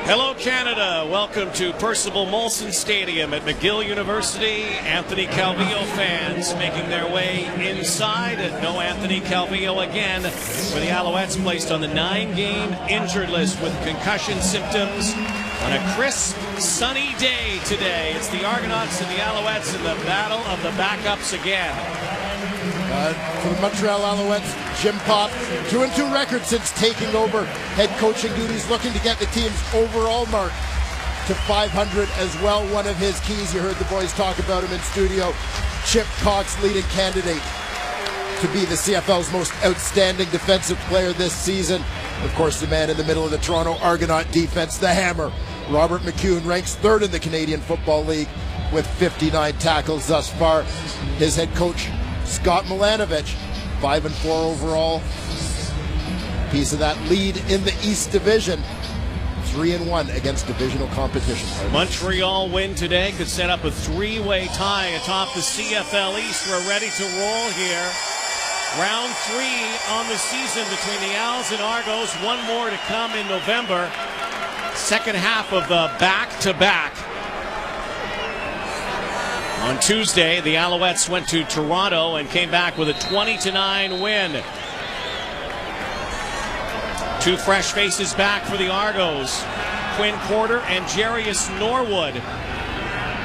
Hello, Canada. Welcome to Percival Molson Stadium at McGill University. Anthony Calvillo fans making their way inside. No Anthony Calvillo again, for the Alouettes placed on the 9-game injured list with concussion symptoms on a crisp, sunny day today. It's the Argonauts and the Alouettes in the battle of the backups again. For the Montreal Alouettes, Jim Pop, 2-2 record since taking over head coaching duties, looking to get the team's overall mark to 500 as well. One of his keys, you heard the boys talk about him in studio, Chip Cox, leading candidate to be the CFL's most outstanding defensive player this season. Of course, the man in the middle of the Toronto Argonaut defense, the hammer, Robert McCune, ranks third in the Canadian Football League with 59 tackles thus far. His head coach, Scott Milanovic, 5-4 overall. Piece of that lead in the East Division. 3-1 against divisional competition. Montreal win today could set up a three-way tie atop the CFL East. We're ready to roll here. Round 3 on the season between the Owls and Argos. One more to come in November. Second half of the back-to-back. On Tuesday, the Alouettes went to Toronto and came back with a 20-9 win. Two fresh faces back for the Argos, Quinn Porter and Jarius Norwood.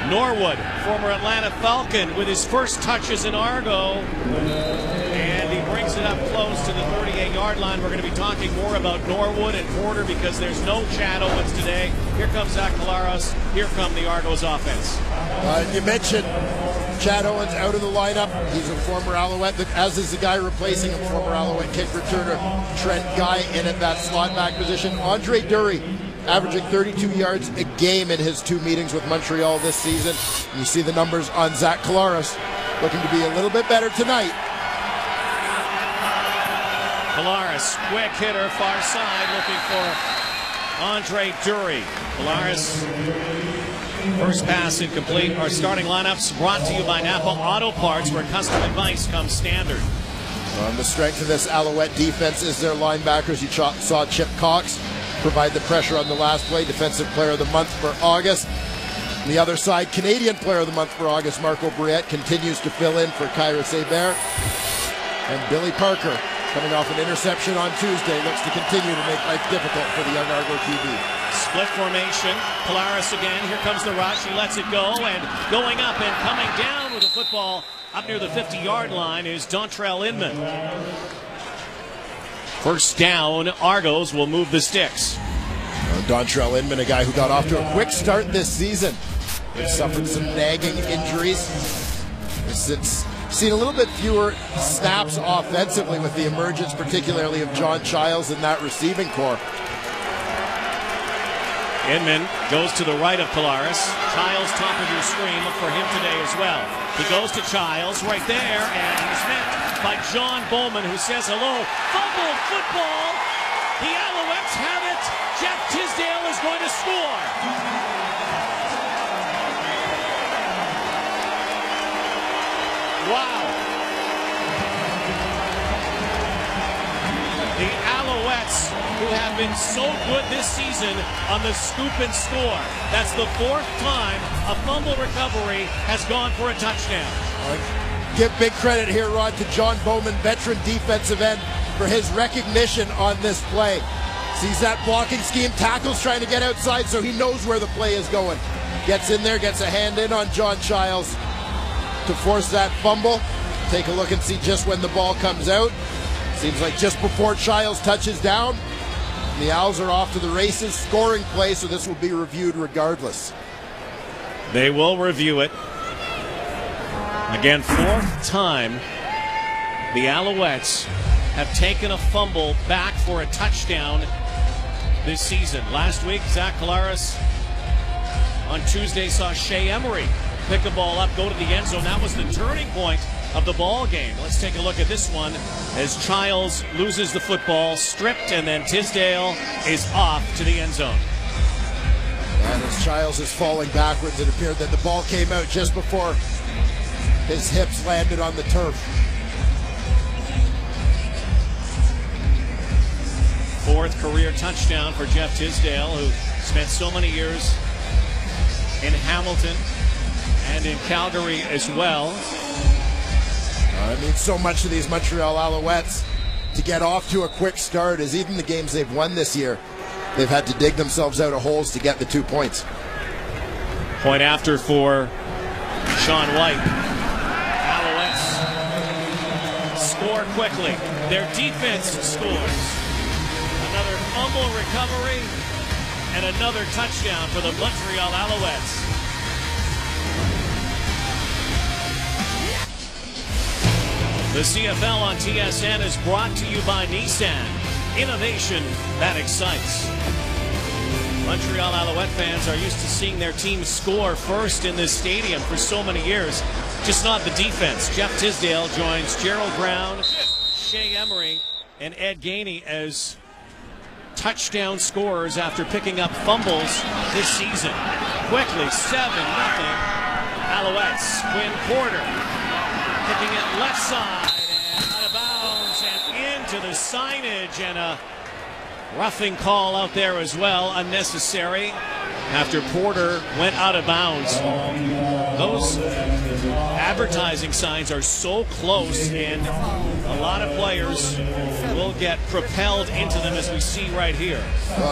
Norwood, former Atlanta Falcon, with his first touches in Argo, and he brings it up close to the 38-yard line. We're going to be talking more about Norwood and Porter because there's no Chad Owens today. Here comes Zach Collaros. Here come the Argos offense. You mentioned Chad Owens out of the lineup. He's a former Alouette, as is the guy replacing him, former Alouette kick returner Trent Guy in at that slot back position. Andre Dury, averaging 32 yards a game in his 2 meetings with Montreal this season. You see the numbers on Zach Collaros, looking to be a little bit better tonight. Collaros, quick hitter, far side, looking for Andre Dury. Collaros, first pass incomplete. Our starting lineups brought to you by Napa Auto Parts, where custom advice comes standard. On the strength of this Alouette defense is their linebackers. You saw Chip Cox provide the pressure on the last play, Defensive Player of the Month for August. On the other side, Canadian Player of the Month for August, Marco Briette, continues to fill in for Kyra Sebert. And Billy Parker, coming off an interception on Tuesday, looks to continue to make life difficult for the young Argo TV. Split formation, Collaros again, here comes the rush, he lets it go, and going up and coming down with the football up near the 50-yard line is Dontrell Inman. First down, Argos will move the sticks. Dontrell Inman, a guy who got off to a quick start this season. He's suffered some nagging injuries. Since seen a little bit fewer snaps offensively with the emergence, particularly of John Childs in that receiving corps. Inman goes to the right of Collaros. Childs, top of your screen, look for him today as well. He goes to Childs right there, and he's met by John Bowman, who says hello. Fumble football. The Alouettes have it. Jeff Tisdale is going to score. Wow. The Alouettes, who have been so good this season on the scoop and score. That's the 4th time a fumble recovery has gone for a touchdown. Give big credit here, Rod, to John Bowman, veteran defensive end, for his recognition on this play. Sees that blocking scheme, tackles trying to get outside, so he knows where the play is going. Gets in there, gets a hand in on John Childs to force that fumble. Take a look and see just when the ball comes out. Seems like just before Childs touches down. The Owls are off to the races, scoring play, so this will be reviewed regardless. They will review it. Again, 4th time the Alouettes have taken a fumble back for a touchdown this season. Last week, Zach Collaros on Tuesday saw Shea Emery pick a ball up, go to the end zone. That was the turning point of the ball game. Let's take a look at this one as Childs loses the football, stripped, and then Tisdale is off to the end zone. And as Childs is falling backwards, it appeared that the ball came out just before his hips landed on the turf. 4th career touchdown for Jeff Tisdale, who spent so many years in Hamilton and in Calgary as well. It means so much to these Montreal Alouettes to get off to a quick start, as even the games they've won this year, they've had to dig themselves out of holes to get the 2 points. Point after for Sean White. Alouettes score quickly. Their defense scores. Another fumble recovery and another touchdown for the Montreal Alouettes. The CFL on TSN is brought to you by Nissan. Innovation that excites. Montreal Alouette fans are used to seeing their team score first in this stadium for so many years, just not the defense. Jeff Tisdale joins Gerald Brown, Shea Emery, and Ed Gainey as touchdown scorers after picking up fumbles this season. Quickly, 7-0. Alouettes. Quinn Porter kicking it left side and out of bounds and into the signage, and a roughing call out there as well, unnecessary, after Porter went out of bounds. Those advertising signs are so close, and a lot of players will get propelled into them, as we see right here.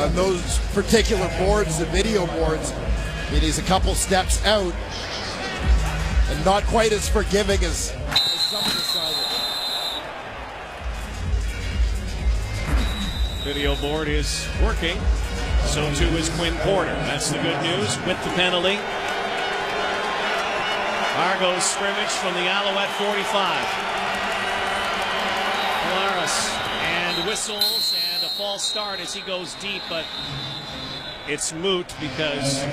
Those particular boards, the video boards, it is a couple steps out and not quite as forgiving as some of the signage. Video board is working. So too is Quinn Porter. That's the good news with the penalty. Argos scrimmage from the Alouette 45. Polaris and whistles and a false start as he goes deep, but it's moot because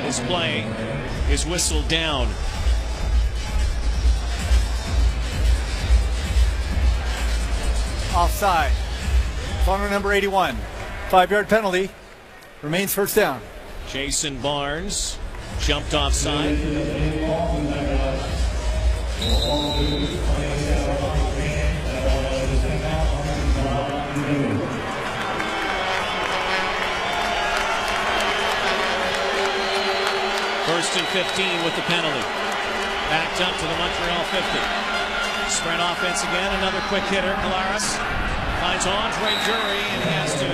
his play is whistled down. Offside. Corner number 81. 5-yard penalty. Remains first down. Jason Barnes jumped offside. First and 15 with the penalty. Backed up to the Montreal 50. Spread offense again. Another quick hitter. Polaris finds Andre Jury, and he has to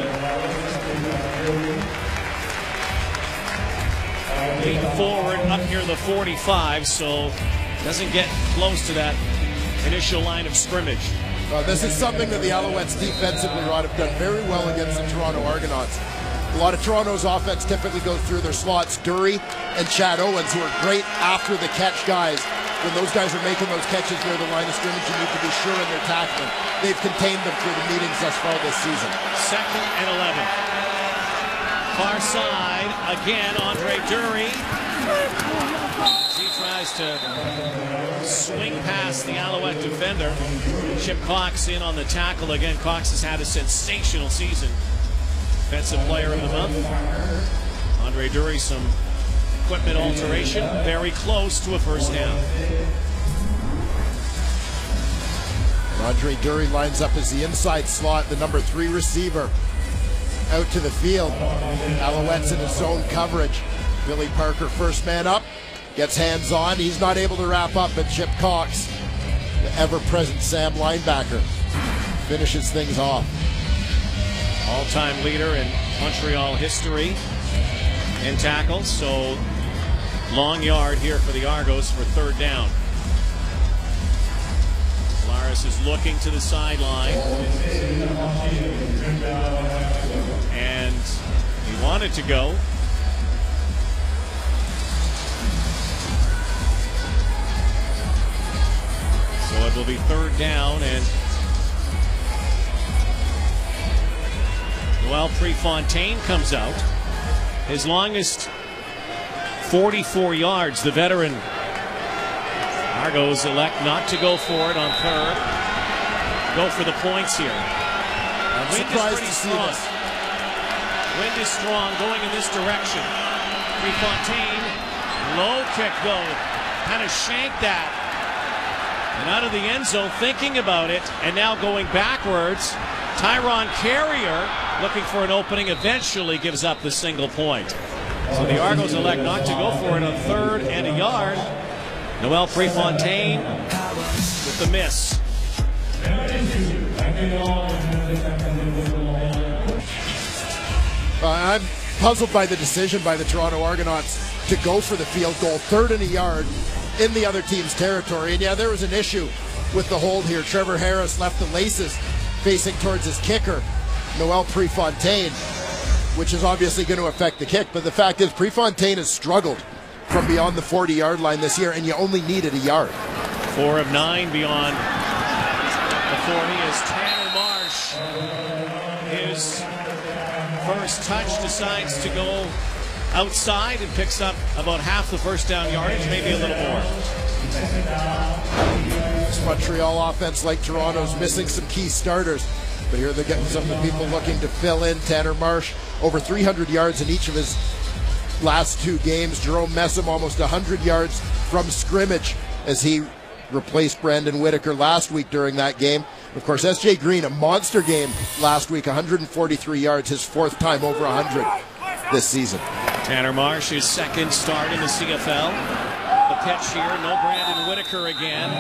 lead forward up near the 45, so doesn't get close to that initial line of scrimmage. This is something that the Alouettes defensively, Rod, have done very well against the Toronto Argonauts. A lot of Toronto's offense typically goes through their slots. Dury and Chad Owens, who are great after the catch guys. When those guys are making those catches near the line of scrimmage, you need to be sure in their tackling. They've contained them through the meetings thus far this season. 2nd and 11. Far side, again, Andre Dury. He tries to swing past the Alouette defender. Chip Cox in on the tackle again. Cox has had a sensational season. Defensive player of the month. Andre Dury, some equipment alteration, very close to a first down. Andre Dury lines up as the inside slot, the number 3 receiver out to the field. Alouettes in his zone coverage. Billy Parker, first man up, gets hands on. He's not able to wrap up, but Chip Cox, the ever-present Sam linebacker, finishes things off. All-time leader in Montreal history in tackles, so long yard here for the Argos for 3rd down. Polaris is looking to the sideline, and he wanted to go. So it will be 3rd down, and well, Prefontaine comes out. His longest 44 yards, the veteran. Argos elect not to go for it on 3rd. Go for the points here. Wind is pretty strong. Wind is strong going in this direction. Prefontaine, low kick though. Kind of shanked that. And out of the end zone, thinking about it, and now going backwards. Tyron Carrier, looking for an opening, eventually gives up the single point. So the Argos elect not to go for it on 3rd and a yard. Noel Prefontaine with the miss. I'm puzzled by the decision by the Toronto Argonauts to go for the field goal, 3rd and a yard in the other team's territory. And yeah, there was an issue with the hold here. Trevor Harris left the laces facing towards his kicker, Noel Prefontaine, which is obviously going to affect the kick. But the fact is, Prefontaine has struggled from beyond the 40-yard line this year, and you only needed a yard. 4 of 9 beyond the 40 as Tanner Marsh, his first touch, decides to go outside and picks up about half the first down yardage, maybe a little more. This Montreal offense, like Toronto's, missing some key starters. But here they're getting some of the people looking to fill in. Tanner Marsh, over 300 yards in each of his last 2 games. Jerome Messam, almost 100 yards from scrimmage as he replaced Brandon Whitaker last week during that game. Of course, S.J. Green, a monster game last week, 143 yards, his 4th time over 100 this season. Tanner Marsh, his 2nd start in the CFL. The pitch here, no Brandon Whitaker again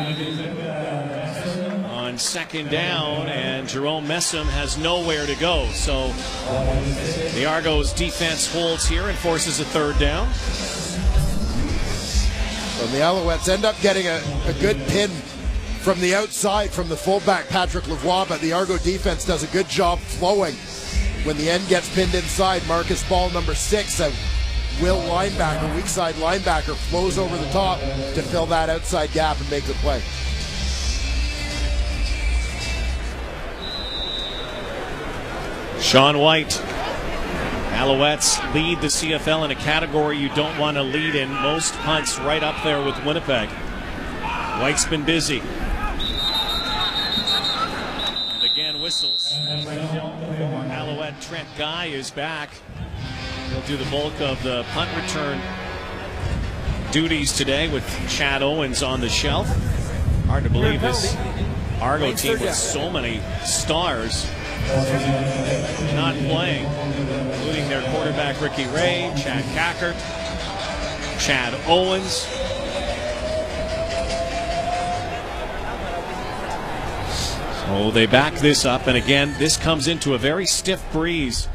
on 2nd down, and Jerome Messam has nowhere to go. So the Argos defense holds here and forces a 3rd down. And the Alouettes end up getting a good pin from the outside from the fullback Patrick Lavoie, but the Argo defense does a good job flowing. When the end gets pinned inside, Marcus Ball, number 6, a Will linebacker, weak side linebacker, flows over the top to fill that outside gap and make the play. Sean White. Alouettes lead the CFL in a category you don't want to lead in. Most punts right up there with Winnipeg. White's been busy. And again whistles. Alouette Trent Guy is back. He'll do the bulk of the punt return duties today with Chad Owens on the shelf. Hard to believe this Argo team with so many stars not playing, including their quarterback Ricky Ray, Chad Cackert, Chad Owens. So they back this up, and again, this comes into a very stiff breeze.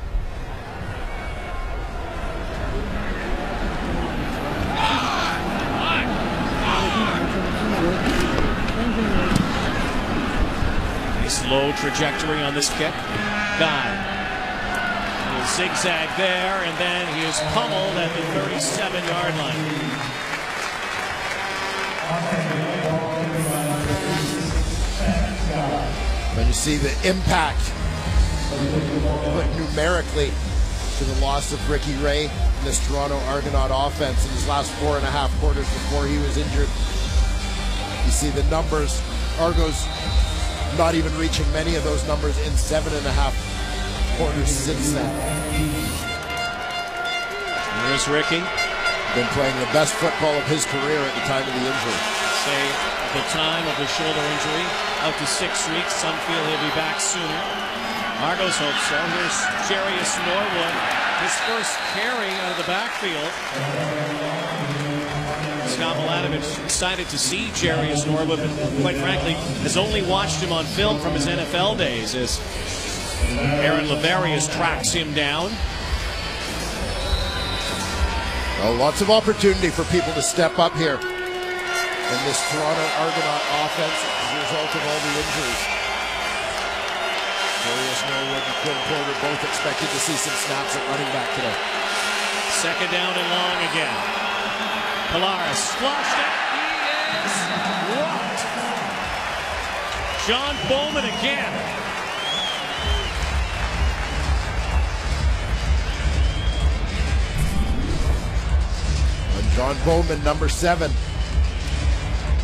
Low trajectory on this kick. Guy. He'll zigzag there, and then he is pummeled at the 37-yard line. When you see the impact numerically to the loss of Ricky Ray in this Toronto Argonaut offense in his last 4.5 quarters before he was injured. You see the numbers. Argos not even reaching many of those numbers in 7.5 quarters since then. Here's Ricky. Been playing the best football of his career at the time of the injury. Say at the time of the shoulder injury, out to 6 weeks. Some feel he'll be back sooner. Argos hope so. Here's Jarius Norwood. His first carry out of the backfield. Scott Milanovich excited to see Jarius Norwood, but quite frankly has only watched him on film from his NFL days as Aaron Laverius tracks him down. Well, lots of opportunity for people to step up here in this Toronto Argonaut offense as a result of all the injuries. Jarius Norwood and Quinn Porter both expected to see some snaps at running back today. 2nd down and long again. Polaris flushed out. He is rocked. John Bowman again. And John Bowman, number 7,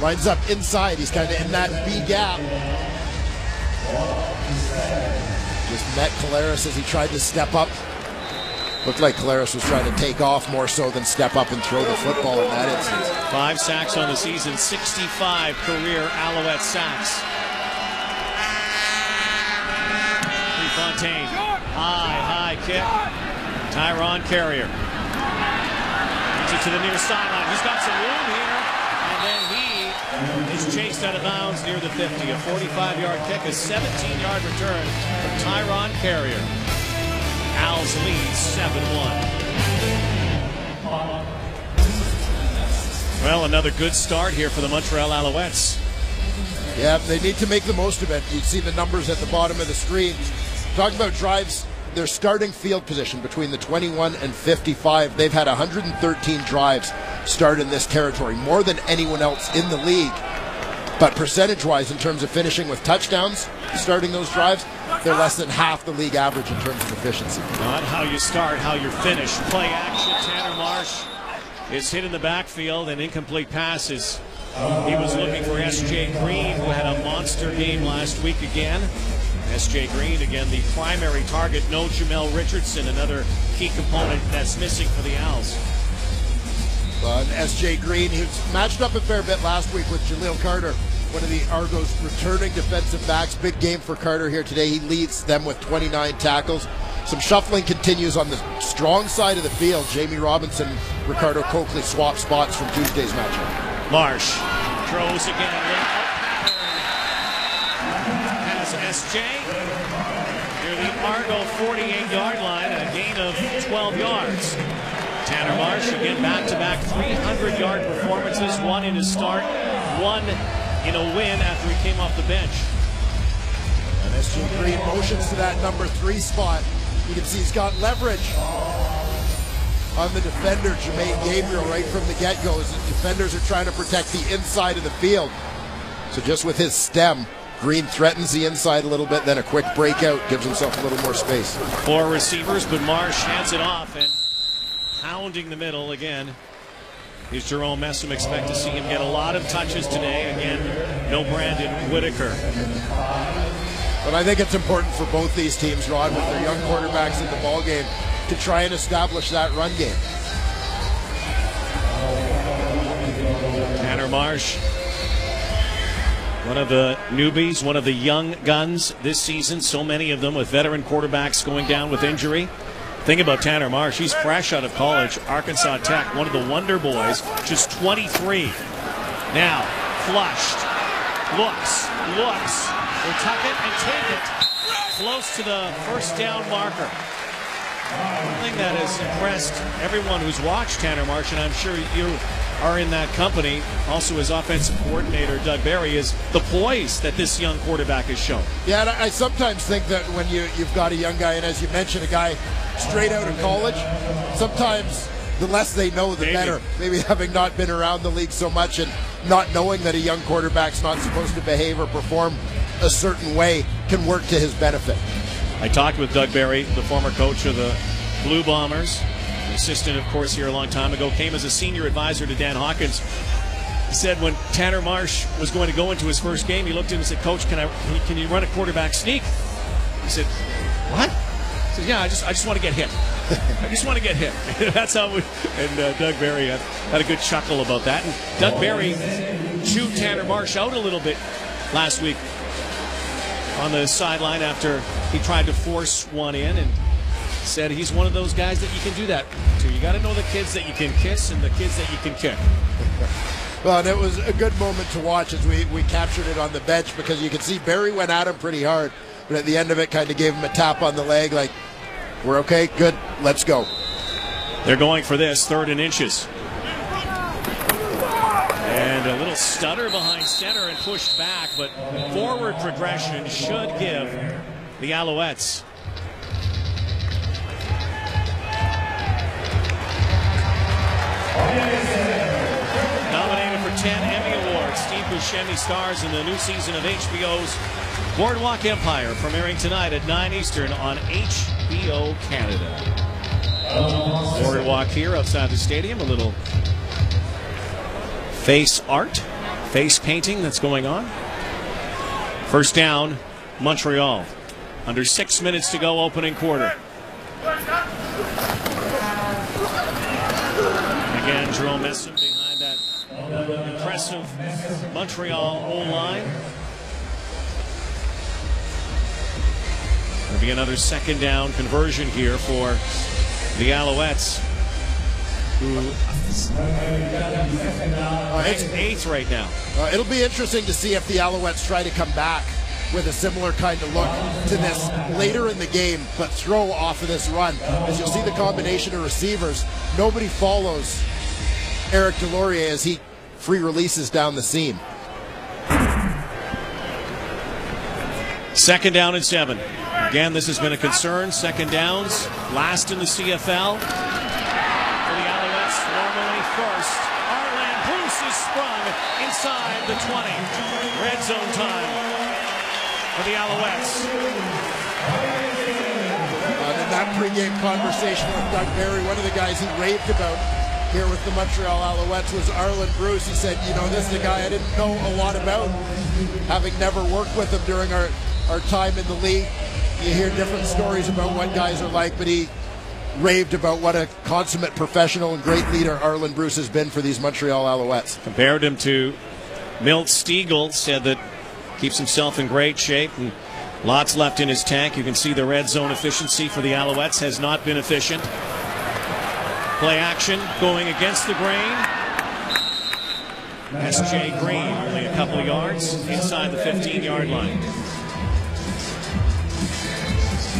lines up inside. He's kind of in that B gap. Just met Collaros as he tried to step up. Looked like Collaros was trying to take off more so than step up and throw the football in that instance. 5 sacks on the season, 65 career Alouette sacks. kick. Tyrone Carrier. Gets it to the near sideline. He's got some room here. And then he is chased out of bounds near the 50. A 45-yard kick, a 17-yard return from Tyrone Carrier. Als leads 7-1. Well, another good start here for the Montreal Alouettes. Yeah, they need to make the most of it. You see the numbers at the bottom of the screen. Talking about drives, their starting field position between the 21 and 55. They've had 113 drives start in this territory, more than anyone else in the league. But percentage-wise, in terms of finishing with touchdowns, starting those drives, they're less than half the league average in terms of efficiency. Not how you start, how you're finished. Play action. Tanner Marsh is hit in the backfield, and incomplete passes. He was looking for S.J. Green, who had a monster game last week again. S.J. Green, again, the primary target. No Jamel Richardson, another key component that's missing for the Owls. And S.J. Green, he was matched up a fair bit last week with Jaleel Carter, one of the Argos returning defensive backs. Big game for Carter here today. He leads them with 29 tackles. Some shuffling continues on the strong side of the field. Jamie Robinson, Ricardo Coakley swap spots from Tuesday's matchup. Marsh throws again. Has S.J. near the Argo 48-yard line, a gain of 12 yards. Tanner Marsh again back-to-back 300-yard performances, one in his start, one in a win after he came off the bench. And S.J. Green motions to that number 3 spot. You can see he's got leverage on the defender, Jermaine Gabriel, right from the get-go. As the defenders are trying to protect the inside of the field. So just with his stem, Green threatens the inside a little bit, then a quick breakout, gives himself a little more space. 4 receivers, but Marsh hands it off, and pounding the middle again is Jerome Messam. Expect to see him get a lot of touches today. Again, no Brandon Whitaker. But I think it's important for both these teams, Rod, with their young quarterbacks in the ballgame, to try and establish that run game. Tanner Marsh, one of the newbies, one of the young guns this season. So many of them with veteran quarterbacks going down with injury. Think about Tanner Marsh. He's fresh out of college, Arkansas Tech, one of the wonder boys, just 23. Now, flushed, looks, will tuck it and take it close to the first down marker. One thing that has impressed everyone who's watched Tanner Marsh, and I'm sure you are in that company, also his offensive coordinator, Doug Barry, is the poise that this young quarterback has shown. Yeah, and I sometimes think that when you've got a young guy, and as you mentioned, a guy straight out of college, sometimes the less they know, the better. Maybe having not been around the league so much and not knowing that a young quarterback's not supposed to behave or perform a certain way can work to his benefit. I talked with Doug Barry, the former coach of the Blue Bombers, an assistant, of course, here a long time ago, came as a senior advisor to Dan Hawkins. He said when Tanner Marsh was going to go into his first game, he looked at him and said, "Coach, can you run a quarterback sneak?" He said, "What?" He said, "Yeah, I just want to get hit. I just want to get hit." That's how we. And Doug Barry had a good chuckle about that. And Doug Barry chewed Tanner Marsh out a little bit last week on the sideline after he tried to force one in, and said he's one of those guys that you can do that to. You got to know the kids that you can kiss and the kids that you can kick. Well, and it was a good moment to watch as we captured it on the bench, because you could see Barry went at him pretty hard, but at the end of it kind of gave him a tap on the leg like, "We're okay, good, let's go." They're going for this, 3rd and inches. And a little stutter behind center and pushed back, but forward progression should give the Alouettes nominated for 10 Emmy Awards. Steve Buscemi stars in the new season of HBO's Boardwalk Empire, premiering tonight at 9 Eastern on HBO Canada. Boardwalk here outside the stadium, a little face art, face painting that's going on. First down, Montreal. Under 6 minutes to go, opening quarter. Again, Jerome Messam behind that impressive Montreal O-line. Be another second down conversion here for the Alouettes, who it's 8th right now. It'll be interesting to see if the Alouettes try to come back with a similar kind of look to this later in the game, but throw off of this run. As you'll see the combination of receivers, nobody follows Eric Delorier as he free releases down the seam. 2nd down and 7. Again, this has been a concern. 2nd downs, last in the CFL. For the Alouettes, normally first. Arlen Bruce is sprung inside the 20. Red zone time for the Alouettes. In that pregame conversation with Doug Barry, one of the guys he raved about here with the Montreal Alouettes was Arlen Bruce. He said, you know, this is a guy I didn't know a lot about, having never worked with him during our time in the league. You hear different stories about what guys are like, but he raved about what a consummate professional and great leader Arlen Bruce has been for these Montreal Alouettes. Compared him to Milt Stiegel, said that keeps himself in great shape and lots left in his tank. You can see the red zone efficiency for the Alouettes has not been efficient. Play action going against the grain. S.J. Green only a couple of yards inside the 15-yard line.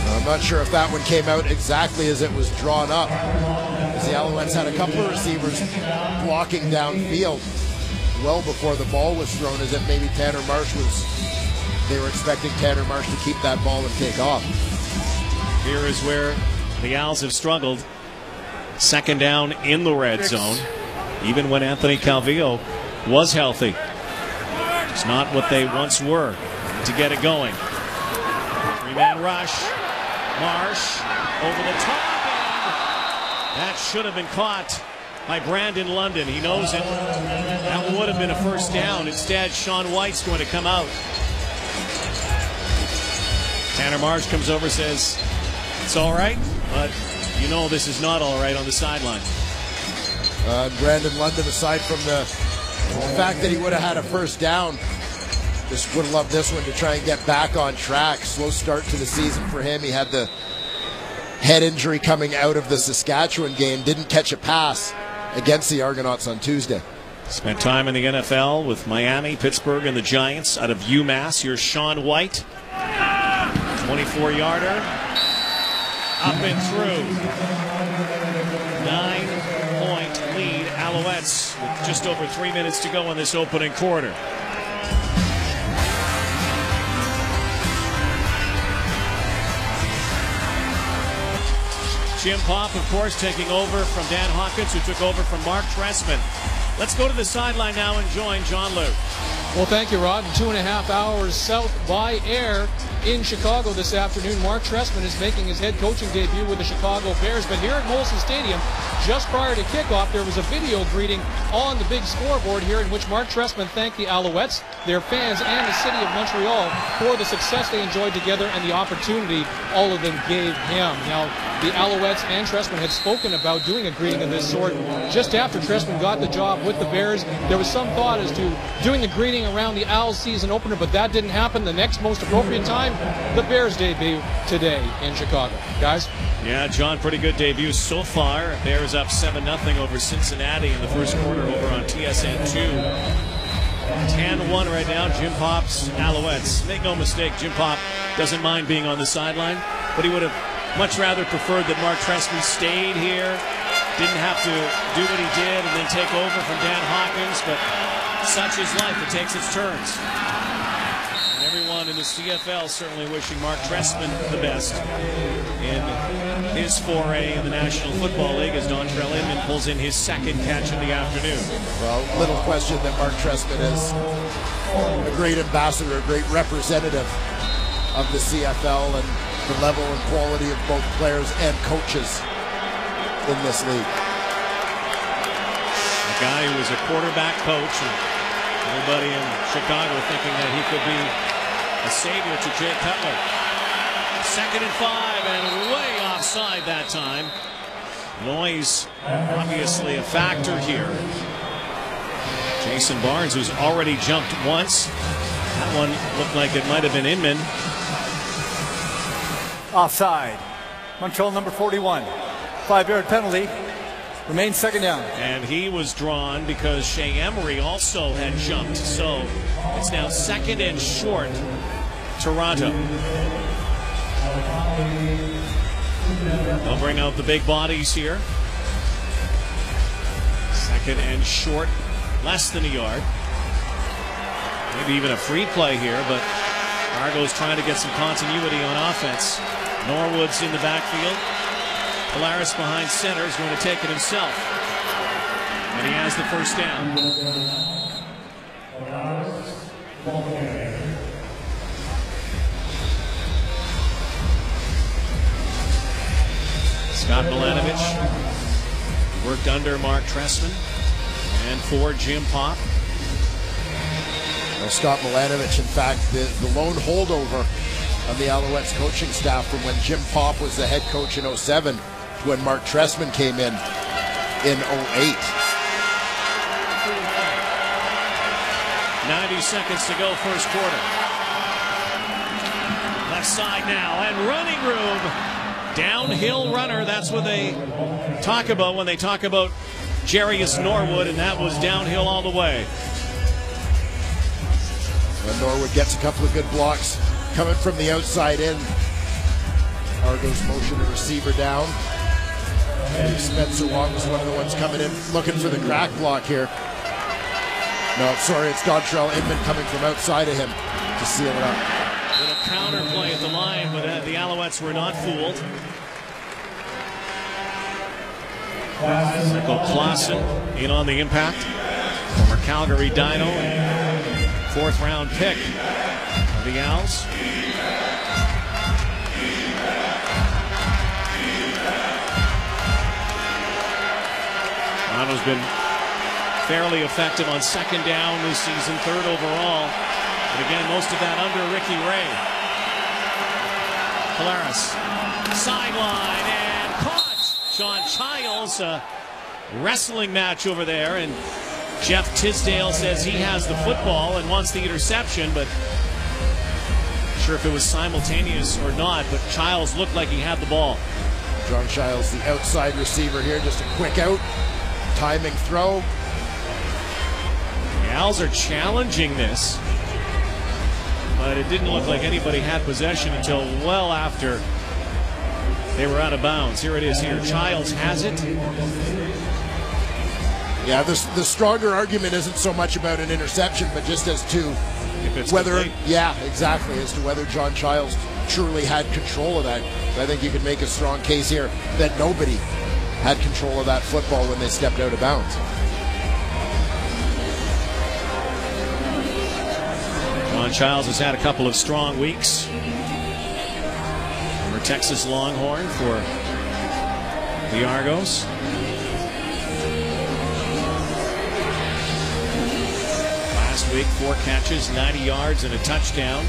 I'm not sure if that one came out exactly as it was drawn up, as the Alouettes had a couple of receivers blocking downfield well before the ball was thrown, as if maybe Tanner Marsh was, they were expecting Tanner Marsh to keep that ball and take off. Here is where the Owls have struggled. 2nd down in the red zone, even when Anthony Calvillo was healthy. It's not what they once were to get it going. 3-man rush. Marsh over the top, and that should have been caught by Brandon London. He knows it. That would have been a first down. Instead, Sean White's going to come out. Tanner Marsh comes over, says, it's all right, but you know this is not all right on the sideline. Brandon London, aside from the fact that he would have had a first down, just would have loved this one to try and get back on track. Slow start to the season for him. He had the head injury coming out of the Saskatchewan game. Didn't catch a pass against the Argonauts on Tuesday. Spent time in the NFL with Miami, Pittsburgh, and the Giants. Out of UMass, here's Sean White. 24-yarder. Up and through. 9-point lead, Alouettes, with just over 3 minutes to go in this opening quarter. Jim Popp, of course, taking over from Dan Hawkins, who took over from Mark Trestman. Let's go to the sideline now and join John Lou. Well, thank you, Rod. 2.5 hours south by air in Chicago this afternoon. Mark Trestman is making his head coaching debut with the Chicago Bears. But here at Molson Stadium, just prior to kickoff, there was a video greeting on the big scoreboard here in which Mark Trestman thanked the Alouettes, their fans, and the city of Montreal for the success they enjoyed together and the opportunity all of them gave him. Now, the Alouettes and Trestman had spoken about doing a greeting of this sort just after Trestman got the job with the Bears. There was some thought as to doing the greeting around the Owls season opener, but that didn't happen. The next most appropriate time, the Bears debut today in Chicago. Guys? Yeah, John, pretty good debut so far. Bears up 7-0 over Cincinnati in the first quarter over on TSN 2. 10-1 right now, Jim Popp's Alouettes. Make no mistake, Jim Popp doesn't mind being on the sideline, but he would have much rather preferred that Mark Trestman stayed here, didn't have to do what he did and then take over from Dan Hawkins, but such is life. It takes its turns. And everyone in the CFL certainly wishing Mark Trestman the best in his foray in the National Football League as Dontrell Inman pulls in his second catch of the afternoon. Well, little question that Mark Trestman is a great ambassador, a great representative of the CFL and the level and quality of both players and coaches in this league. A guy who was a quarterback coach, and everybody in Chicago thinking that he could be a savior to Jay Cutler. 2nd and 5, and way offside that time. Noise obviously a factor here. Jason Barnes, who's already jumped once. That one looked like it might have been Inman. Offside. Montreal number 41. 5-yard penalty. Remains second down. And he was drawn because Shea Emery also had jumped. So it's now second and short, Toronto. They'll bring out the big bodies here. Second and short, less than a yard. Maybe even a free play here, but Argo's trying to get some continuity on offense. Norwood's in the backfield. Polaris behind center is going to take it himself. And he has the first down. Scott Milanovich worked under Mark Trestman and for Jim Pop. Well, Scott Milanovich, in fact, the lone holdover on the Alouettes coaching staff from when Jim Pop was the head coach in 07 to when Mark Trestman came in 08. 90 seconds to go, first quarter. Left side now, and running room. Downhill runner, that's what they talk about when they talk about Jarius Norwood, and that was downhill all the way. When Norwood gets a couple of good blocks coming from the outside in. Argo's motion the receiver down. And Spencer Wong was one of the ones coming in looking for the crack block here. No, sorry, it's Dontrell Inman coming from outside of him to seal it up. Little counter play at the line, but the Alouettes were not fooled. Michael Clausen in on the impact. Former Calgary Dino and fourth-round pick of the Owls. Toronto's been fairly effective on second down this season, third overall. But again, most of that under Ricky Ray. Polaris, sideline, and caught. Sean Childs, a wrestling match over there, and Jeff Tisdale says he has the football and wants the interception, but not sure if it was simultaneous or not, but Childs looked like he had the ball. John Childs, the outside receiver here, just a quick out, timing throw. The Owls are challenging this, but it didn't look like anybody had possession until well after they were out of bounds. Here it is here. Childs has it. Yeah, the stronger argument isn't so much about an interception, but just as to whether, complete. Yeah, exactly, as to whether John Childs truly had control of that. I think you could make a strong case here that nobody had control of that football when they stepped out of bounds. John Childs has had a couple of strong weeks. Former Texas Longhorn for the Argos. Last week, 4 catches, 90 yards, and a touchdown.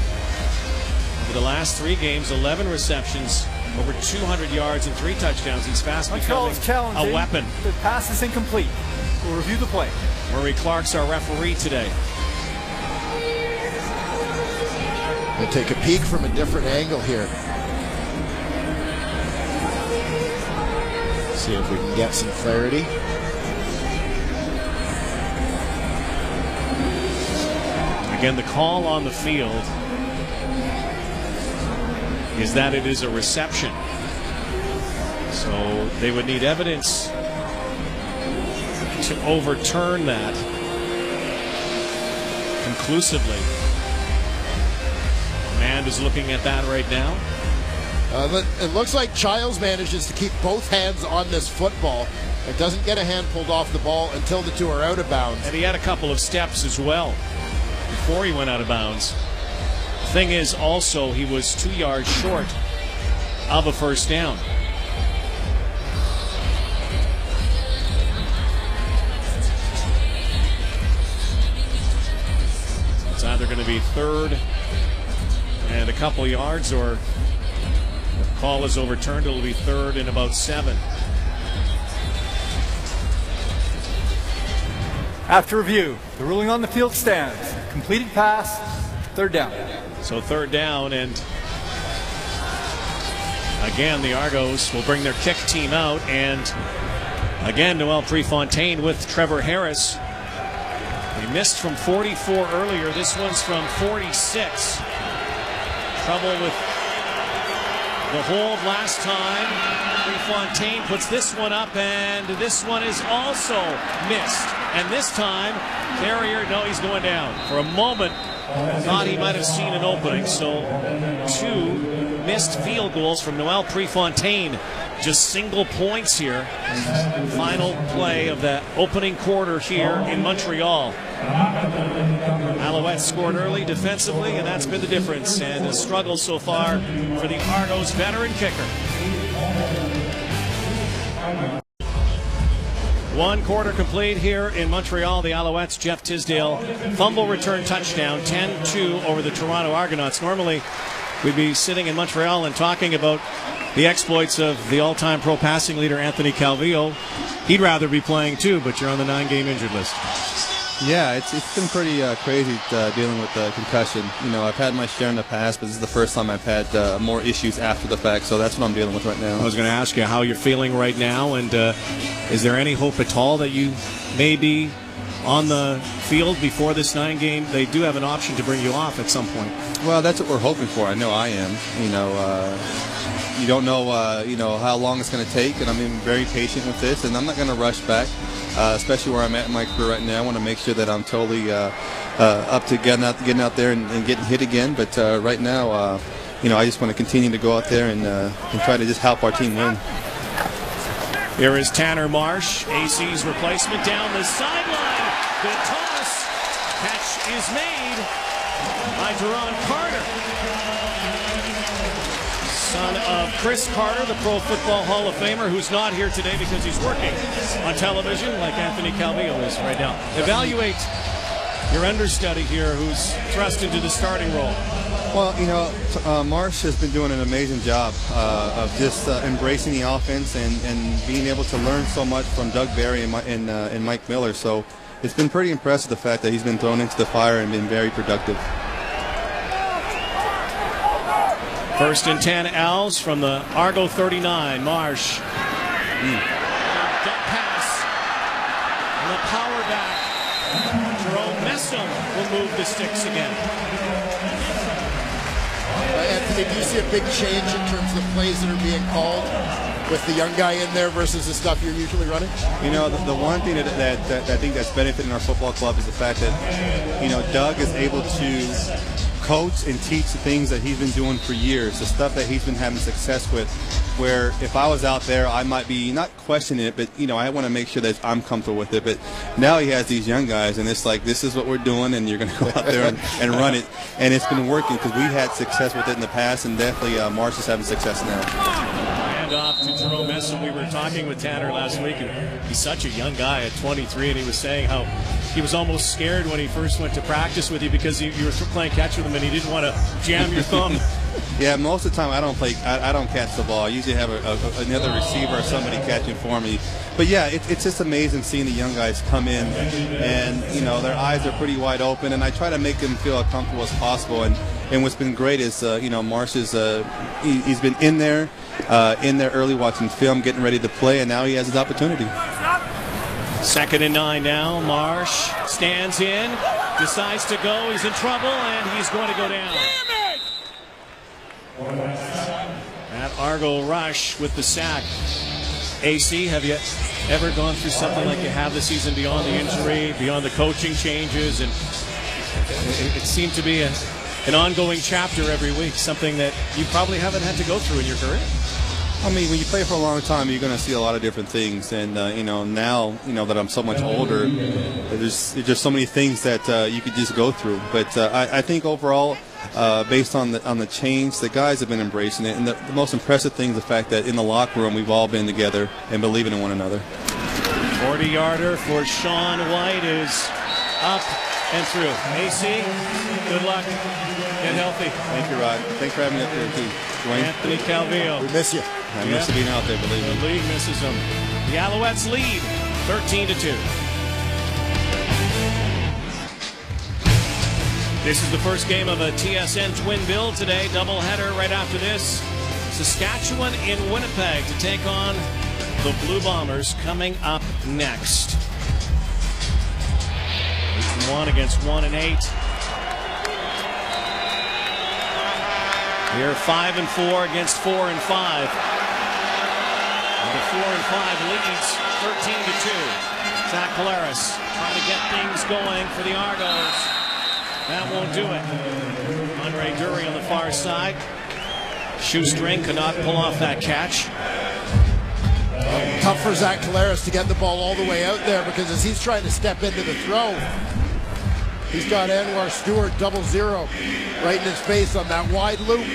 Over the last 3 games, 11 receptions, over 200 yards and 3 touchdowns. He's fast becoming a weapon. The pass is incomplete. We'll review the play. Murray Clark's our referee today. We'll take a peek from a different angle here. See if we can get some clarity. Again, the call on the field is that it is a reception. So they would need evidence to overturn that conclusively. Command is looking at that right now. It looks like Childs manages to keep both hands on this football. It doesn't get a hand pulled off the ball until the 2 are out of bounds. And he had a couple of steps as well before he went out of bounds. The thing is also he was 2 yards short of a first down. It's either going to be third and a couple yards, or if the call is overturned, it'll be third and about 7. After review, the ruling on the field stands. Completed pass, third down. So third down, and Again, the Argos will bring their kick team out, and again, Noel Prefontaine with Trevor Harris. He missed from 44 earlier. This one's from 46. Trouble with the hold last time. Prefontaine puts this one up, and this one is also missed. And this time, Carrier, no, he's going down. For a moment, thought he might have seen an opening. So 2 missed field goals from Noel Prefontaine. Just single points here. Final play of the opening quarter here in Montreal. Alouettes scored early defensively, and that's been the difference. And a struggle so far for the Argos veteran kicker. 1 quarter complete here in Montreal. The Alouettes, Jeff Tisdale, fumble return touchdown, 10-2 over the Toronto Argonauts. Normally, we'd be sitting in Montreal and talking about the exploits of the all-time pro passing leader, Anthony Calvillo. He'd rather be playing too, but you're on the 9-game injured list. Yeah, it's been pretty crazy dealing with concussion. You know, I've had my share in the past, but this is the first time I've had more issues after the fact, so that's what I'm dealing with right now. I was going to ask you how you're feeling right now, and is there any hope at all that you may be on the field before this 9-game? They do have an option to bring you off at some point. Well, that's what we're hoping for. I know I am. You know, you don't know, you know, how long it's going to take, and I'm being very patient with this, and I'm not going to rush back. Especially where I'm at in my career right now. I want to make sure that I'm totally up to getting out there and getting hit again. But right now, you know, I just want to continue to go out there and try to just help our team win. Here is Tanner Marsh, AC's replacement, down the sideline. Good toss. Catch is made by Duron Carter. Son of Chris Carter, the Pro Football Hall of Famer, who's not here today because he's working on television like Anthony Calvillo is right now. Evaluate your understudy here who's thrust into the starting role. Well, you know, Marsh has been doing an amazing job of just embracing the offense and being able to learn so much from Doug Barry and Mike Miller. So it's been pretty impressive, the fact that he's been thrown into the fire and been very productive. 1st and 10 Owls from the Argo 39. Marsh. Dump pass. And the power back. Jerome Messam will move the sticks again. Anthony, do you see a big change in terms of the plays that are being called with the young guy in there versus the stuff you're usually running? You know, the one thing that I think that's benefiting our football club is the fact that, you know, Doug is able to coach and teach the things that he's been doing for years, the stuff that he's been having success with, where if I was out there, I might be not questioning it, but, you know, I want to make sure that I'm comfortable with it. But now he has these young guys, and it's like, this is what we're doing, and you're going to go out there and run it. And it's been working because we've had success with it in the past, and definitely Marsh is having success now. Hand off to Jerome Messam. We were talking with Tanner last week, and he's such a young guy at 23, and he was saying how he was almost scared when he first went to practice with you because you were playing catch with him and he didn't want to jam your thumb. Yeah, most of the time I don't catch the ball. I usually have another receiver or somebody catching for me. But yeah, it's just amazing seeing the young guys come in, and you know, their eyes are pretty wide open, and I try to make them feel as comfortable as possible. And what's been great is you know, Marsh is he's been in there early watching film, getting ready to play, and now he has his opportunity. 2nd and 9 now. Marsh stands in, decides to go. He's in trouble, and he's going to go down. That Argo rush with the sack. AC, have you ever gone through something like you have this season, beyond the injury, beyond the coaching changes? And it seemed to be an ongoing chapter every week, something that you probably haven't had to go through in your career. I mean, when you play for a long time, you're going to see a lot of different things. And, you know, now, you know, that I'm so much older, there's just so many things that you could just go through. But I think overall, based on the change, the guys have been embracing it. And the most impressive thing is the fact that in the locker room, we've all been together and believing in one another. 40-yarder for Sean White is up and through. AC, good luck. Get healthy. Thank you, Rod. Thanks for having me up here, too. Dwayne. Anthony Calvillo. We miss you. I miss being out there, believe me. The league misses him. The Alouettes lead 13-2. This is the first game of a TSN twin bill today. Doubleheader right after this. Saskatchewan in Winnipeg to take on the Blue Bombers coming up next. 8-1 against 1-8. Here 5-4 against 4-5. And the 4-5 leads 13-2. Zach Collaros trying to get things going for the Argos. That won't do it. Andre Dury on the far side. Shoestring could not pull off that catch. Tough for Zach Collaros to get the ball all the way out there, because as he's trying to step into the throw, he's got Anwar Stewart 0-0 right in his face on that wide loop.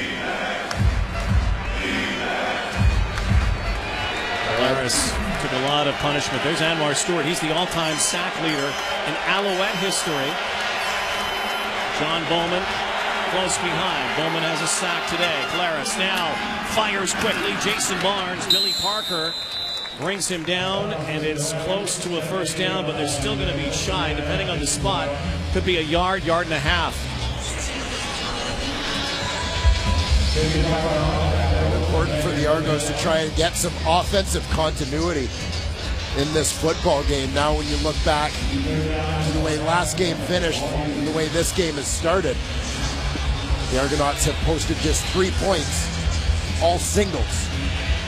Collaros took a lot of punishment. There's Anwar Stewart. He's the all-time sack leader in Alouette history. John Bowman close behind. Bowman has a sack today. Collaros now fires quickly. Jason Barnes, Billy Parker brings him down, and it's close to a first down, but they're still going to be shy, depending on the spot. Could be a yard, yard and a half. Important for the Argos to try and get some offensive continuity in this football game. Now when you look back to the way last game finished and the way this game has started, the Argonauts have posted just 3 points, all singles,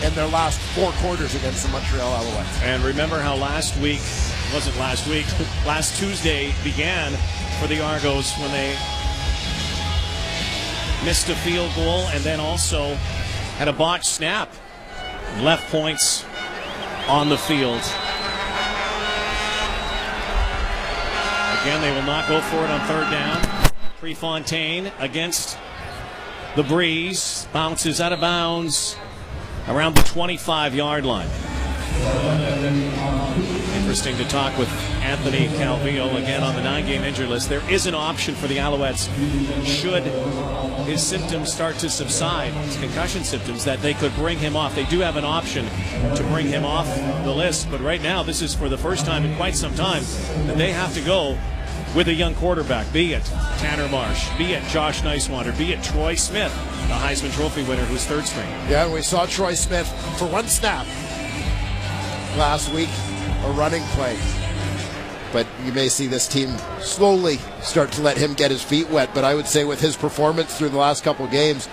in their last 4 quarters against the Montreal Alouettes. And remember how last Tuesday began for the Argos when they missed a field goal and then also had a botched snap. Left points on the field. Again, they will not go for it on third down. Prefontaine against the breeze. Bounces out of bounds around the 25-yard line. Interesting to talk with Anthony Calvillo again on the 9-game injury list. There is an option for the Alouettes should his symptoms start to subside, his concussion symptoms, that they could bring him off. They do have an option to bring him off the list, but right now this is for the first time in quite some time that they have to go with a young quarterback, be it Tanner Marsh, be it Josh Nicewander, be it Troy Smith, the Heisman Trophy winner who's third string. Yeah, and we saw Troy Smith for one snap last week, a running play. But you may see this team slowly start to let him get his feet wet. But I would say with his performance through the last couple games,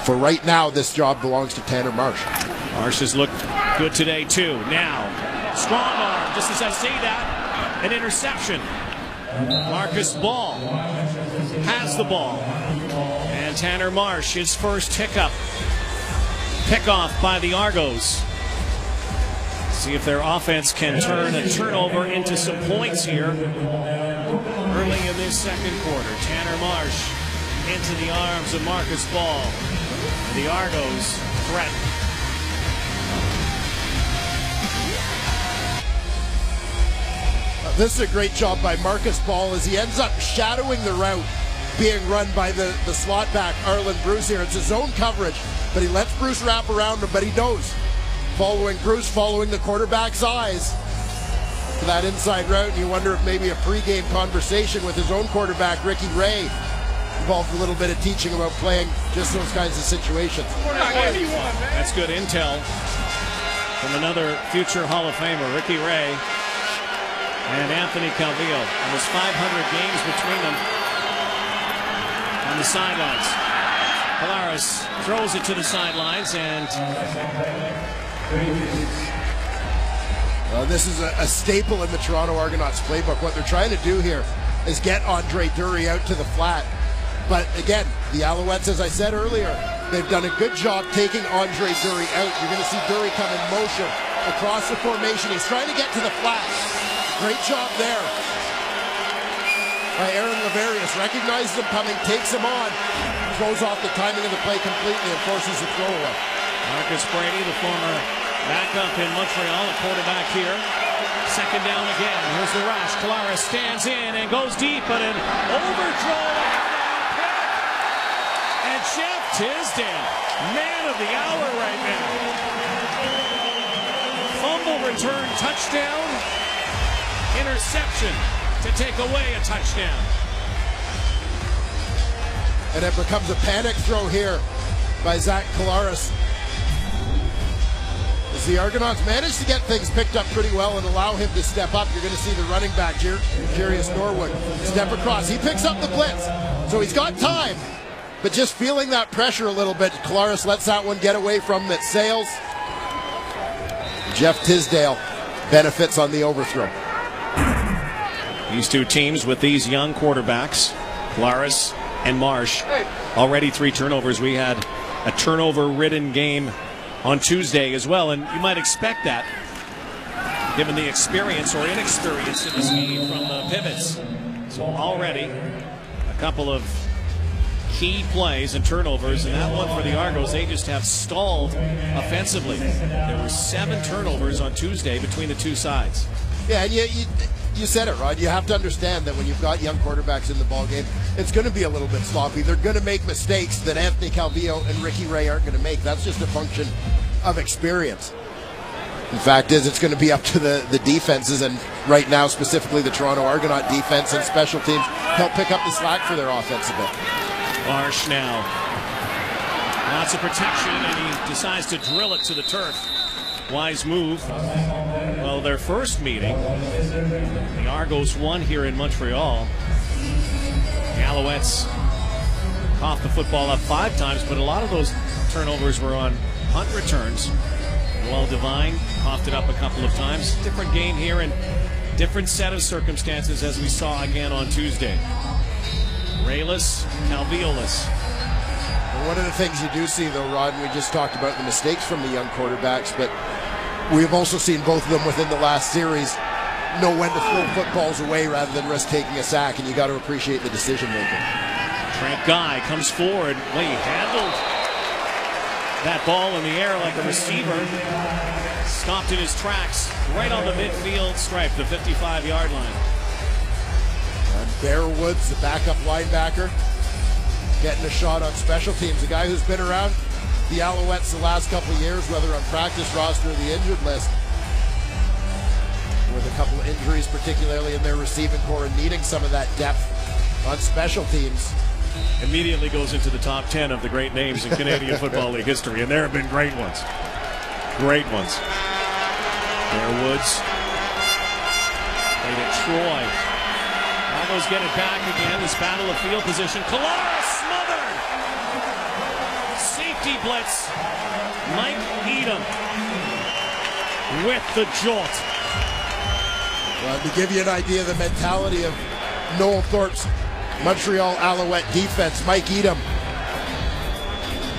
for right now, this job belongs to Tanner Marsh. Marsh has looked good today, too. Now, strong arm, just as I say that, an interception. Marcus Ball has the ball. And Tanner Marsh, his first hiccup. Pickoff by the Argos. See if their offense can turn a turnover into some points here early in this second quarter. Tanner Marsh into the arms of Marcus Ball. The Argos threaten. This is a great job by Marcus Ball as he ends up shadowing the route being run by the slot back, Arlen Bruce here. It's his zone coverage, but he lets Bruce wrap around him, but he knows. Following Bruce, following the quarterback's eyes to that inside route, and you wonder if maybe a pregame conversation with his own quarterback, Ricky Ray, involved a little bit of teaching about playing just those kinds of situations. That's good intel from another future Hall of Famer, Ricky Ray, and Anthony Calvillo. Almost 500 games between them on the sidelines. Collaros throws it to the sidelines, and this is a staple in the Toronto Argonauts playbook. What they're trying to do here is get Andre Dury out to the flat. But again, the Alouettes, as I said earlier, they've done a good job taking Andre Dury out. You're going to see Dury come in motion across the formation. He's trying to get to the flat. Great job there by Aaron Laverius. Recognizes him coming, takes him on, throws off the timing of the play completely and forces the throw away. Marcus Brady, the former backup in Montreal, a quarterback here. Second down again. Here's the rush. Collaros stands in and goes deep, but an overthrow and Jeff Tisdale, man of the hour right now. Fumble return, touchdown, interception to take away a touchdown. And it becomes a panic throw here by Zach Collaros. As the Argonauts managed to get things picked up pretty well and allow him to step up, you're going to see the running back, Jarius Norwood, step across. He picks up the blitz, so he's got time, but just feeling that pressure a little bit. Collaros lets that one get away from him. It sails. Jeff Tisdale benefits on the overthrow. These two teams with these young quarterbacks, Collaros and Marsh, already 3 turnovers. We had a turnover-ridden game on Tuesday as well, and you might expect that given the experience or inexperience in this game from the pivots. So already a couple of key plays and turnovers, and that one for the Argos, they just have stalled offensively. There were 7 turnovers on Tuesday between the two sides. Yeah, and you said it, Rod. You have to understand that when you've got young quarterbacks in the ballgame, it's going to be a little bit sloppy. They're going to make mistakes that Anthony Calvillo and Ricky Ray aren't going to make. That's just a function of experience. The fact is, it's going to be up to the defenses, and right now, specifically the Toronto Argonaut defense and special teams, help pick up the slack for their offense a bit. Marsh now. Lots of protection, and he decides to drill it to the turf. Wise move. Well, their first meeting, the Argos won here in Montreal. The Alouettes coughed the football up 5 times, but a lot of those turnovers were on punt returns. Well, Devine coughed it up a couple of times. Different game here and different set of circumstances as we saw again on Tuesday. Rayless, Calvillo-less. One of the things you do see, though, Rod, and we just talked about the mistakes from the young quarterbacks, but we've also seen both of them within the last series know when to throw footballs away rather than risk taking a sack, and you got to appreciate the decision making. Trent Guy comes forward. Well, he handled that ball in the air like a receiver. Stopped in his tracks right on the midfield stripe, the 55-yard line. And Bear Woods, the backup linebacker, getting a shot on special teams. A guy who's been around the Alouettes the last couple of years, whether on practice roster or the injured list, with a couple of injuries, particularly in their receiving core, and needing some of that depth on special teams. Immediately goes into the top 10 of the great names in Canadian Football League history, and there have been great ones. Great ones. Bear Woods played at Troy. Argos get it back again. This battle of field position. Collaros smothered. Safety blitz. Mike Edom with the jolt. Well, to give you an idea of the mentality of Noel Thorpe's Montreal Alouette defense, Mike Edom,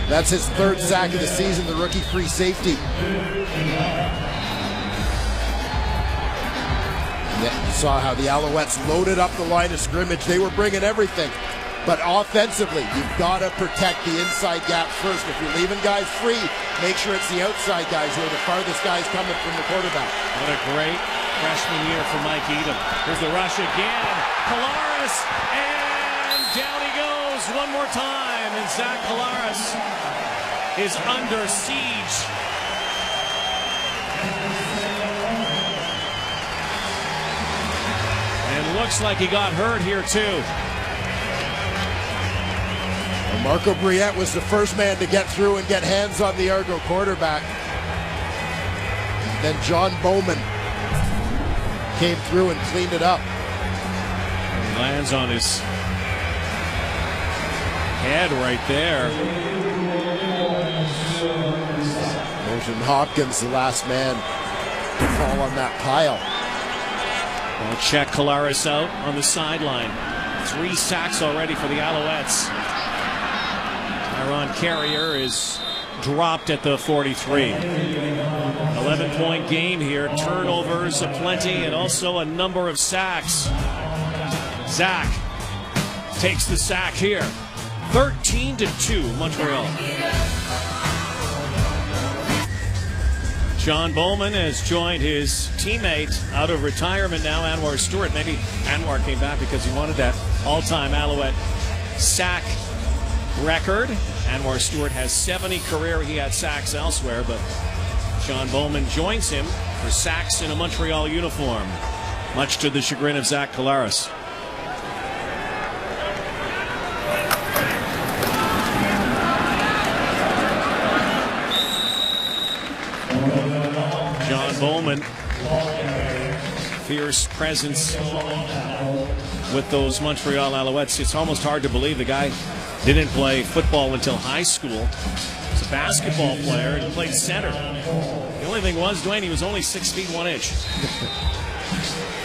that's his 3rd sack of the season, the rookie free safety. You saw how the Alouettes loaded up the line of scrimmage. They were bringing everything. But offensively, you've got to protect the inside gap first. If you're leaving guys free, make sure it's the outside guys who are the farthest guys coming from the quarterback. What a great freshman year for Mike Edom. Here's the rush again. Collaros, and down he goes one more time. And Zach Collaros is under siege. Looks like he got hurt here too. Well, Marco Briette was the first man to get through and get hands on the Argo quarterback. Then John Bowman came through and cleaned it up. He lands on his head right there. Motion Hopkins, the last man to fall on that pile. We'll check Collaros out on the sideline. 3 sacks already for the Alouettes. Tyron Carrier is dropped at the 43. 11-point game here. Turnovers aplenty and also a number of sacks. Zach takes the sack here. 13-2 Montreal. John Bowman has joined his teammate out of retirement now, Anwar Stewart. Maybe Anwar came back because he wanted that all-time Alouette sack record. Anwar Stewart has 70 career. He had sacks elsewhere, but John Bowman joins him for sacks in a Montreal uniform, much to the chagrin of Zach Collaros. moment. Fierce presence with those Montreal Alouettes. It's almost hard to believe the guy didn't play football until high school. He's a basketball player and played center. The only thing was, Dwayne, he was only 6 feet 1 inch.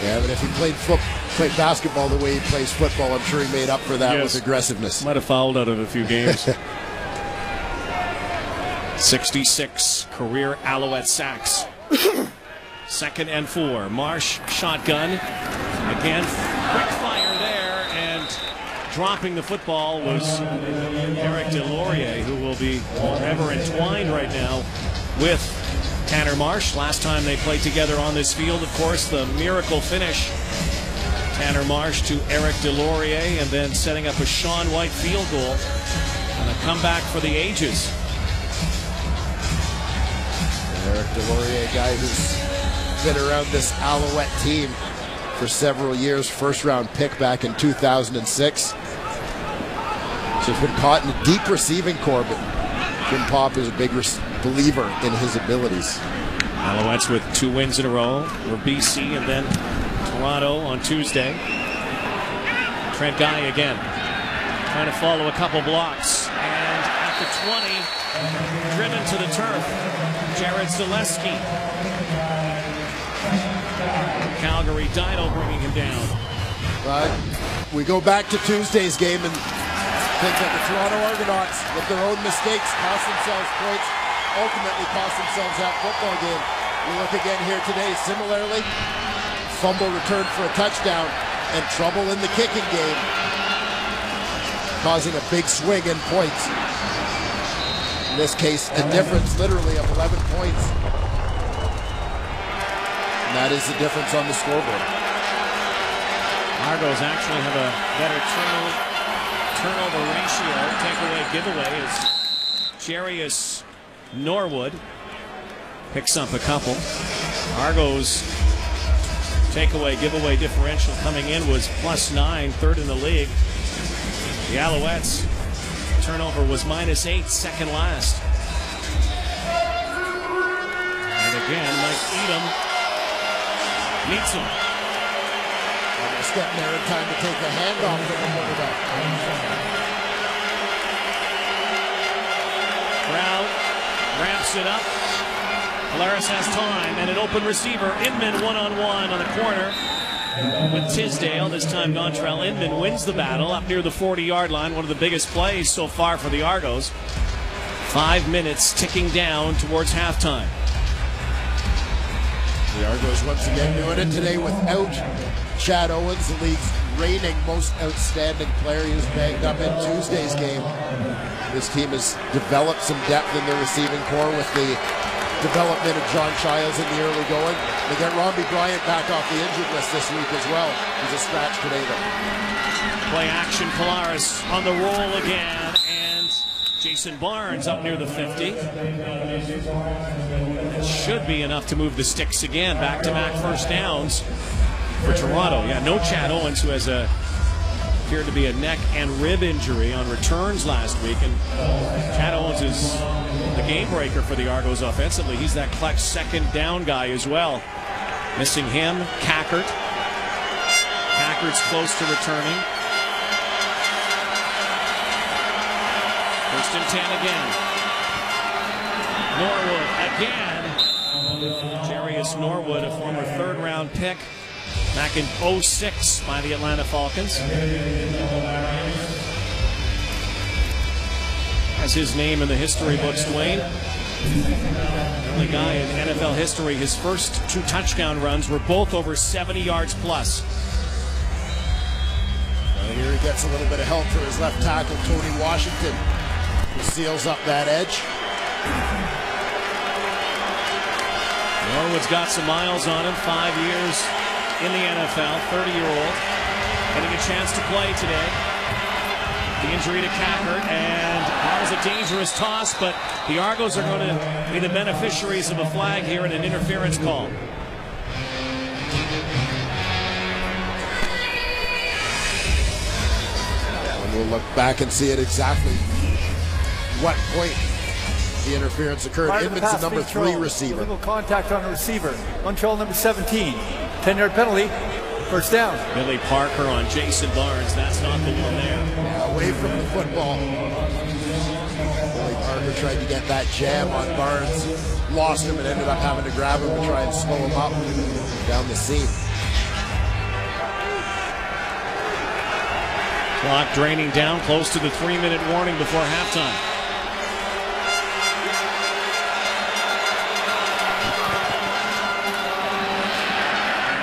Yeah, but if he played basketball the way he plays football, I'm sure he made up for that with aggressiveness. Might have fouled out of a few games. 66 career Alouette sacks. 2nd and 4. Marsh shotgun. Again, quick fire there, and dropping the football was Eric Delorier, who will be forever entwined right now with Tanner Marsh. Last time they played together on this field, of course, the miracle finish. Tanner Marsh to Eric Delorier, and then setting up a Sean White field goal and a comeback for the ages. Eric Delorier, a guy who's been around this Alouette team for several years. First-round pick back in 2006. So he's been caught in a deep receiving corps, but Jim Popp is a big believer in his abilities. Alouettes with 2 wins in a row for BC and then Toronto on Tuesday. Trent Guy again, trying to follow a couple blocks. And at the 20, driven to the turf, Jared Zaleski. Calgary Dino bringing him down. But we go back to Tuesday's game and think that the Toronto Argonauts, with their own mistakes, cost themselves points, ultimately cost themselves that football game. We look again here today, similarly, fumble returned for a touchdown and trouble in the kicking game, causing a big swing in points. In this case, a difference literally of 11 points. And that is the difference on the scoreboard. Argos actually have a better turnover ratio. Takeaway giveaway is Jarius Norwood picks up a couple. Argos takeaway giveaway differential coming in was +9, 3rd in the league. The Alouettes turnover was -8, 2nd last. And again, Mike Edom meets him. Just getting there in time to take the handoff from the quarterback. Brown ramps it up. Polaris has time and an open receiver. Inman one-on-one on the corner with Tisdale. This time Montreal. Inman wins the battle up near the 40-yard line. One of the biggest plays so far for the Argos. 5 minutes ticking down towards halftime. The Argos once again doing it today without Chad Owens, the league's reigning most outstanding player. He was banged up in Tuesday's game. This team has developed some depth in their receiving corps with the development of John Childs in the early going. They get Robbie Bryant back off the injured list this week as well. He's a scratch today, though. Play action, Polaris on the roll again, and Jason Barnes up near the 50. That should be enough to move the sticks again. Back-to-back first downs for Toronto. Yeah, no Chad Owens, who has appeared to be a neck and rib injury on returns last week, and Chad Owens is the game breaker for the Argos offensively. He's that clutch 2nd down guy as well. Missing him, Cackert. Cackert's close to returning. 1st and 10 again. Norwood again. Jarius Norwood, a former 3rd-round pick back in 2006 by the Atlanta Falcons. Has his name in the history books, Dwayne. The only guy in NFL history, his first 2 touchdown runs were both over 70 yards plus. And here he gets a little bit of help for his left tackle, Tony Washington, who seals up that edge. Norwood's got some miles on him, 5 years in the NFL, 30-year-old, getting a chance to play today. The injury to Cackert, and that was a dangerous toss, but the Argos are going to be the beneficiaries of a flag here and an interference call. And we'll look back and see at exactly what point The interference occurred. Prior to the Inman's pass the number being 3 thrown, receiver. illegal contact on the receiver. Montreal number 17. 10-yard penalty. First down. Billy Parker on Jason Barnes. That's not the one there. Yeah, away from the football. Billy Parker tried to get that jam on Barnes. Lost him and ended up having to grab him and try and slow him up down the seam. Clock draining down, close to the 3-minute warning before halftime.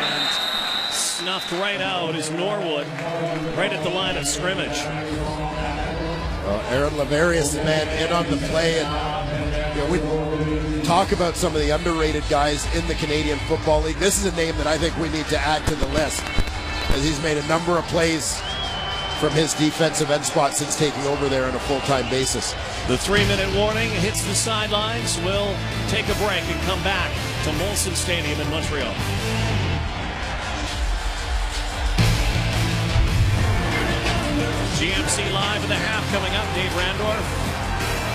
And snuffed right out is Norwood, right at the line of scrimmage. Aaron Laverius, the man in on the play, and we talk about some of the underrated guys in the Canadian Football League. This is a name that I think we need to add to the list, as he's made a number of plays from his defensive end spot since taking over there on a full-time basis. The 3-minute warning hits the sidelines. We'll take a break and come back to Molson Stadium in Montreal. GMC Live in the half coming up. Dave Randorf,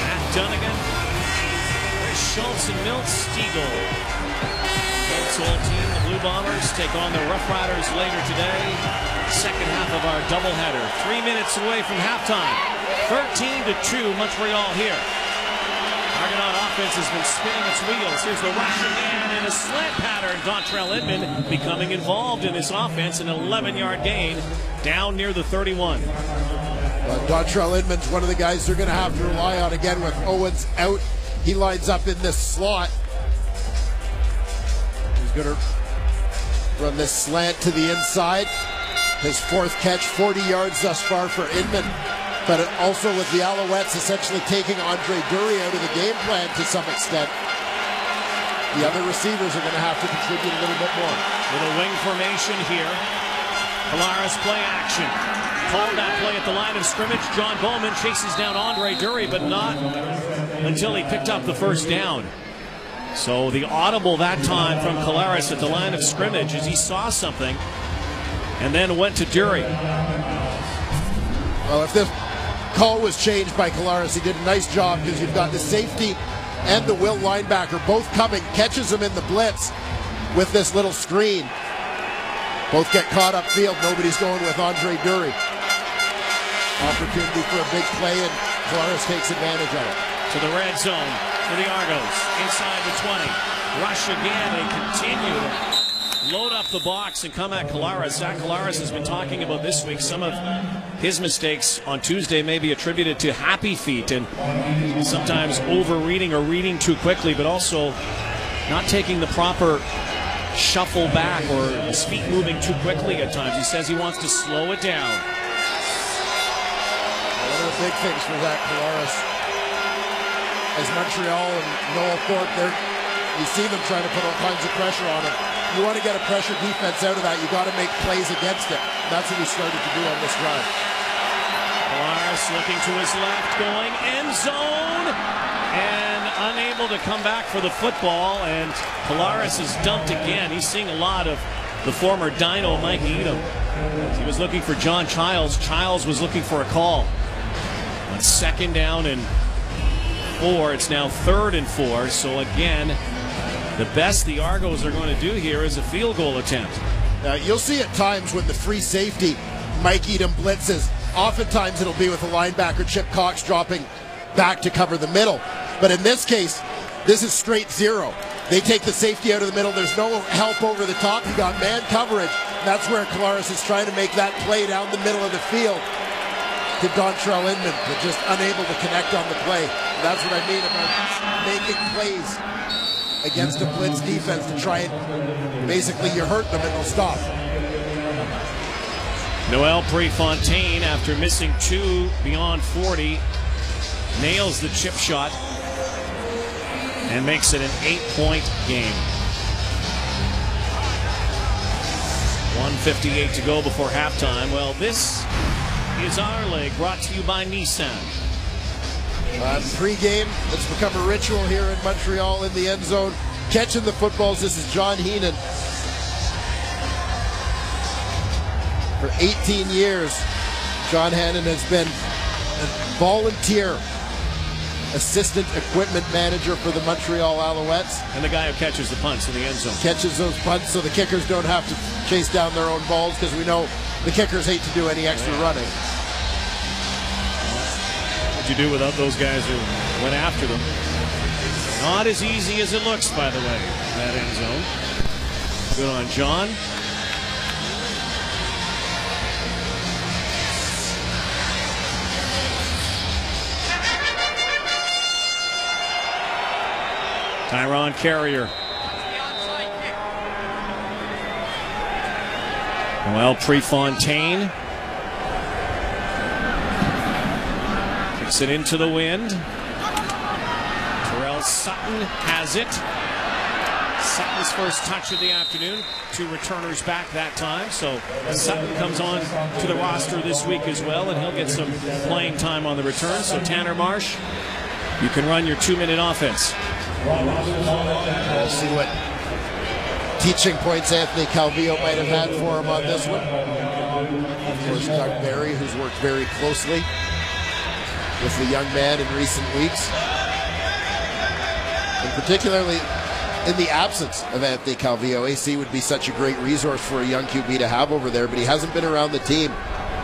Matt Dunnigan, Schultz and Milt Stiegel. Milt's whole team, the Blue Bombers, take on the Rough Riders later today. Second half of our doubleheader. 3 minutes away from halftime. 13-2 Montreal here. Argonaut offense has been spinning its wheels. Here's the rush again in a slant pattern. Dontrell Inman becoming involved in this offense. An 11-yard gain down near the 31. Dontrell Inman's one of the guys they're going to have to rely on again with Owens out. He lines up in this slot. He's going to run this slant to the inside. His fourth catch, 40 yards thus far for Inman. But also with the Alouettes essentially taking Andre Dury out of the game plan to some extent, the other receivers are going to have to contribute a little bit more. Little wing formation here. Polaris play action. Called that play at the line of scrimmage. John Bowman chases down Andre Dury, but not until he picked up the first down. So the audible that time from Polaris at the line of scrimmage as he saw something and then went to Dury. Well, if this call was changed by Polaris, he did a nice job, because you've got the safety and the will linebacker both coming, catches him in the blitz with this little screen. Both get caught upfield. Nobody's going with Andre Dury. Opportunity for a big play, and Polaris takes advantage of it. To the red zone for the Argos. Inside the 20. Rush again. They continue to load up the box and come at Polaris. Zach Polaris has been talking about this week. Some of his mistakes on Tuesday may be attributed to happy feet and sometimes overreading or reading too quickly, but also not taking the proper shuffle back or his feet moving too quickly at times. He says he wants to slow it down. One of the big things for Zach Polaris, as Montreal and Noel Thorpe, you see them trying to put all kinds of pressure on him. You want to get a pressure defense out of that, you got to make plays against it. That's what he started to do on this drive. Polaris looking to his left, going end zone, and unable to come back for the football, and Polaris is dumped again. He's seeing a lot of the former Dino Mike Edom. He was looking for John Childs. Childs was looking for a call. On second down and 4, it's now 3rd and 4, so again, the best the Argos are going to do here is a field goal attempt. You'll see at times when the free safety Mike Edom blitzes, oftentimes it'll be with a linebacker, Chip Cox, dropping back to cover the middle. But in this case, this is straight zero. They take the safety out of the middle. There's no help over the top. You got man coverage. That's where Polaris is trying to make that play down the middle of the field to Dontrell Inman, but just unable to connect on the play. That's what I mean about making plays against a blitz defense to try and basically you hurt them and they'll stop. Noel Prefontaine, after missing 2 beyond 40, nails the chip shot and makes it an 8-point game. 1:58 to go before halftime. Well, this is our leg, brought to you by Nissan. Pre-game, it's become a ritual here in Montreal in the end zone. Catching the footballs, this is John Heenan. For 18 years, John Hannon has been a volunteer assistant equipment manager for the Montreal Alouettes. And the guy who catches the punts in the end zone. Catches those punts so the kickers don't have to chase down their own balls, because we know the kickers hate to do any extra running. What'd you do without those guys who went after them? Not as easy as it looks, by the way, that end zone. Good on John. Tyrone Carrier. Well, Prefontaine kicks it into the wind. Terrell Sutton has it. Sutton's first touch of the afternoon. 2 returners back that time. So Sutton comes on to the roster this week as well, and he'll get some playing time on the return. So Tanner Marsh, you can run your 2-minute offense. We'll see what teaching points Anthony Calvillo might have had for him on this one. Of course, Doug Barry, who's worked very closely with the young man in recent weeks. And particularly in the absence of Anthony Calvillo, AC would be such a great resource for a young QB to have over there, but he hasn't been around the team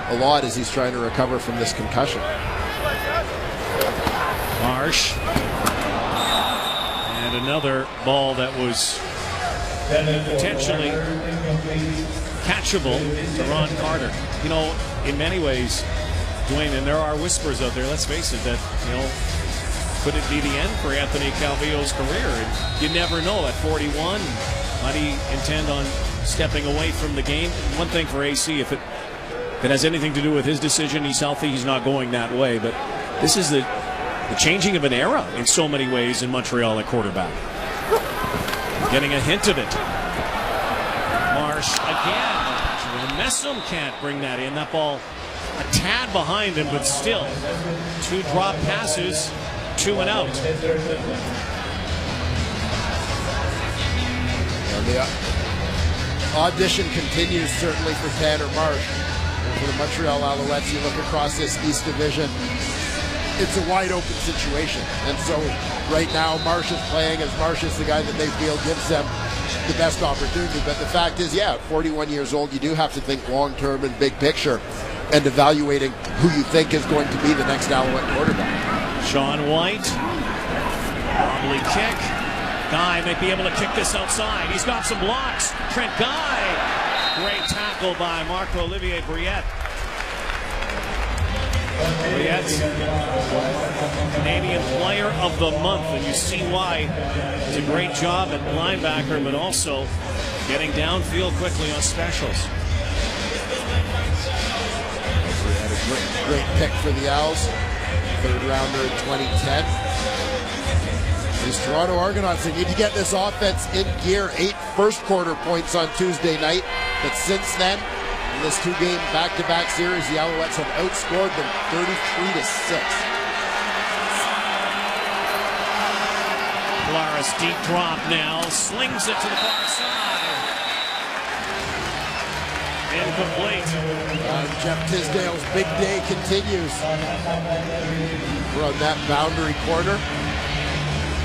a lot as he's trying to recover from this concussion. Marsh. And another ball that was potentially catchable to Ron Carter. You know, in many ways, Dwayne, and there are whispers out there, let's face it, that, you know, could it be the end for Anthony Calvillo's career? And you never know at 41. Might he intend on stepping away from the game? One thing for AC, if it has anything to do with his decision, he's healthy, he's not going that way. But this is the changing of an era in so many ways in Montreal at quarterback. Getting a hint of it. Marsh again. Messam can't bring that in. That ball a tad behind him, but still 2 drop passes, 2 and out. And the audition continues certainly for Tanner Marsh. And for the Montreal Alouettes, you look across this East Division, it's a wide open situation. And so right now Marsh is playing as Marsh is the guy that they feel gives them the best opportunity. But the fact is, yeah, at 41 years old, you do have to think long term and big picture and evaluating who you think is going to be the next Alouette quarterback. Sean White, wobbly kick. Guy might be able to kick this outside. He's got some blocks. Trent Guy, great tackle by Marc-Olivier Briette. Briette, Canadian Player of the Month, and you see why. It's a great job at linebacker, but also getting downfield quickly on specials. Briette, a great pick for the Owls. 3rd rounder in 2010. These Toronto Argonauts, they need to get this offense in gear. 8 first quarter points on Tuesday night, but since then, in this 2-game back-to-back series, the Alouettes have outscored them 33-6. Claris deep drop now, slings it to the far side. Incomplete. Jeff Tisdale's big day continues. We're on that boundary corner.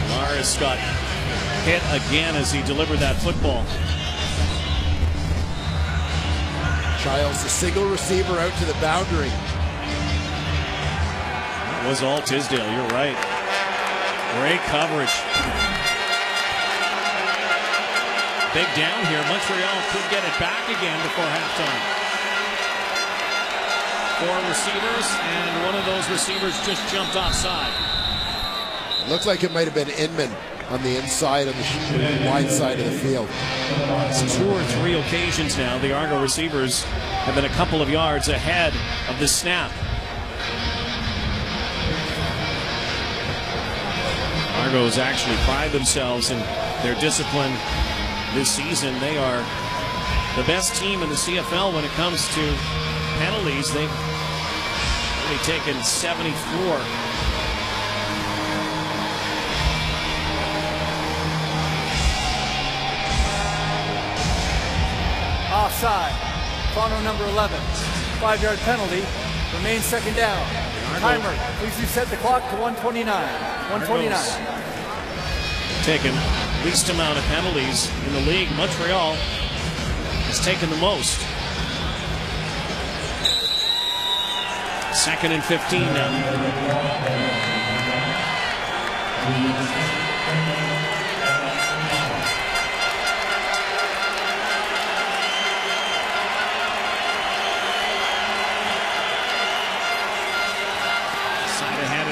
Claris got hit again as he delivered that football. Childs, the single receiver out to the boundary. That was all Tisdale, you're right. Great coverage. Big down here. Montreal could get it back again before halftime. 4 receivers, and one of those receivers just jumped offside. It looks like it might have been Inman on the inside of the wide side of the field. It's 2 or 3 occasions now the Argo receivers have been a couple of yards ahead of the snap. Argos actually pride themselves in their discipline this season. They are the best team in the CFL when it comes to penalties. They've only taken 74. Offside. Toronto number 11. 5-yard penalty. Remains 2nd down. The Timer. Please reset the clock to 129. 129. Taken least amount of penalties in the league. Montreal has taken the most. 2nd and 15 now.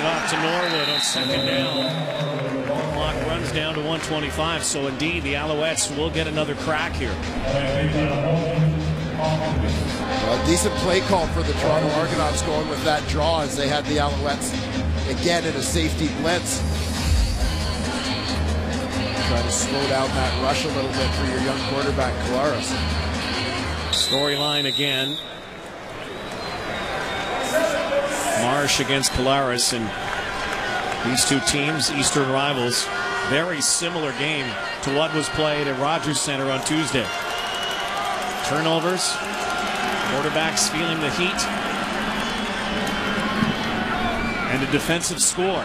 Off to Norwood on 2nd down. Clock runs down to 125, so indeed the Alouettes will get another crack here. Well, decent play call for the Toronto Argonauts going with that draw as they had the Alouettes again in a safety blitz. Try to slow down that rush a little bit for your young quarterback, Collaros. Storyline again. Marsh against Collaros, and these two teams, Eastern rivals, very similar game to what was played at Rogers Center on Tuesday. Turnovers, quarterbacks feeling the heat, and a defensive score.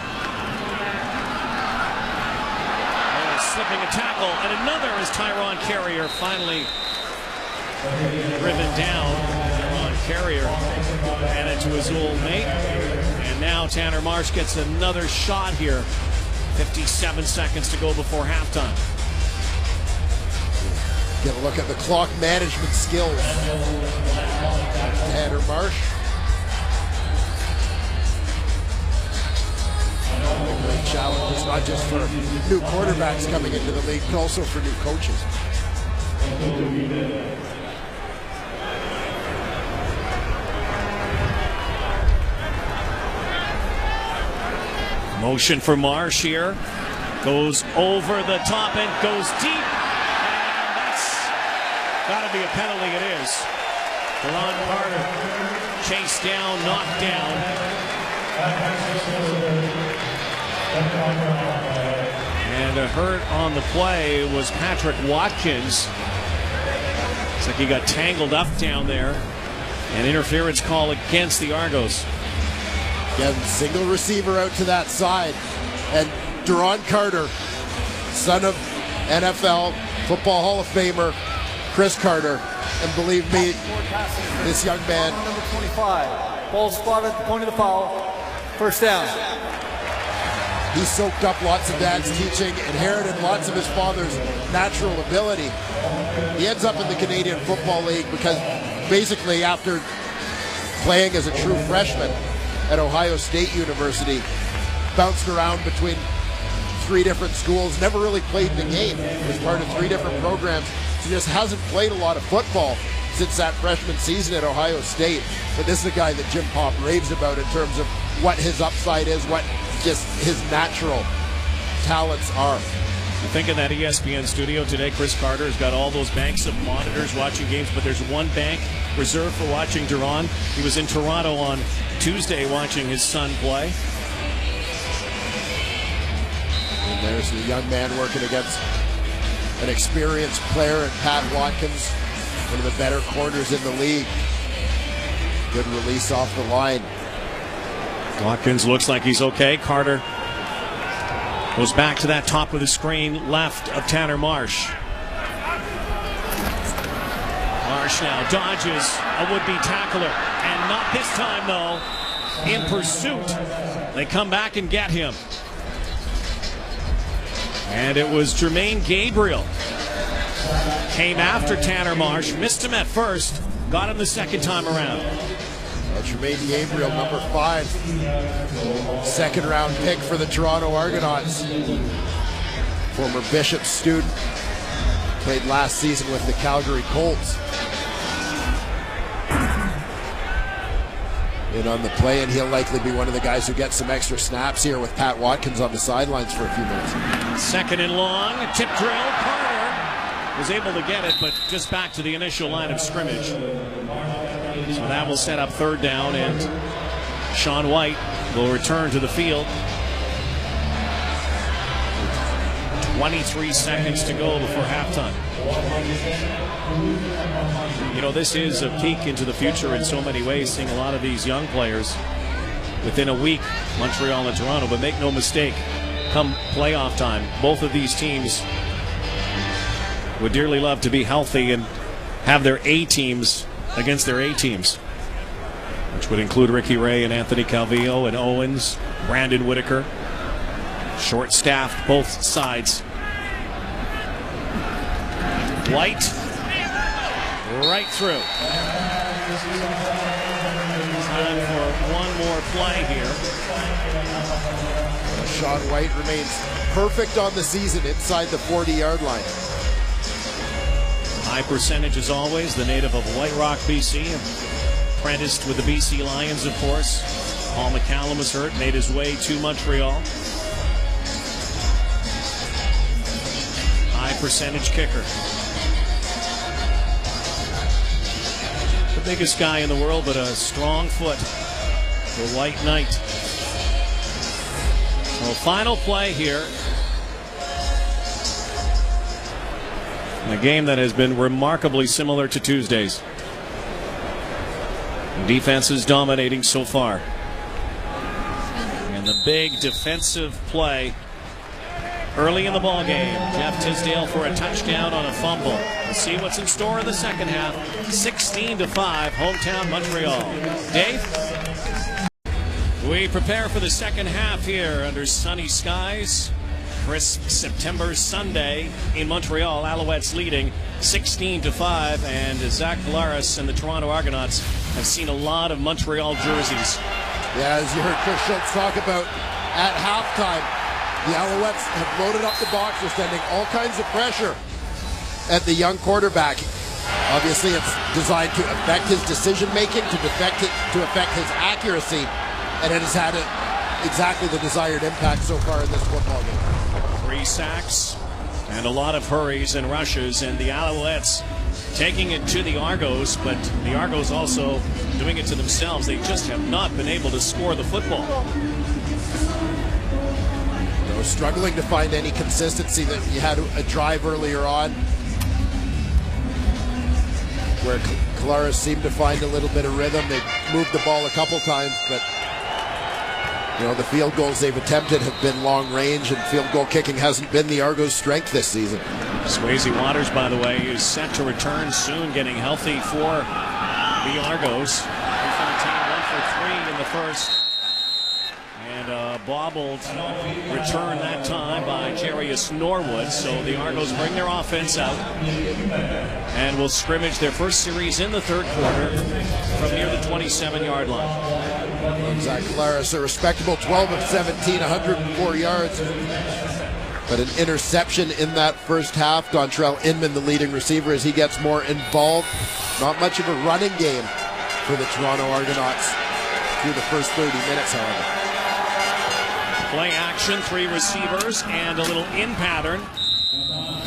Slipping a tackle, and another as Tyron Carrier finally driven down. Carrier and into his old mate, and now Tanner Marsh gets another shot here. 57 seconds to go before halftime. Get a look at the clock management skills. Tanner Marsh. Great challenges, not just for new quarterbacks coming into the league, but also for new coaches. Motion for Marsh here. Goes over the top and goes deep. And that's got to be a penalty. It is. Deron Carter chased down, knocked down. And a hurt on the play was Patrick Watkins. Looks like he got tangled up down there. An interference call against the Argos. Again, single receiver out to that side. And Deron Carter, son of NFL Football Hall of Famer Chris Carter. And believe me, this young man. Number 25. Ball spotted at the point of the foul. First down. He soaked up lots of dad's teaching, inherited lots of his father's natural ability. He ends up in the Canadian Football League because basically after playing as a true freshman at Ohio State University, bounced around between 3 different schools, never really played the game, was part of 3 different programs, so just hasn't played a lot of football since that freshman season at Ohio State. But this is a guy that Jim Pop raves about in terms of what his upside is, what just his natural talents are. You think in that ESPN studio today, Chris Carter has got all those banks of monitors watching games, but there's one bank reserved for watching Deron. He was in Toronto on Tuesday watching his son play. And there's the young man working against an experienced player in Pat Watkins, one of the better corners in the league. Good release off the line. Watkins looks like he's okay. Carter goes back to that top of the screen left of Tanner Marsh. Marsh now dodges a would-be tackler, and not this time though. In pursuit, they come back and get him. And it was Jermaine Gabriel. Came after Tanner Marsh, missed him at first, got him the second time around. Jermaine Gabriel, number 5, second-round pick for the Toronto Argonauts. Former Bishop student, played last season with the Calgary Colts. In on the play, and he'll likely be one of the guys who gets some extra snaps here with Pat Watkins on the sidelines for a few minutes. 2nd and long, a tip drill. Carter was able to get it, but just back to the initial line of scrimmage. So that will set up 3rd down, and Sean White will return to the field. 23 seconds to go before halftime. You know, this is a peek into the future in so many ways, seeing a lot of these young players within a week, Montreal and Toronto. But make no mistake, come playoff time, both of these teams would dearly love to be healthy and have their A teams against their A teams, which would include Ricky Ray and Anthony Calvillo and Owens, Brandon Whitaker. Short-staffed both sides. White right through. Time for one more play here. Sean White remains perfect on the season inside the 40-yard line. High percentage as always, the native of White Rock, BC. Apprenticed with the BC Lions, of course. Paul McCallum was hurt, made his way to Montreal. High percentage kicker. The biggest guy in the world, but a strong foot. The White Knight. So final play here. A game that has been remarkably similar to Tuesday's. Defense is dominating so far. And the big defensive play early in the ball game. Jeff Tisdale for a touchdown on a fumble. We'll see what's in store in the second half. 16-5, hometown Montreal. Dave? We prepare for the second half here under sunny skies. Crisp September Sunday in Montreal. Alouettes leading 16-5, and Zach Collaros and the Toronto Argonauts have seen a lot of Montreal jerseys. Yeah, as you heard Chris Schultz talk about at halftime, the Alouettes have loaded up the box. They're sending all kinds of pressure at the young quarterback. Obviously, it's designed to affect his decision-making, to affect his accuracy, and it has had exactly the desired impact so far in this football game. 3 sacks and a lot of hurries and rushes, and the Alouettes taking it to the Argos, but the Argos also doing it to themselves. They just have not been able to score the football. They're struggling to find any consistency. That you had a drive earlier on where Collaros seemed to find a little bit of rhythm. They moved the ball a couple times, but the field goals they've attempted have been long range, and field goal kicking hasn't been the Argos' strength this season. Swayze Waters, by the way, is set to return soon, getting healthy for the Argos. 1 for 3 in the first. And a bobbled return that time by Jarius Norwood. So the Argos bring their offense out and will scrimmage their first series in the third quarter from near the 27-yard line. Zach Collaros, a respectable 12 of 17, 104 yards. But an interception in that first half. Dontrell Inman, the leading receiver, as he gets more involved. Not much of a running game for the Toronto Argonauts through the first 30 minutes, however. Play action, 3 receivers, and a little in pattern.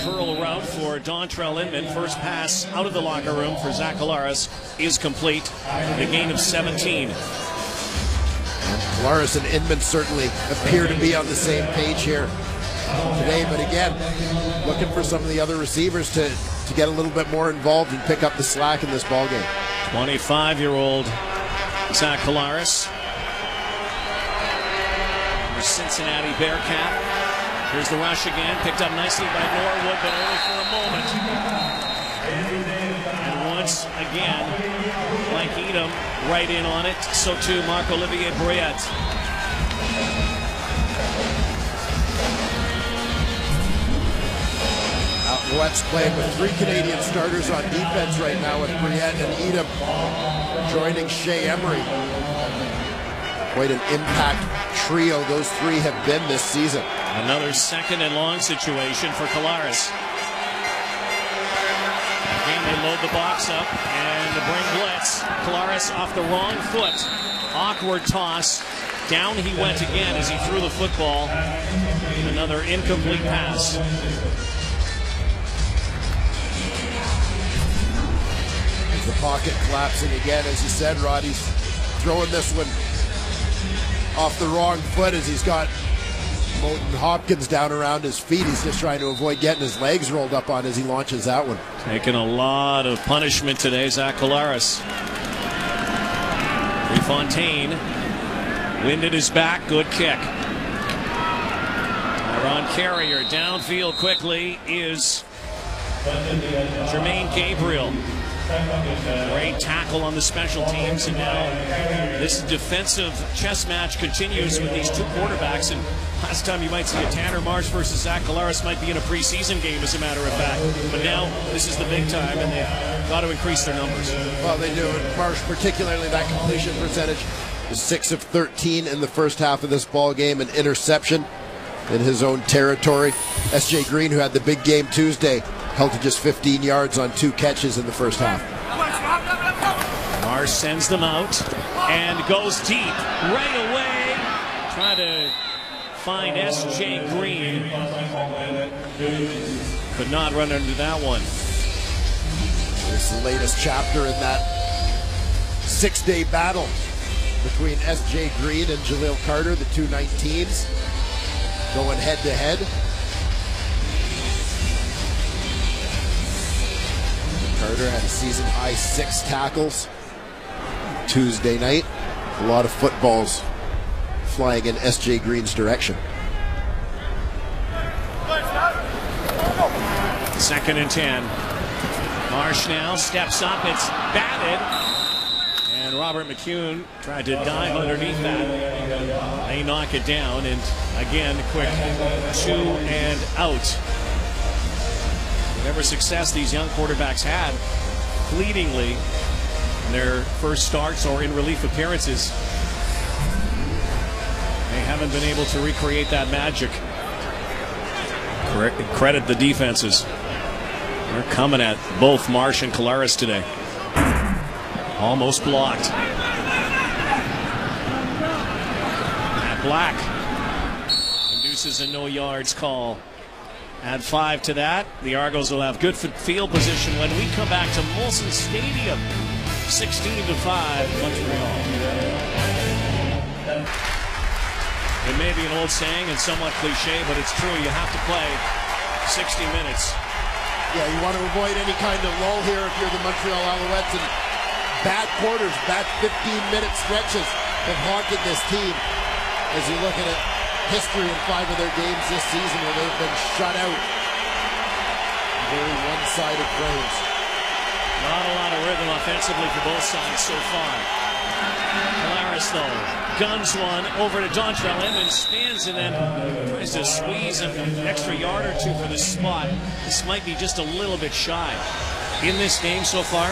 Curl route for Dontrell Inman. First pass out of the locker room for Zach Collaros is complete. The gain of 17. Collaros and Inman certainly appear to be on the same page here today, but again, looking for some of the other receivers to get a little bit more involved and pick up the slack in this ballgame. 25-year-old Zach Collaros, Cincinnati Bearcat. Here's the rush again, picked up nicely by Norwood, but only for a moment. And once again, Mike Edom right in on it. So too Marc-Olivier Brouillette. Alouettes playing with 3 Canadian starters on defense right now, with Brouillette and Edom joining Shea Emery. Quite an impact trio those 3 have been this season. Another second and long situation for Collaros. Again, they load the box up and bring blitz. Collaros off the wrong foot. Awkward toss. Down he went again as he threw the football. Another incomplete pass. The pocket collapsing again, as you said, Rod. He's throwing this one off the wrong foot as he's got Moten Hopkins down around his feet. He's just trying to avoid getting his legs rolled up on as he launches that one. Taking a lot of punishment today, Zach Collaros. Fontaine Wind at his back. Good kick. Ron Carrier downfield quickly is Jermaine Gabriel. Great tackle on the special teams, and now this defensive chess match continues with these two quarterbacks. And last time you might see a Tanner Marsh versus Zach Collaros might be in a preseason game, as a matter of fact. But now this is the big time, and they've got to increase their numbers. Well, they do. And Marsh, particularly that completion percentage, is 6 of 13 in the first half of this ball game, an interception in his own territory. S.J. Green, who had the big game Tuesday, held to just 15 yards on 2 catches in the first half. Marsh sends them out and goes deep right away. Try to find S.J. Green. Could not run into that one. It's the latest chapter in that 6-day battle between S.J. Green and Jaleel Carter, the two 19s, going head-to-head. Carter had a season-high 6 tackles Tuesday night. A lot of footballs flying in S.J. Green's direction. 2nd and 10. Marsh now steps up. It's batted. And Robert McCune tried to dive underneath that. They knock it down. And again, quick 2 and out. Whatever success these young quarterbacks had fleetingly in their first starts or in relief appearances, they haven't been able to recreate that magic. Credit the defenses. They're coming at both Marsh and Collaros today. Almost blocked. Matt Black induces a no yards call. Add 5 to that. The Argos will have good field position when we come back to Molson Stadium. 16-5 Montreal. It may be an old saying and somewhat cliche, but it's true. You have to play 60 minutes. Yeah, you want to avoid any kind of lull here if you're the Montreal Alouettes. And bad quarters, bad 15-minute stretches have haunted this team. As you look at it, history in 5 of their games this season where they've been shut out. Very one-sided frames. Not a lot of rhythm offensively for both sides so far. Collaros, though, guns one over to Dontrell Edmonds, spins and then tries to squeeze an extra yard or 2 for the spot. This might be just a little bit shy. In this game so far,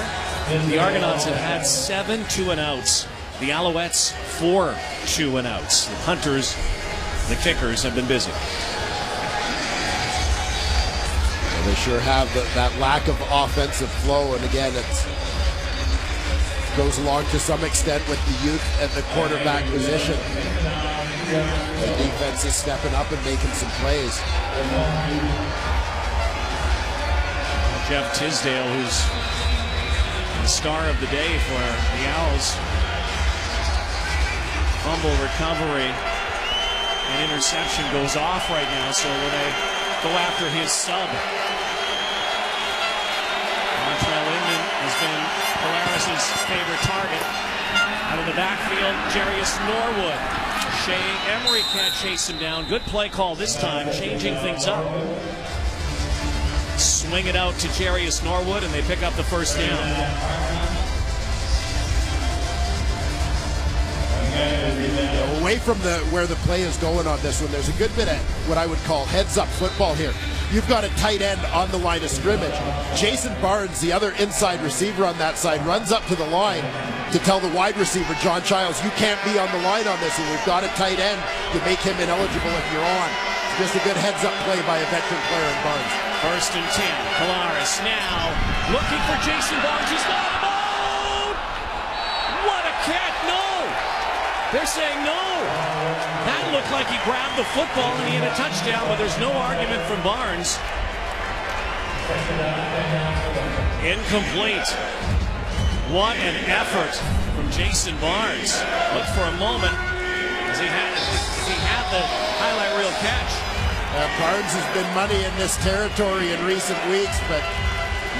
the Argonauts have had 7 2-and-outs. The Alouettes 4 2-and-outs. The Hunters, the kickers, have been busy. Well, they sure have that lack of offensive flow, and again, it goes along to some extent with the youth at the quarterback position. The defense is stepping up and making some plays. Jeff Tisdale, who's the star of the day for the Owls. Fumble recovery. An interception goes off right now, so when they go after his sub. Dontrell Edmonds has been Collaros' favorite target. Out of the backfield, Jarius Norwood. Shea Emery can't chase him down. Good play call this time, changing things up. Swing it out to Jarius Norwood, and they pick up the first down. Away from where the play is going on this one, there's a good bit of what I would call heads-up football here. You've got a tight end on the line of scrimmage. Jason Barnes, the other inside receiver on that side, runs up to the line to tell the wide receiver, John Childs, you can't be on the line on this, and we've got a tight end to make him ineligible if you're on. Just a good heads-up play by a veteran player in Barnes. 1st and 10. Collaros now looking for Jason Barnes. He's not alone! What a cat! No! They're saying no. That looked like he grabbed the football and he had a touchdown, but there's no argument from Barnes. Incomplete. What an effort from Jason Barnes. Looked for a moment as he had the highlight reel catch. Barnes has been money in this territory in recent weeks, but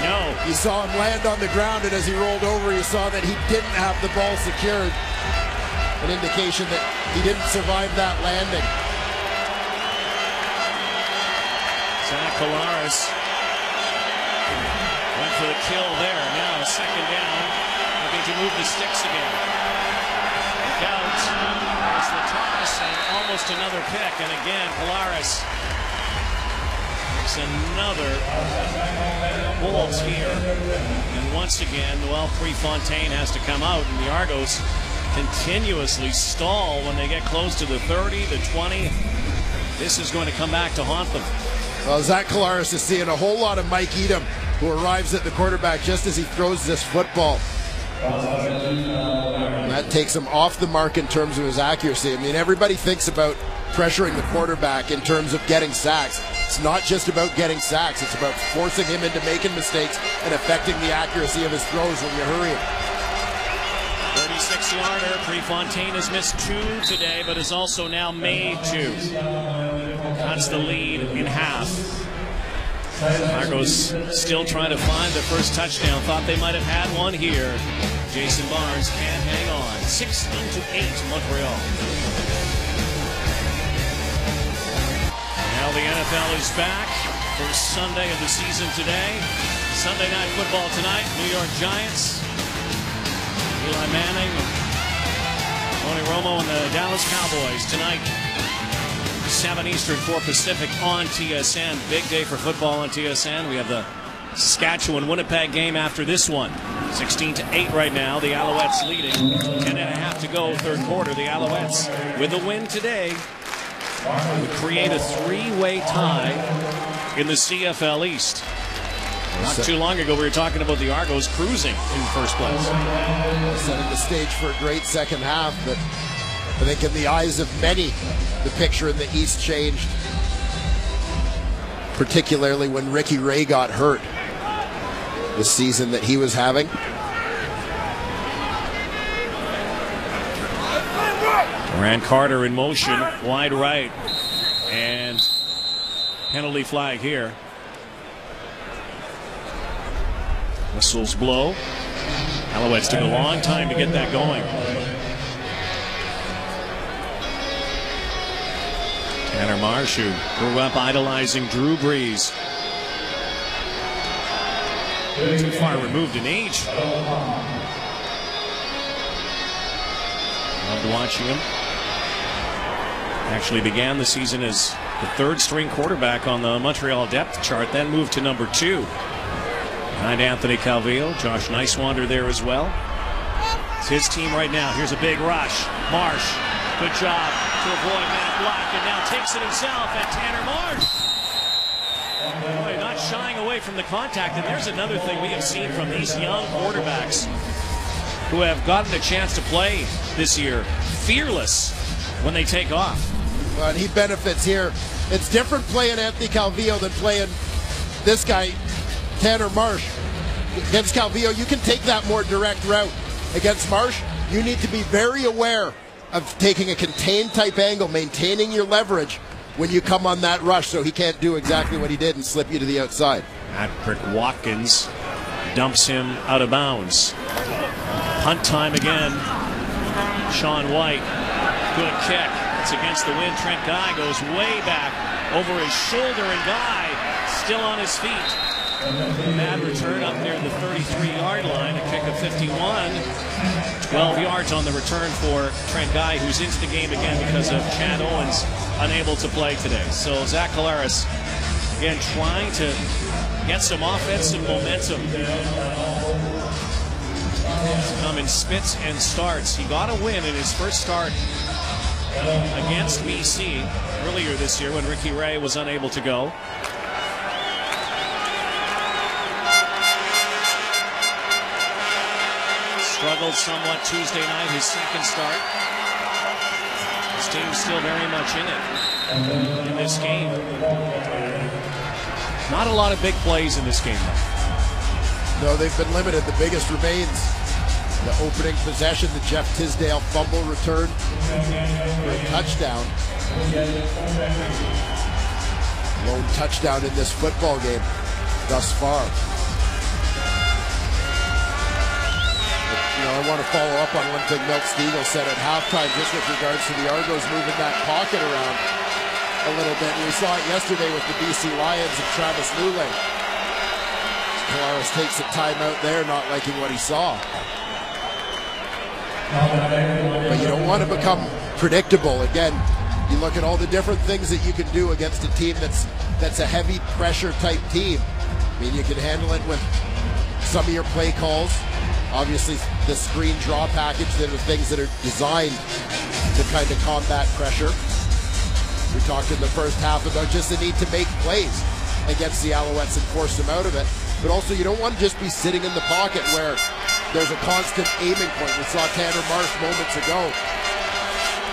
no. You saw him land on the ground, and as he rolled over, you saw that he didn't have the ball secured. an indication that he didn't survive that landing. Zach Collaros went for the kill there. Now a second down. Looking to move the sticks again. Look out. There's the toss and almost another pick. And again, Collaros makes another bolt here. And once again, well, Prefontaine has to come out. And the Argos continuously stall when they get close to the 30, the 20. This is going to come back to haunt them. Well, Zach Collaros is seeing a whole lot of Mike Edom, who arrives at the quarterback just as he throws this football. And that takes him off the mark in terms of his accuracy. I mean, everybody thinks about pressuring the quarterback in terms of getting sacks. It's not just about getting sacks. It's about forcing him into making mistakes and affecting the accuracy of his throws when you hurry him. 36-yarder. Prefontaine has missed 2 today, but has also now made 2. Cuts the lead in half. Argos still trying to find the first touchdown. Thought they might have had one here. Jason Barnes can't hang on. 16-8 Montreal. Now the NFL is back. First Sunday of the season today. Sunday Night Football tonight. New York Giants. Eli Manning, Tony Romo, and the Dallas Cowboys tonight. 7 Eastern, 4 Pacific on TSN. Big day for football on TSN. We have the Saskatchewan-Winnipeg game after this one. 16-8 right now. The Alouettes leading. 10.5 to go, third quarter. The Alouettes, with a win today, would create a 3-way tie in the CFL East. Not too long ago, we were talking about the Argos cruising in first place. Setting the stage for a great second half, but I think in the eyes of many, the picture in the East changed, particularly when Ricky Ray got hurt the season that he was having. Rand Carter in motion, wide right, and penalty flag here. Whistles blow. Alouettes took a long time to get that going. Tanner Marsh, who grew up idolizing Drew Brees. Too far removed in age. Loved watching him. Actually began the season as the 3rd string quarterback on the Montreal depth chart, then moved to number 2. Behind Anthony Calvillo, Josh Nicewander there as well. It's his team right now. Here's a big rush. Marsh, good job to avoid Matt Black, and now takes it himself at Tanner Marsh. Boy, not shying away from the contact, and there's another thing we have seen from these young quarterbacks who have gotten a chance to play this year. Fearless when they take off. Well, and he benefits here. It's different playing Anthony Calvillo than playing this guy, Tanner Marsh. Against Calvillo, you can take that more direct route. Against Marsh, you need to be very aware of taking a contained type angle, maintaining your leverage when you come on that rush, so he can't do exactly what he did and slip you to the outside. Patrick Watkins dumps him out of bounds. Punt time again. Sean White, good kick. It's against the wind. Trent Guy goes way back over his shoulder, and Guy still on his feet. Bad return up near the 33-yard line, a kick of 51. 12 yards on the return for Trent Guy, who's into the game again because of Chad Owens unable to play today. So Zach Collaros, again, trying to get some offensive momentum. He's come in spits and starts. He got a win in his first start against BC earlier this year when Ricky Ray was unable to go. Struggled somewhat Tuesday night, his second start. His team's still very much in it in this game. Not a lot of big plays in this game, though. No, they've been limited. The biggest remains the opening possession, the Jeff Tisdale fumble return for a touchdown. Lone touchdown in this football game thus far. But, you know, I want to follow up on one thing Milt Stiegel said at halftime just with regards to the Argos moving that pocket around a little bit. And we saw it yesterday with the BC Lions and Travis Lulay. Collaros takes a timeout there, not liking what he saw. But you don't want to become predictable. Again, you look at all the different things that you can do against a team that's a heavy pressure type team. I mean, you can handle it with some of your play calls. Obviously, the screen draw package, that are things that are designed to kind of combat pressure. We talked in the first half about just the need to make plays against the Alouettes and force them out of it. But also, you don't want to just be sitting in the pocket where there's a constant aiming point. We saw Tanner Marsh moments ago.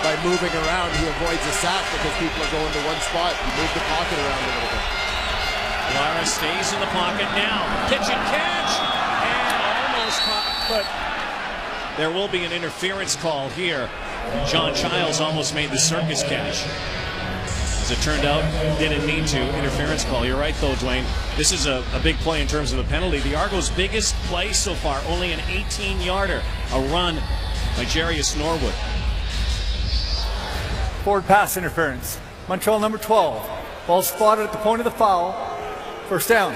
By moving around, he avoids a sack because people are going to one spot. You move the pocket around a little bit. Lara stays in the pocket now. Pitch and catch. And almost caught, but there will be an interference call here. John Childs almost made the circus catch. As it turned out, didn't need to. Interference call. You're right, though, Dwayne. This is a big play in terms of a penalty. The Argos' biggest play so far, only an 18-yarder. A run by Jarius Norwood. Forward pass interference. Montreal number 12. Ball spotted at the point of the foul. First down.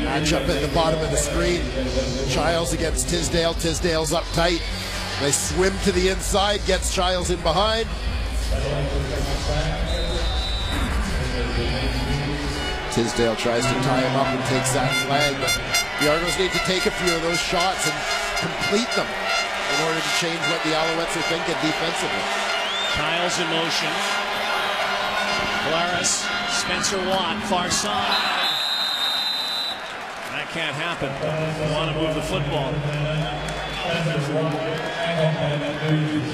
Matchup at the bottom of the screen. Childs against Tisdale. Tisdale's up tight. They swim to the inside, gets Childs in behind. Tisdale tries to tie him up and takes that flag, but the Argos need to take a few of those shots and complete them in order to change what the Alouettes are thinking defensively. Childs in motion. Collaros, Spencer Watt, far side. That can't happen. You want to move the football.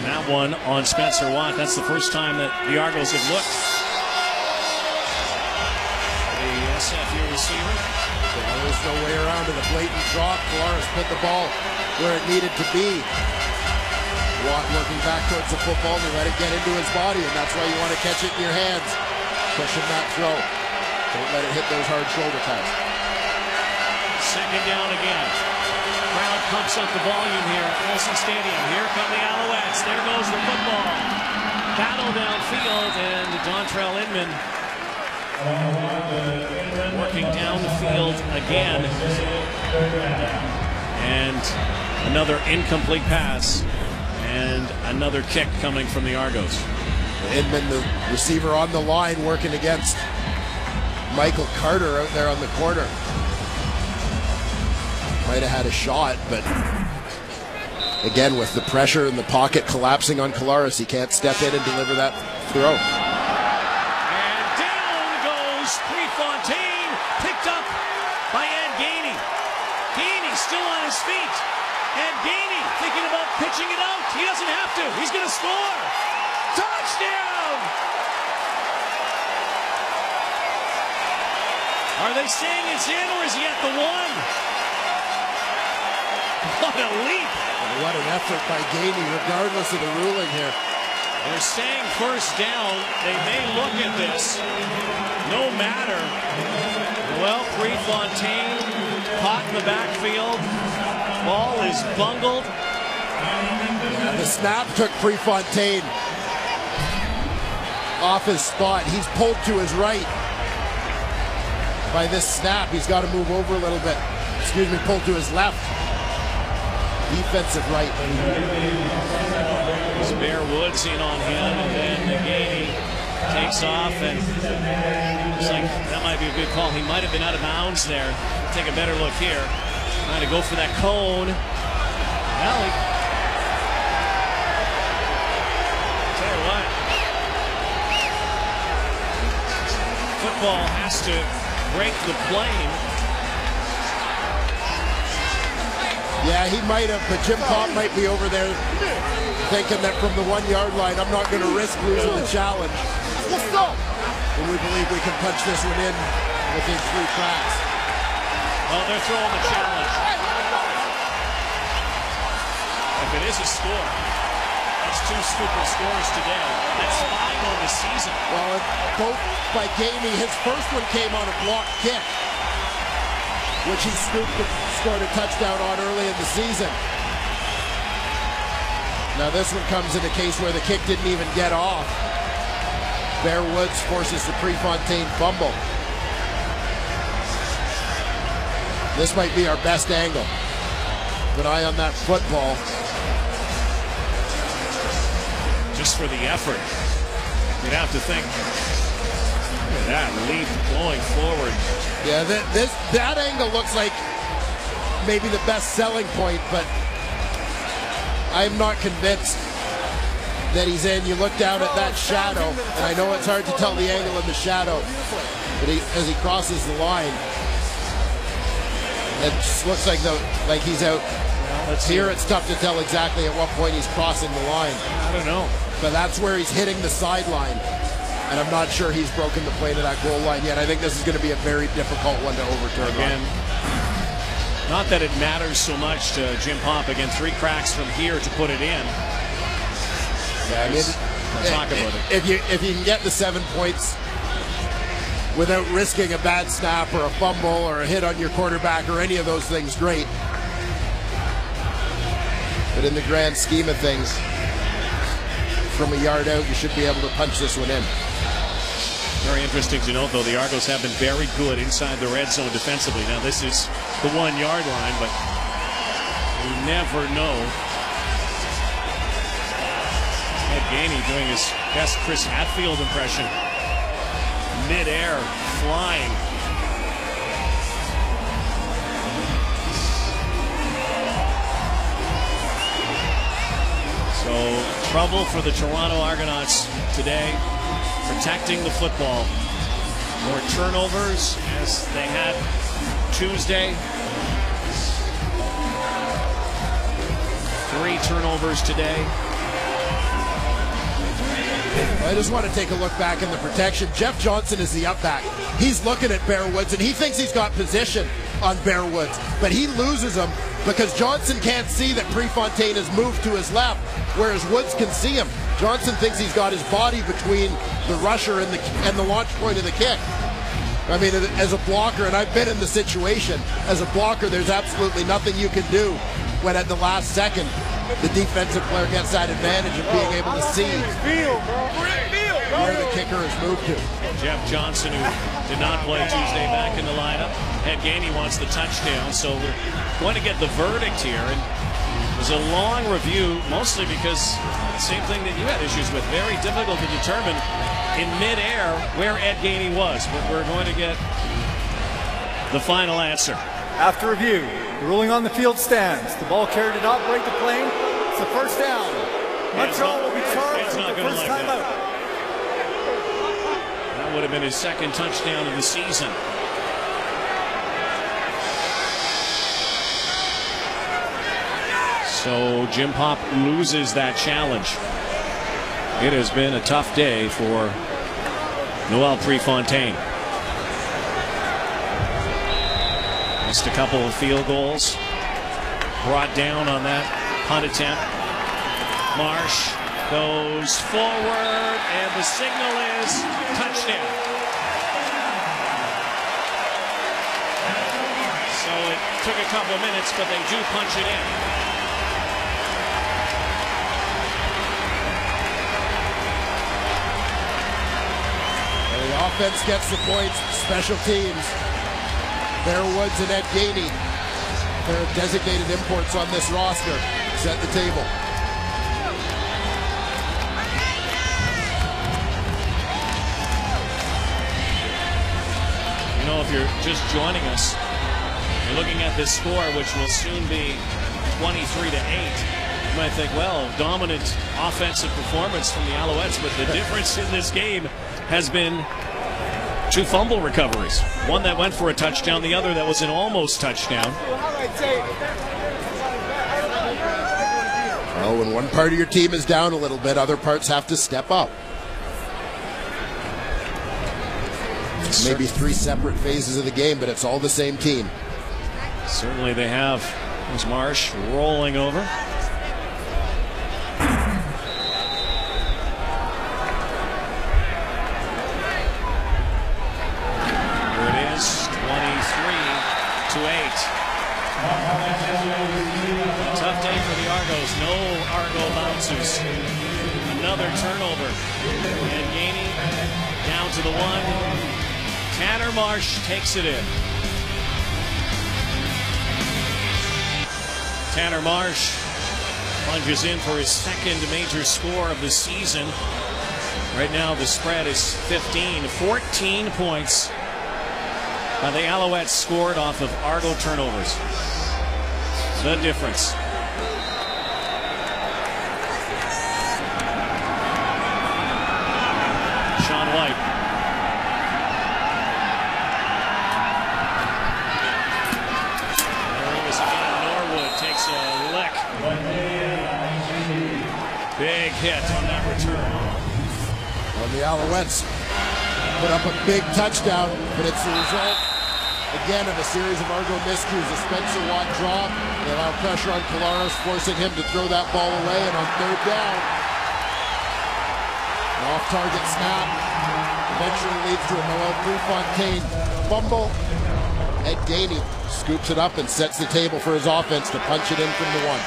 That one on Spencer Watt. That's the first time that the Argos have looked. The SFU receiver. There's no way around it. A blatant drop. Collaros put the ball where it needed to be. Watt working back towards the football to let it get into his body, and that's why you want to catch it in your hands. Pushing that throw. Don't let it hit those hard shoulder pads. Second down again. Crowd pumps up the volume here at Molson Stadium. Here come the Alouettes. There goes the football. Battle downfield, and Dontrell Inman working down the field again. And another incomplete pass. And another kick coming from the Argos. Inman, the receiver on the line, working against Michael Carter out there on the corner. Might have had a shot, but again, with the pressure and the pocket collapsing on Collaros, he can't step in and deliver that throw. And down goes Prefontaine, picked up by Ed Gainey. Gainey still on his feet. Ed Gainey thinking about pitching it out. He doesn't have to. He's going to score. Touchdown! Are they saying it's in, or is he at the one? What a leap! What an effort by Gainey, regardless of the ruling here. They're saying first down. They may look at this. No matter. Well, Prefontaine caught in the backfield. Ball is bungled. Yeah, the snap took Prefontaine off his spot. He's pulled to his right by this snap. He's got to move over a little bit. Excuse me, pulled to his left. Defensive right. Bear Woods in on him, and then Gainey takes off, and looks like that might be a good call. He might have been out of bounds there. Take a better look here. Trying to go for that cone. Well, tell you what, football has to break the plane. Yeah, he might have, but Jim Pop might be over there thinking that from the 1 yard line, I'm not going to risk losing the challenge. And we believe we can punch this one in within 3 cracks. Well, they're throwing the challenge. If it is a score, that's 2 super scores today. That's 5 on the season. Well, both by Gainey, his first one came on a blocked kick. which he scored a touchdown on early in the season. Now this one comes in a case where the kick didn't even get off. Bear Woods forces the Prefontaine fumble. This might be our best angle. Keep an eye on that football. Just for the effort, you'd have to think. Look at that leap going forward. Yeah, that angle looks like maybe the best selling point, but I'm not convinced that he's in. You look down at that shadow, and I know it's hard to tell the angle in the shadow, but as he crosses the line, it just looks like he's out. Here it's tough to tell exactly at what point he's crossing the line. I don't know. But that's where he's hitting the sideline. And I'm not sure he's broken the plane of that goal line yet. I think this is going to be a very difficult one to overturn. Again, not that it matters so much to Jim Pop. Again, 3 cracks from here to put it in. Yeah, I mean, talk about it. If you can get the 7 points without risking a bad snap or a fumble or a hit on your quarterback or any of those things, great. But in the grand scheme of things, from a yard out, you should be able to punch this one in. Very interesting to note, though, the Argos have been very good inside the red zone defensively. Now, this is the 1 yard line, but you never know. Ed Gainey doing his best Chris Hadfield impression. Mid-air, flying. So, trouble for the Toronto Argonauts today, protecting the football. More turnovers as they had Tuesday. 3 turnovers today. I just want to take a look back in the protection. Jeff Johnson is the up back. He's looking at Bear Woods, and he thinks he's got position on Bear Woods, but he loses him because Johnson can't see that Prefontaine has moved to his left, whereas Woods can see him. Johnson thinks he's got his body between the rusher and the launch point of the kick. I mean, as a blocker, and I've been in the situation, as a blocker, there's absolutely nothing you can do when at the last second the defensive player gets that advantage of being able to see where the kicker has moved to. Jeff Johnson, who did not play Tuesday, back in the lineup. Ed Gainey wants the touchdown, so we're going to get the verdict here. And it was a long review, mostly because same thing that you had issues with. Very difficult to determine in midair where Ed Gainey was, but we're going to get the final answer. After review, the ruling on the field stands. The ball carrier did not break the plane. It's a first down. Montreal will be charged with the first timeout. That would have been his 2nd touchdown of the season. So Jim Pop loses that challenge. It has been a tough day for Noel Prefontaine. Missed a couple of field goals. Brought down on that punt attempt. Marsh goes forward, and the signal is touchdown. So it took a couple of minutes, but they do punch it in. The offense gets the points. Special teams. Bear Woods and Ed Gainey, they're designated imports on this roster, set the table. You know, if you're just joining us, you're looking at this score, which will soon be 23-8. You might think, well, dominant offensive performance from the Alouettes, but the difference in this game has been 2 fumble recoveries. One that went for a touchdown, the other that was an almost touchdown. Well, when one part of your team is down a little bit, other parts have to step up. Maybe 3 separate phases of the game, but it's all the same team. Certainly they have. There's Marsh rolling over. to 8. A tough day for the Argos. No Argo bouncers. Another turnover. And Gainey down to the 1. Tanner Marsh takes it in. Tanner Marsh plunges in for his second major score of the season. Right now the spread is 15. 14 points by the Alouettes scored off of Argo turnovers. The difference. Sean White. There he is again. Norwood takes a lick. Big hit on that return. Well, the Alouettes put up a big touchdown, but it's the result, again, of a series of Argo miscues. A Spencer Watt drop. They allow pressure on Collaros, forcing him to throw that ball away. And on third down, an off-target snap eventually leads to a Noel Prefontaine fumble. Ed Gainey scoops it up and sets the table for his offense to punch it in from the 1.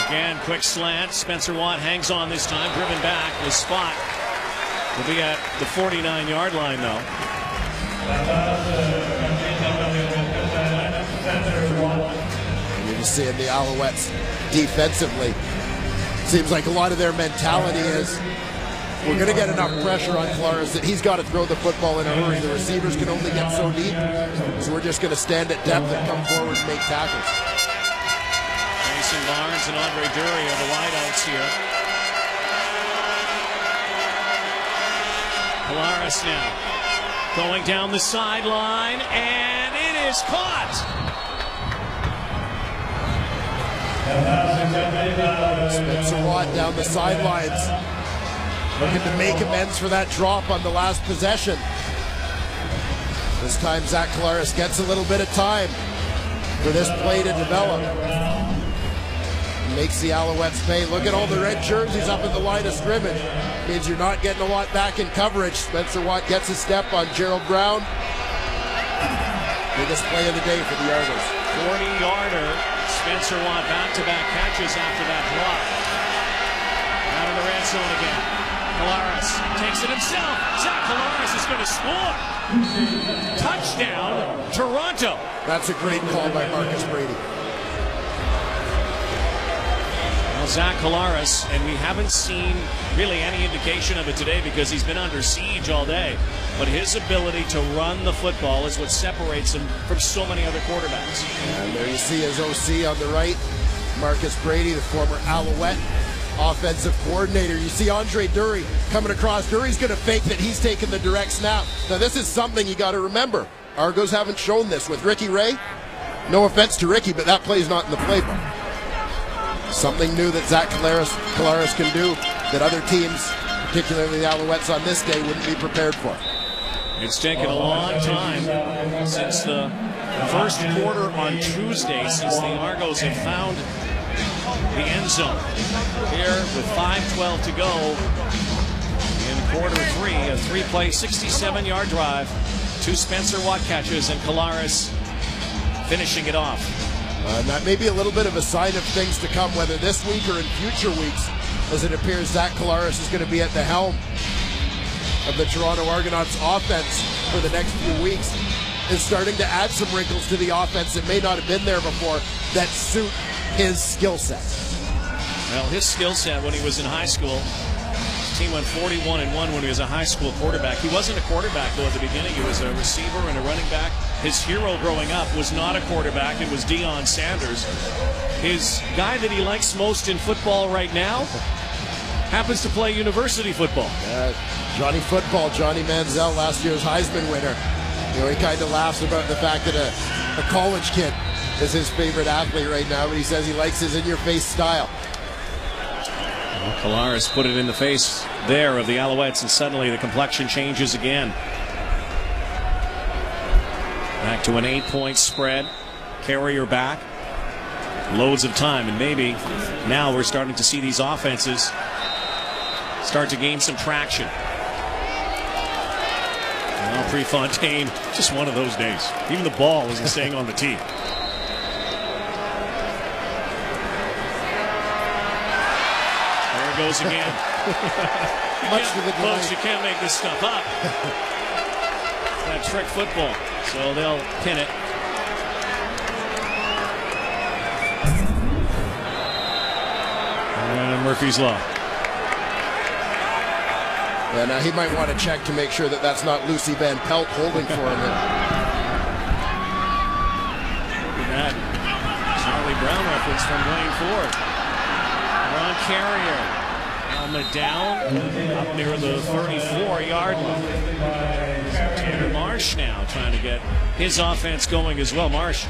Again, quick slant. Spencer Watt hangs on this time, driven back. The spot will be at the 49-yard line, though. You're just seeing the Alouettes defensively. Seems like a lot of their mentality is, we're going to get enough pressure on Collaros that he's got to throw the football in a hurry. The receivers can only get so deep, so we're just going to stand at depth and come forward and make tackles. Mason Barnes and Andre Dury are the wideouts here. Collaros now going down the sideline, and it is caught. Spencer Watt down the sidelines, looking to make amends for that drop on the last possession. This time Zach Collaros gets a little bit of time for this play to develop. Makes the Alouettes pay. Look at all the red jerseys up at the line of scrimmage. Means you're not getting a lot back in coverage. Spencer Watt gets a step on Gerald Brown. Biggest play of the day for the Argos. 40-yarder. Spencer Watt back-to-back catches after that drop. Out of the red zone again. Collaros takes it himself. Zach Collaros is going to score. Touchdown, Toronto. That's a great call by Marcus Brady. Well, Zach Collaros, and we haven't seen really any indication of it today because he's been under siege all day. But his ability to run the football is what separates him from so many other quarterbacks. And there you see his OC on the right, Marcus Brady, the former Alouette offensive coordinator. You see Andre Dury coming across. Dury's going to fake that he's taking the direct snap. Now this is something you got to remember. Argos haven't shown this with Ricky Ray. No offense to Ricky, but that play's not in the playbook. Something new that Zach Collaros can do that other teams, particularly the Alouettes on this day, wouldn't be prepared for. It's taken a long time since the first quarter on Tuesday, since the Argos have found the end zone. Here with 5:12 to go in quarter 3, a 3-play, 67-yard drive. 2 Spencer Watt catches and Collaros finishing it off. And that may be a little bit of a sign of things to come, whether this week or in future weeks, as it appears Zach Collaros is going to be at the helm of the Toronto Argonauts offense for the next few weeks, is starting to add some wrinkles to the offense that may not have been there before that suit his skill set. Well, his skill set when he was in high school, his team went 41-1 when he was a high school quarterback. He wasn't a quarterback, though, at the beginning. He was a receiver and a running back. His hero growing up was not a quarterback. It was Deion Sanders. His guy that he likes most in football right now happens to play university football. Johnny Football, Johnny Manziel, last year's Heisman winner. You know, he kind of laughs about the fact that a college kid is his favorite athlete right now, but he says he likes his in-your-face style. Well, Collaros put it in the face there of the Alouettes, and suddenly the complexion changes again. Back to an 8-point spread. Carrier back. Loads of time, and maybe now we're starting to see these offenses start to gain some traction. Well, Prefontaine, just one of those days. Even the ball isn't staying on the tee. There it goes again. Much to the Folks, delight. you can't make this stuff up. It's that trick football. So they'll pin it. And Murphy's Law. And he might want to check to make sure that that's not Lucy Van Pelt holding for him. Look at that. Charlie Brown reference from Wayne Ford. Ron Carrier. Helmet down. Up near the 34-yard line. Tanner Marsh now trying to get his offense going as well. Marsh,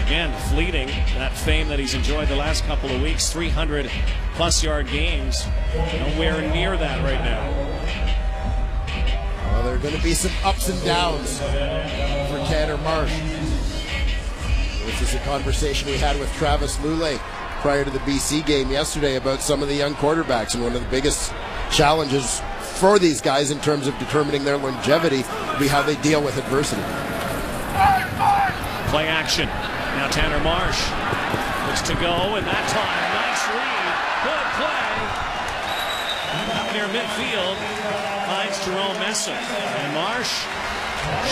again, fleeting that fame that he's enjoyed the last couple of weeks. 300-plus yard games. Nowhere near that right now. Well, there are going to be some ups and downs for Tanner Marsh. This is a conversation we had with Travis Lulay prior to the BC game yesterday about some of the young quarterbacks, and one of the biggest challenges for these guys in terms of determining their longevity will be how they deal with adversity. Play action. Now Tanner Marsh looks to go, and that time, nice read. Good play. Up near midfield, finds Jerome Messam. And Marsh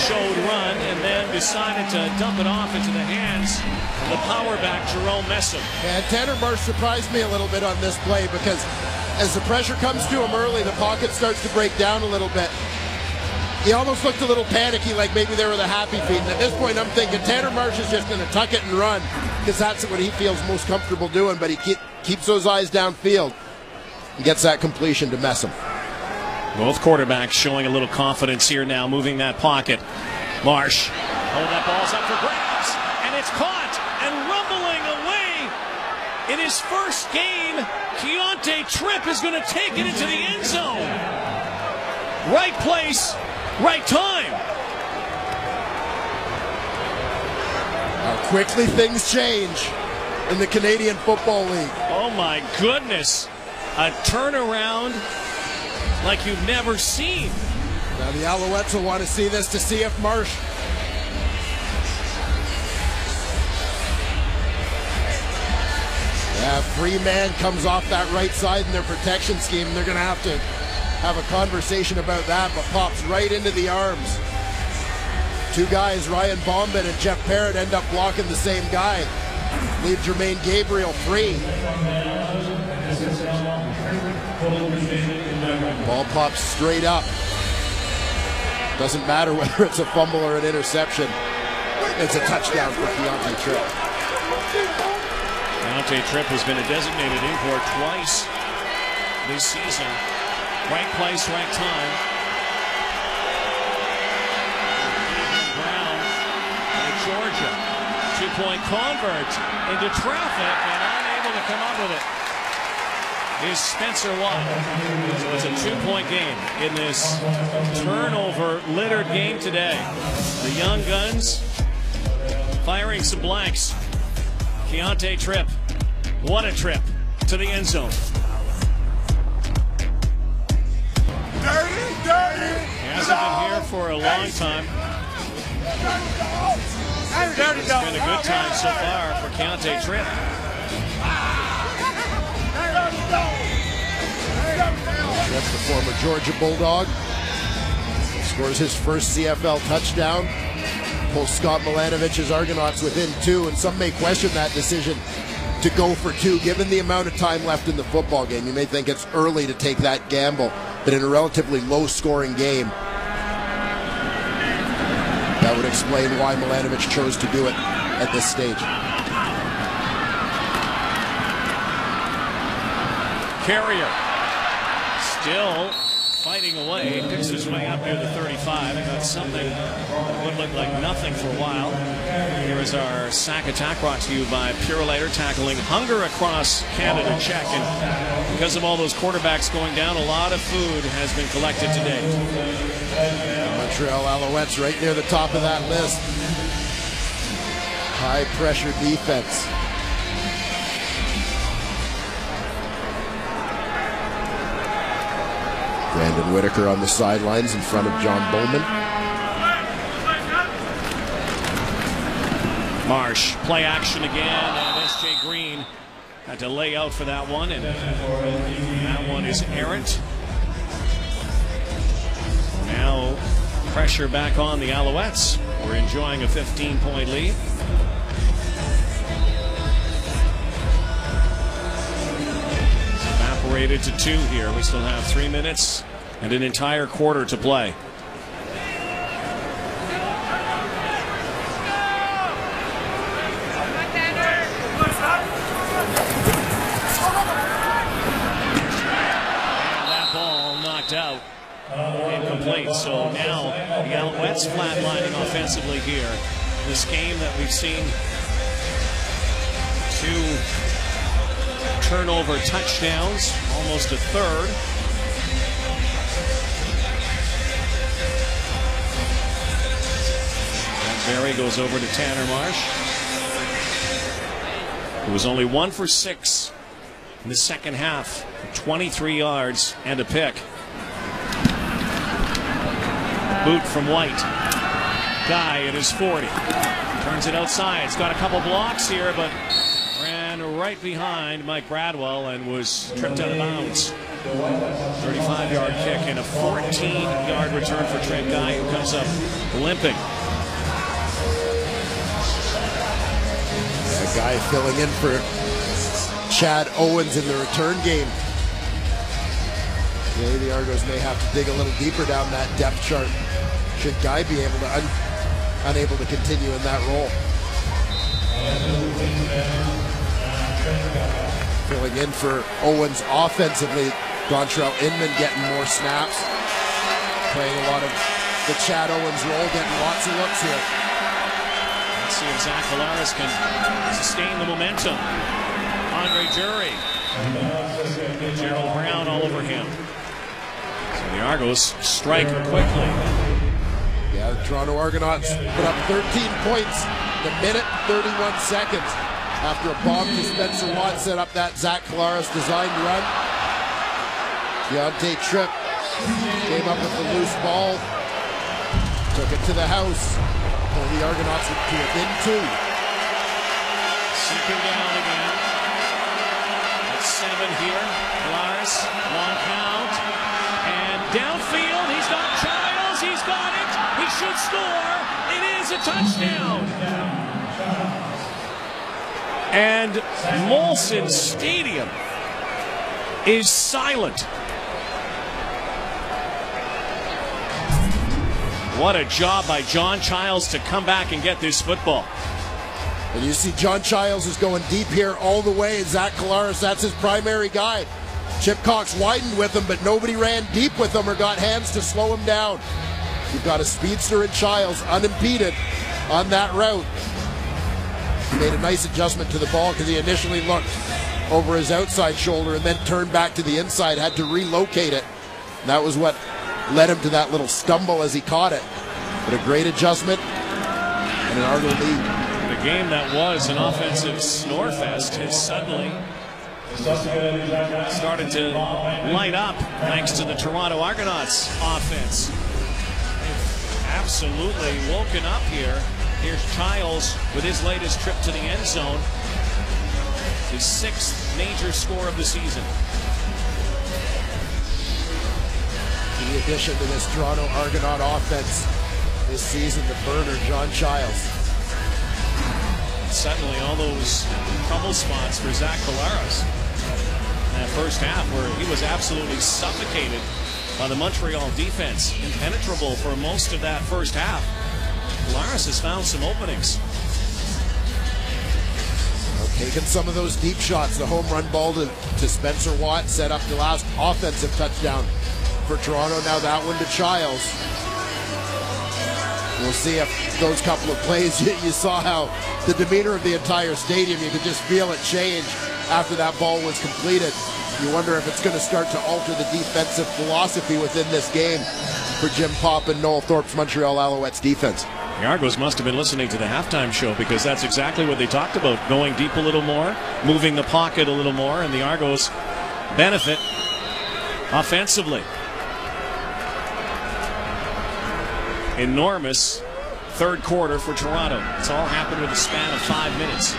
showed run and then decided to dump it off into the hands of the power back, Jerome Messam. And Tanner Marsh surprised me a little bit on this play because as the pressure comes to him early, the pocket starts to break down a little bit. He almost looked a little panicky, like maybe they were the happy feet. And at this point, I'm thinking Tanner Marsh is just going to tuck it and run because that's what he feels most comfortable doing. But he keeps those eyes downfield and gets that completion to Messam. Both quarterbacks showing a little confidence here now, moving that pocket. Marsh, that ball's up for grabs, and it's caught and rumbling away. In his first game, Keontae Tripp is going to take it into the end zone. Right place, right time. How quickly things change in the Canadian Football League. Oh my goodness. A turnaround like you've never seen. Now the Alouettes will want to see this to see if Marsh free man comes off that right side in their protection scheme. They're going to have a conversation about that, but pops right into the arms. Two guys, Ryan Bombin and Jeff Parrott, end up blocking the same guy. Leave Jermaine Gabriel free. Ball pops straight up. Doesn't matter whether it's a fumble or an interception. It's a touchdown for Keontae Tripp. Keontae Tripp has been a designated import twice this season. Right place, right time. Brown out of Georgia. 2-point convert into traffic and unable to come up with it is Spencer Watt. So it's a 2-point game in this turnover-littered game today. The Young Guns firing some blanks. Keontae Tripp, what a trip to the end zone. He hasn't been here for a long time. It's been a good time so far for Keontae Tripp. That's the former Georgia Bulldog. Scores his first CFL touchdown. Pulls Scott Milanovich's Argonauts within 2, and some may question that decision to go for 2, given the amount of time left in the football game. You may think it's early to take that gamble, but in a relatively low-scoring game, that would explain why Milanovich chose to do it at this stage. Carrier still fighting away, picks his way up near the 35. That's something that would look like nothing for a while. Here is our sack attack, brought to you by Purelator, tackling hunger across Canada. Check, and because of all those quarterbacks going down, a lot of food has been collected today. Montreal Alouettes right near the top of that list. High pressure defense. Brandon Whitaker on the sidelines in front of John Bowman. Marsh, play action again, and S.J. Green had to lay out for that one, and that one is errant. Now pressure back on the Alouettes. We're enjoying a 15-point lead. It's evaporated to 2 here. We still have 3 minutes and an entire quarter to play. Out. Incomplete. So now the Alouettes flatlining offensively here. This game that we've seen 2 turnover touchdowns, almost a third. And Barry goes over to Tanner Marsh, who was only 1 for 6 in the second half, 23 yards and a pick. Boot from White. Guy at his 40. Turns it outside. It's got a couple blocks here, but ran right behind Mike Bradwell and was tripped out of bounds. 35-yard kick and a 14-yard return for Trent Guy, who comes up limping. A guy filling in for Chad Owens in the return game. Maybe the Argos may have to dig a little deeper down that depth chart should Guy be able to unable to continue in that role. Filling in for Owens offensively, Dontrell Inman getting more snaps, playing a lot of the Chad Owens role, getting lots of looks here. Let's see if Zach Collaros can sustain the momentum. Andre Jury, Gerald Brown all over him. So the Argos strike quickly. Yeah, the Toronto Argonauts put up 13 points in a minute 31 seconds after a bomb to Spencer Watt set up that Zach Collaros designed run. Deontay Tripp came up with the loose ball, took it to the house, pulled the Argonauts to within 2. Seeking down again. That's 7 here. Collaros, long count, and downfield. He's got Childs. He's got it. He should score. It is a touchdown. And Molson Stadium is silent. What a job by John Childs to come back and get this football. And you see John Childs is going deep here all the way. Zach Collaros, that's his primary guy. Chip Cox widened with him, but nobody ran deep with him or got hands to slow him down. You've got a speedster in Childs, unimpeded on that route. He made a nice adjustment to the ball because he initially looked over his outside shoulder and then turned back to the inside, had to relocate it. And that was what led him to that little stumble as he caught it. But a great adjustment and an Argo lead. The game that was an offensive snorefest has suddenly started to light up thanks to the Toronto Argonauts offense. They've absolutely woken up here. Here's Childs with his latest trip to the end zone. His 6th major score of the season. The addition to this Toronto Argonaut offense this season, the burner, John Childs. Suddenly all those trouble spots for Zach Collaros. That first half where he was absolutely suffocated by the Montreal defense. Impenetrable for most of that first half. Collaros has found some openings. Well, taking some of those deep shots. The home run ball to Spencer Watt set up the last offensive touchdown for Toronto. Now that one to Childs. We'll see if those couple of plays, you saw how the demeanor of the entire stadium, you could just feel it change after that ball was completed. You wonder if it's going to start to alter the defensive philosophy within this game for Jim Popp and Noel Thorpe's Montreal Alouettes defense. The Argos must have been listening to the halftime show because that's exactly what they talked about. Going deep a little more, moving the pocket a little more, and the Argos benefit offensively. enormous third quarter for Toronto. It's all happened with a span of 5 minutes.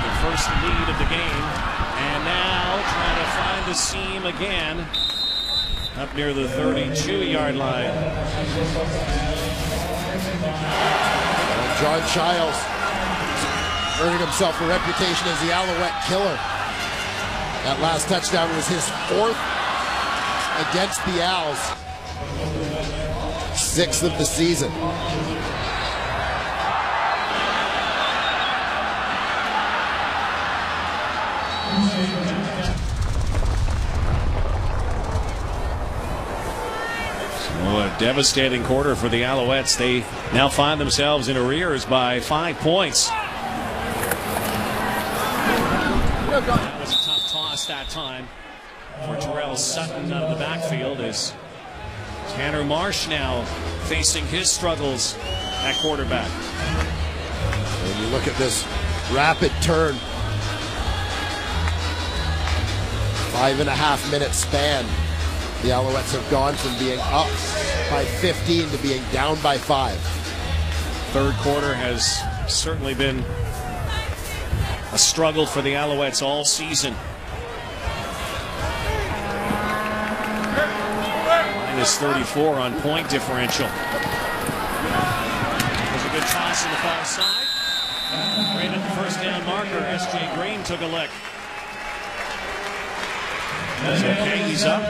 The first lead of the game, and now trying to find the seam again up near the 32-yard line. John Childs earning himself a reputation as the Alouette killer. That last touchdown was his 4th against the Owls. 6th of the season. So a devastating quarter for the Alouettes. They now find themselves in arrears by 5 points. That was a tough toss that time for Terrell Sutton out of the backfield, as Tanner Marsh now facing his struggles at quarterback. When you look at this rapid turn, 5.5 minute span, the Alouettes have gone from being up by 15 to being down by 5. Third quarter has certainly been a struggle for the Alouettes all season. Minus 34 on point differential. There's a good toss in the far side. Right at the first down marker, S.J. Green took a lick. That's okay, he's up.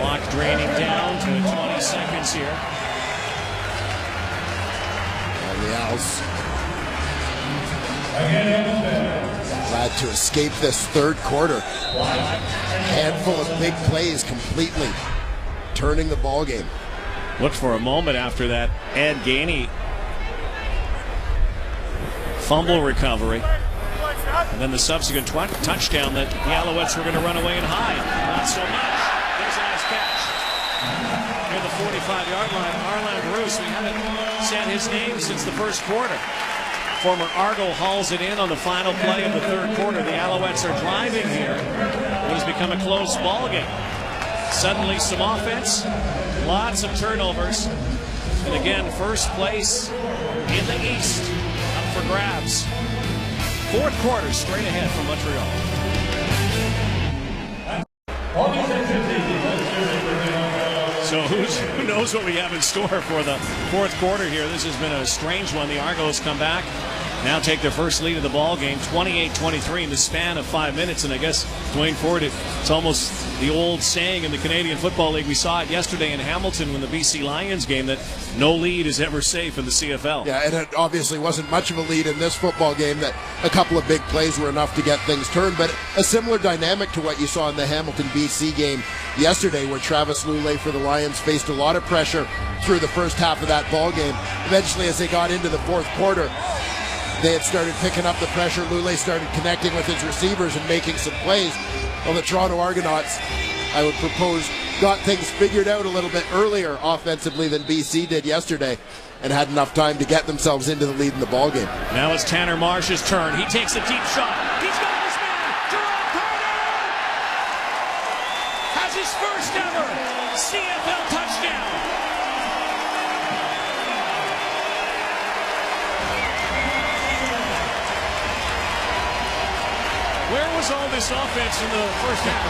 Clock draining down to 20 seconds here. And the Owls glad to escape this third quarter. Handful of big plays, completely turning the ball game. Looked for a moment after that Ed Gainey fumble recovery, and then the subsequent touchdown that the Alouettes were going to run away and hide. Not so much. There's a nice catch. Near the 45-yard line, Arlen Bruce, we haven't said his name since the first quarter. Former Argo hauls it in on the final play of the third quarter. The Alouettes are driving here. What has become a close ball game. Suddenly some offense, lots of turnovers, and again, first place in the East up for grabs. Fourth quarter straight ahead from Montreal. So who knows what we have in store for the fourth quarter here. This has been a strange one. The Argos come back, now take their first lead of the ball game, 28-23 in the span of 5 minutes. And I guess, Dwayne Ford, it's almost the old saying in the Canadian Football League. We saw it yesterday in Hamilton when the BC Lions game, that no lead is ever safe in the CFL. Yeah, and it obviously wasn't much of a lead in this football game, that a couple of big plays were enough to get things turned. But a similar dynamic to what you saw in the Hamilton BC game yesterday, where Travis Lulay for the Lions faced a lot of pressure through the first half of that ball game. Eventually, as they got into the fourth quarter, they had started picking up the pressure. Lulay started connecting with his receivers and making some plays. Well, the Toronto Argonauts, I would propose, got things figured out a little bit earlier offensively than BC did yesterday, and had enough time to get themselves into the lead in the ball game. Now it's Tanner Marsh's turn. He takes a deep shot. He's got his man. Jerome Carter has his first ever CFL touchdown. Where was all this offense in the first half?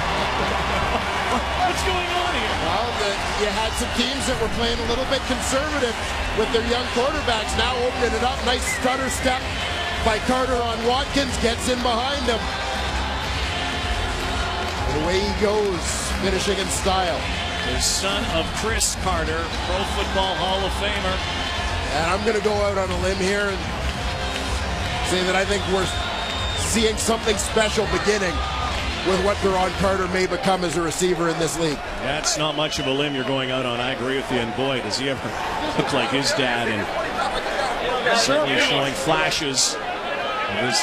What's going on here? Well, you had some teams that were playing a little bit conservative with their young quarterbacks, now opening it up. Nice stutter step by Carter on Watkins, gets in behind him. And away he goes, finishing in style. The son of Chris Carter, Pro Football Hall of Famer. And I'm going to go out on a limb here and say that I think we're seeing something special beginning with what Deron Carter may become as a receiver in this league. That's not much of a limb you're going out on. I agree with you. And boy, does he ever look like his dad, and certainly showing flashes of his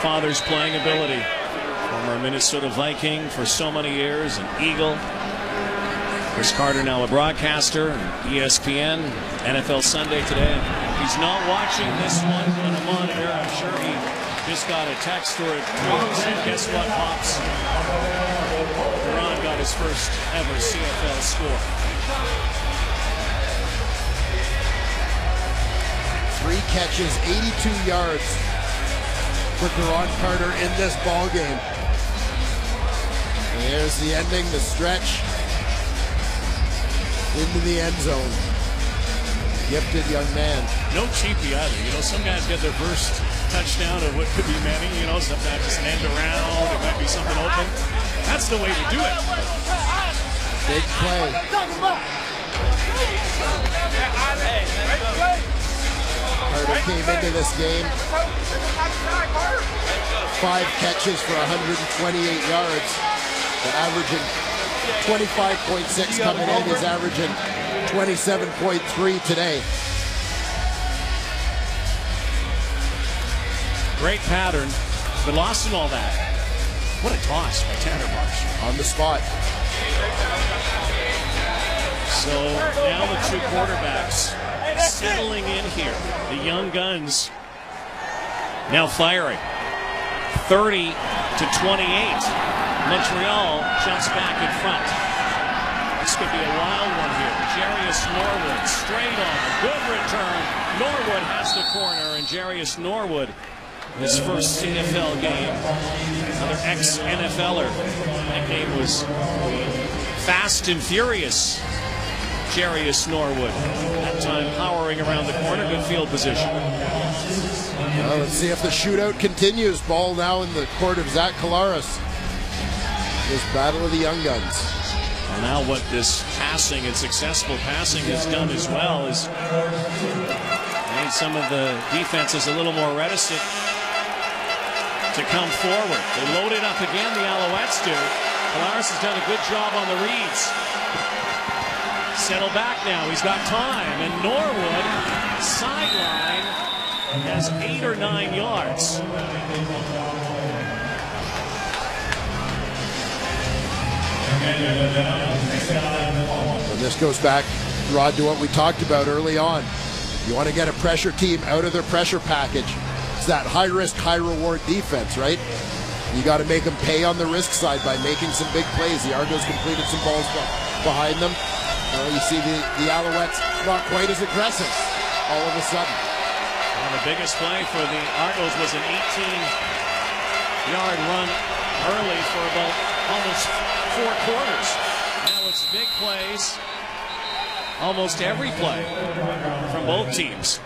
father's playing ability. Former Minnesota Viking for so many years, an Eagle. Chris Carter now a broadcaster, ESPN, NFL Sunday today. He's not watching this one on a monitor. I'm sure he just got a text or a tweet, and guess what, Pops? Duran got his first ever CFL score. 3 catches, 82 yards for Duran Carter in this ball game. And there's the ending, the stretch into the end zone. Gifted young man. No cheapie either. You know, some guys get their first touchdown of what could be many. You know, sometimes it's an end around. It might be something open. That's the way to do it. Big play. Carter came into this game 5 catches for 128 yards. Averaging 25.6 coming in. He's averaging 27.3 today. Great pattern, but lost in all that. What a toss by Tanner Marsh. On the spot. So now the 2 quarterbacks settling in here. The young guns now firing. 30-28. Montreal jumps back in front. This could be a wild one here. Jarius Norwood straight on. Good return. Norwood has the corner, and Jarius Norwood, his first CFL game. Another ex-NFLer. Nickname was Fast and Furious. Jarius Norwood. That time powering around the corner. Good field position. Well, let's see if the shootout continues. Ball now in the court of Zach Collaros. This battle of the young guns. Well, now what this passing and successful passing has done as well is made some of the defenses a little more reticent to come forward. They load it up again, the Alouettes do. Collaros has done a good job on the reads. Settle back now, he's got time, and Norwood, sideline, has 8 or 9 yards. And this goes back, Rod, to what we talked about early on. You want to get a pressure team out of their pressure package. It's that high-risk, high-reward defense, right? You got to make them pay on the risk side by making some big plays. The Argos completed some balls behind them. You see the Alouettes not quite as aggressive all of a sudden. Well, the biggest play for the Argos was an 18-yard run early for about almost 4 quarters. Now it's big plays almost every play from both teams.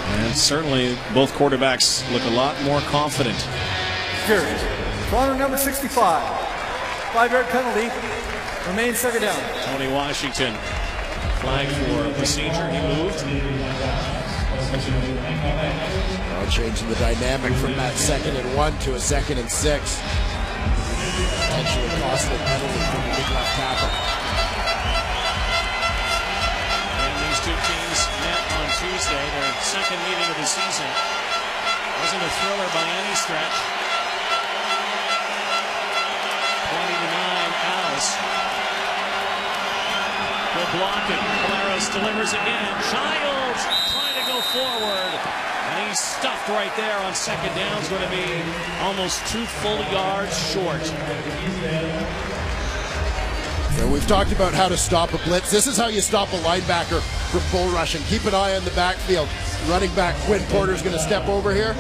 And certainly both quarterbacks look a lot more confident. Here, Toronto number 65. 5-yard penalty. Remains 2nd down. Tony Washington flag for procedure. He moved. Well, changing the dynamic from that 2nd and 1 to a 2nd and 6. Potentially costly penalty from the big left tackle. And these 2 teams met on Tuesday, their 2nd meeting of the season. Wasn't a thriller by any stretch. 20-9 Owls. Good blocking. Collaros delivers again. Childs trying to go forward. And he's stuffed right there on 2nd down. It's going to be almost 2 full yards short. Yeah, we've talked about how to stop a blitz. This is how you stop a linebacker from bull rushing. Keep an eye on the backfield. Running back Quinn Porter's going to step over here.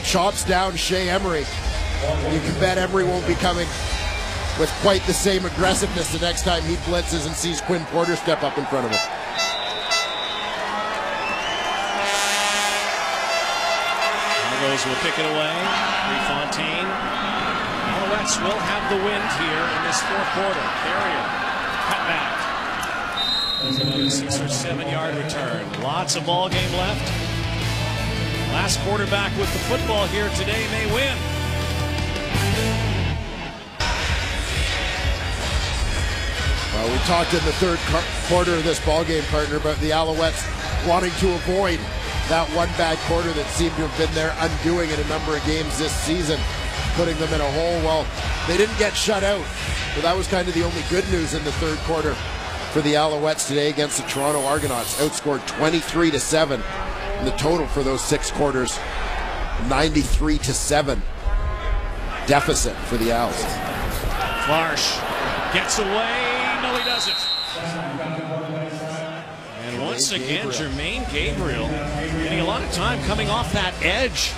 Chops down Shea Emery. You can bet Emery won't be coming with quite the same aggressiveness the next time he blitzes and sees Quinn Porter step up in front of him. Argos will pick it away. Prefontaine. Alouettes will have the wind here in this 4th quarter. Carrier, cut back. There's about a 6 or 7 yard return. Lots of ball game left. Last quarterback with the football here today may win. Well, we talked in the 3rd quarter of this ball game, partner, about the Alouettes wanting to avoid that one bad quarter that seemed to have been there undoing in a number of games this season, putting them in a hole. Well, they didn't get shut out, but that was kind of the only good news in the 3rd quarter for the Alouettes today against the Toronto Argonauts. Outscored 23-7 The total for those 6 quarters, 93-7 deficit for the Owls. Marsh gets away. No, he doesn't. And once again, Jermaine Gabriel getting a lot of time coming off that edge.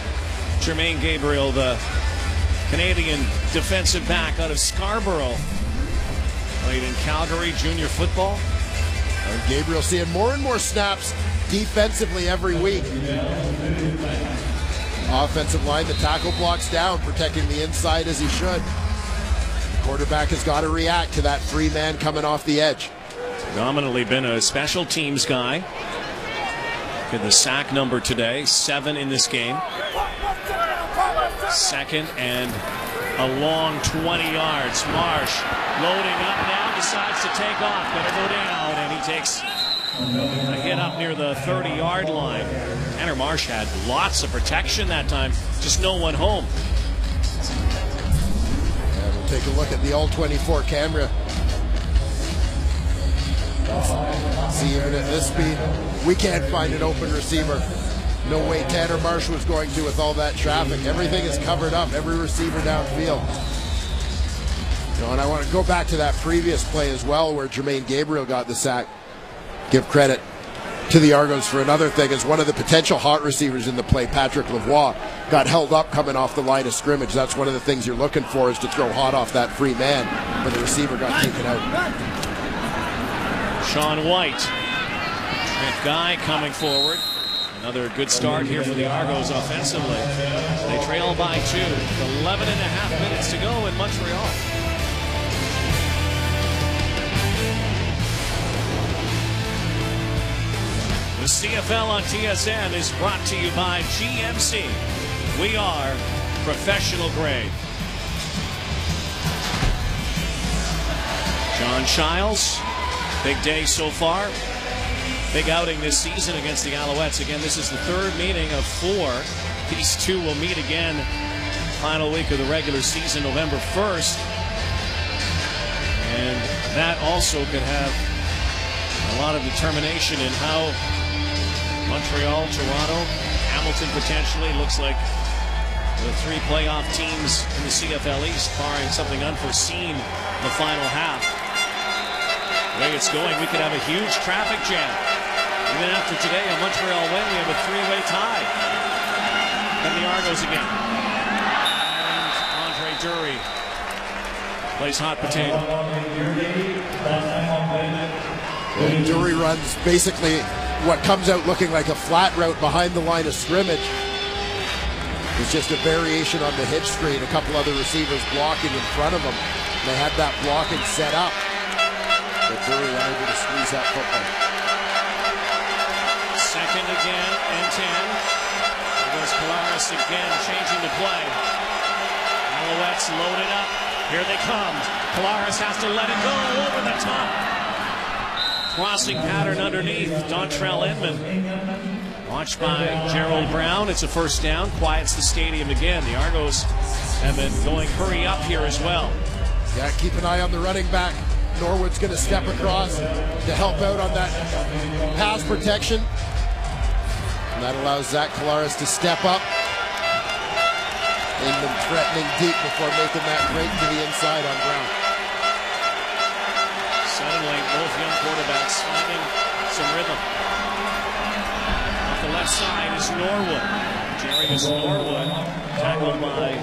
Jermaine Gabriel, the Canadian defensive back out of Scarborough. Played in Calgary junior football. And Gabriel seeing more and more snaps defensively every week. Offensive line, the tackle blocks down, protecting the inside as he should. Quarterback has got to react to that free man coming off the edge. Predominantly been a special teams guy. Look at the sack number today, 7 in this game. Second and a long 20 yards. Marsh loading up now, decides to take off. Better go down, and he takes a hit up near the 30-yard line. Tanner Marsh had lots of protection that time, just no one home. And we'll take a look at the all-24 camera. See, even at this speed, we can't find an open receiver. No way Tanner Marsh was going to with all that traffic. Everything is covered up, every receiver downfield. You know, and I want to go back to that previous play as well where Jermaine Gabriel got the sack. Give credit to the Argos for another thing, as one of the potential hot receivers in the play, Patrick Lavoie, got held up coming off the line of scrimmage. That's one of the things you're looking for, is to throw hot off that free man, but the receiver got taken out. Sean White, Trent Guy coming forward. Another good start here for the Argos offensively. They trail by 2. 11 and a half minutes to go in Montreal. The CFL on TSN is brought to you by GMC. We are professional grade. John Childs, big day so far. Big outing this season against the Alouettes. Again, this is the 3rd meeting of 4. These 2 will meet again final week of the regular season, November 1st. And that also could have a lot of determination in how Montreal, Toronto, Hamilton potentially. Looks like the 3 playoff teams in the CFL East, barring something unforeseen in the final half. The way it's going, we could have a huge traffic jam. Even after today, a Montreal win, we have a 3-way tie. Then the Argos again. And Andre Dury plays hot potato. And Dury runs basically what comes out looking like a flat route behind the line of scrimmage. It's just a variation on the hitch screen. A couple other receivers blocking in front of him. They had that blocking set up, but Dury unable to squeeze that football. Second again and 10. There goes Polaris again, changing the play. Alouettes loaded up. Here they come. Polaris has to let it go over the top. Crossing pattern underneath. Dontrell Inman. Watched by Gerald Brown. It's a first down. Quiets the stadium again. The Argos have been going hurry up here as well. Yeah, keep an eye on the running back. Norwood's going to step across to help out on that pass protection. And that allows Zach Collaros to step up. Inman threatening deep before making that break to the inside on Brown. Suddenly, both young quarterbacks finding some rhythm. Off the left side is Norwood. Jarius Norwood, tackled by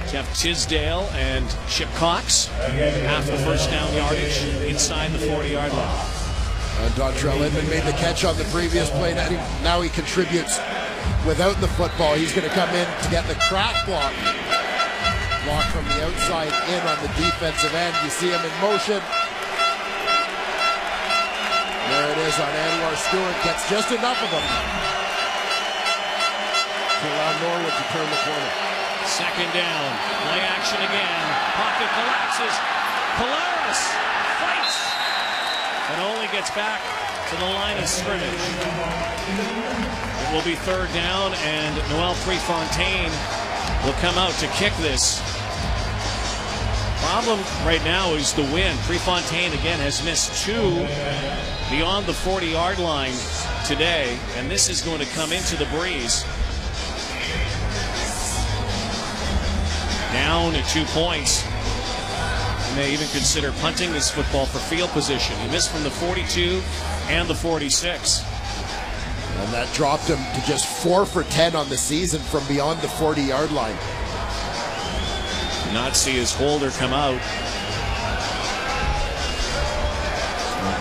Jeff Tisdale and Chip Cox. Half the first down yardage inside the 40-yard line. Dontrell Inman made the catch on the previous play. Now he contributes without the football. He's going to come in to get the crack block. Block from the outside in on the defensive end. You see him in motion. There it is on Anwar Stewart. Gets just enough of him to allow Norwood to turn the corner. Second down. Play action again. Pocket collapses. Polaris fights and only gets back to the line of scrimmage. It will be 3rd down, and Noel Prefontaine will come out to kick this. Problem right now is the wind. Prefontaine again has missed 2 beyond the 40-yard line today, and this is going to come into the breeze. Down at 2 points. He may even consider punting this football for field position. He missed from the 42 and the 46. And that dropped him to just 4 for 10 on the season from beyond the 40-yard line. Did not see his holder come out.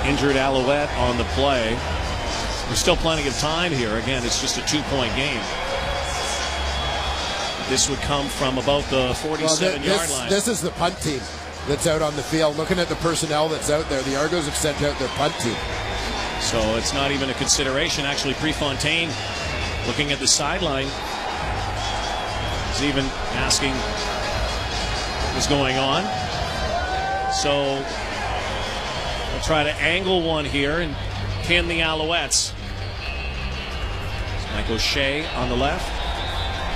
Injured Alouette on the play. There's still plenty of time here. Again, it's just a 2-point game. This would come from about the 47-yard line. This is the punt team that's out on the field. Looking at the personnel that's out there, the Argos have sent out their punt team. So it's not even a consideration. Actually, Prefontaine, looking at the sideline, is even asking what's going on. So we'll try to angle one here and pin the Alouettes. Mike O'Shea on the left.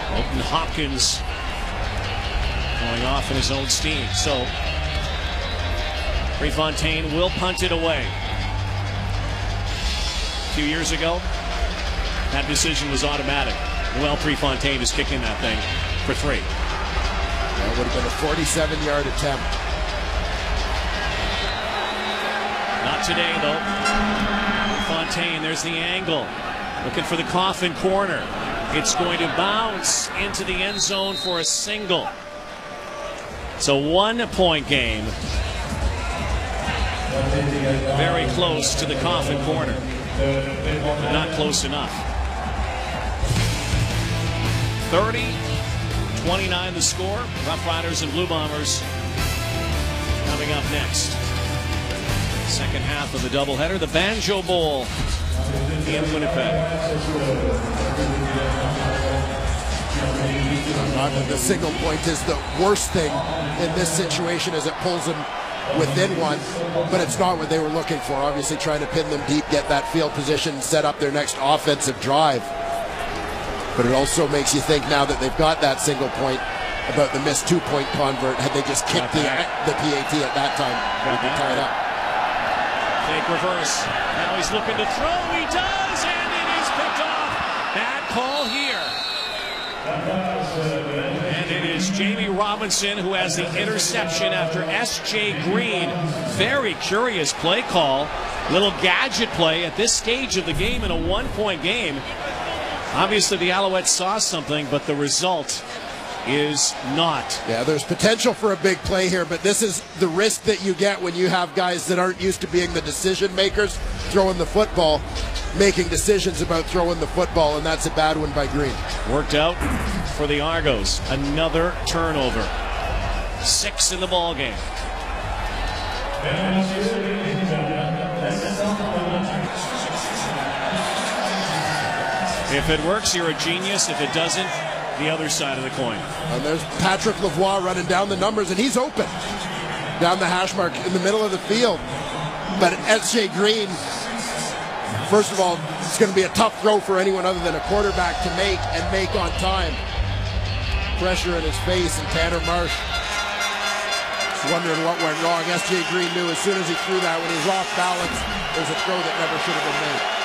Colton Hopkins going off in his own steam. So Prefontaine will punt it away. A few years ago, that decision was automatic. Well, Prefontaine is kicking that thing for 3. That would have been a 47-yard attempt. Not today, though. Prefontaine, there's the angle. Looking for the coffin corner. It's going to bounce into the end zone for a single. It's a 1-point game. Very close to the coffin corner, but not close enough. 30-29 the score. Rough Riders and Blue Bombers coming up next. Second half of the doubleheader, the Banjo Bowl in Winnipeg. The single point is the worst thing in this situation as it pulls them within one, but it's not what they were looking for. Obviously trying to pin them deep, get that field position, set up their next offensive drive. But it also makes you think now that they've got that single point about the missed 2-point convert. Had they just kicked the PAT at that time, they'd be tied up. Fake reverse. Now he's looking to throw. He does, and it is picked off. Bad call here. And it is Jamie Robinson who has the interception after S.J. Green. Very curious play call. Little gadget play at this stage of the game in a 1-point game. Obviously the Alouettes saw something, but the result is not. Yeah, there's potential for a big play here, but this is the risk that you get when you have guys that aren't used to being the decision makers throwing the football, making decisions about throwing the football, and that's a bad one by Green. Worked out for the Argos. Another turnover. 6 in the ball game. If it works, you're a genius. If it doesn't, the other side of the coin. And there's Patrick Lavoie running down the numbers, and he's open down the hash mark in the middle of the field. But S.J. Green, first of all, it's going to be a tough throw for anyone other than a quarterback to make, and make on time. Pressure in his face, and Tanner Marsh is wondering what went wrong. S.J. Green knew as soon as he threw that, when he was off balance, there's a throw that never should have been made.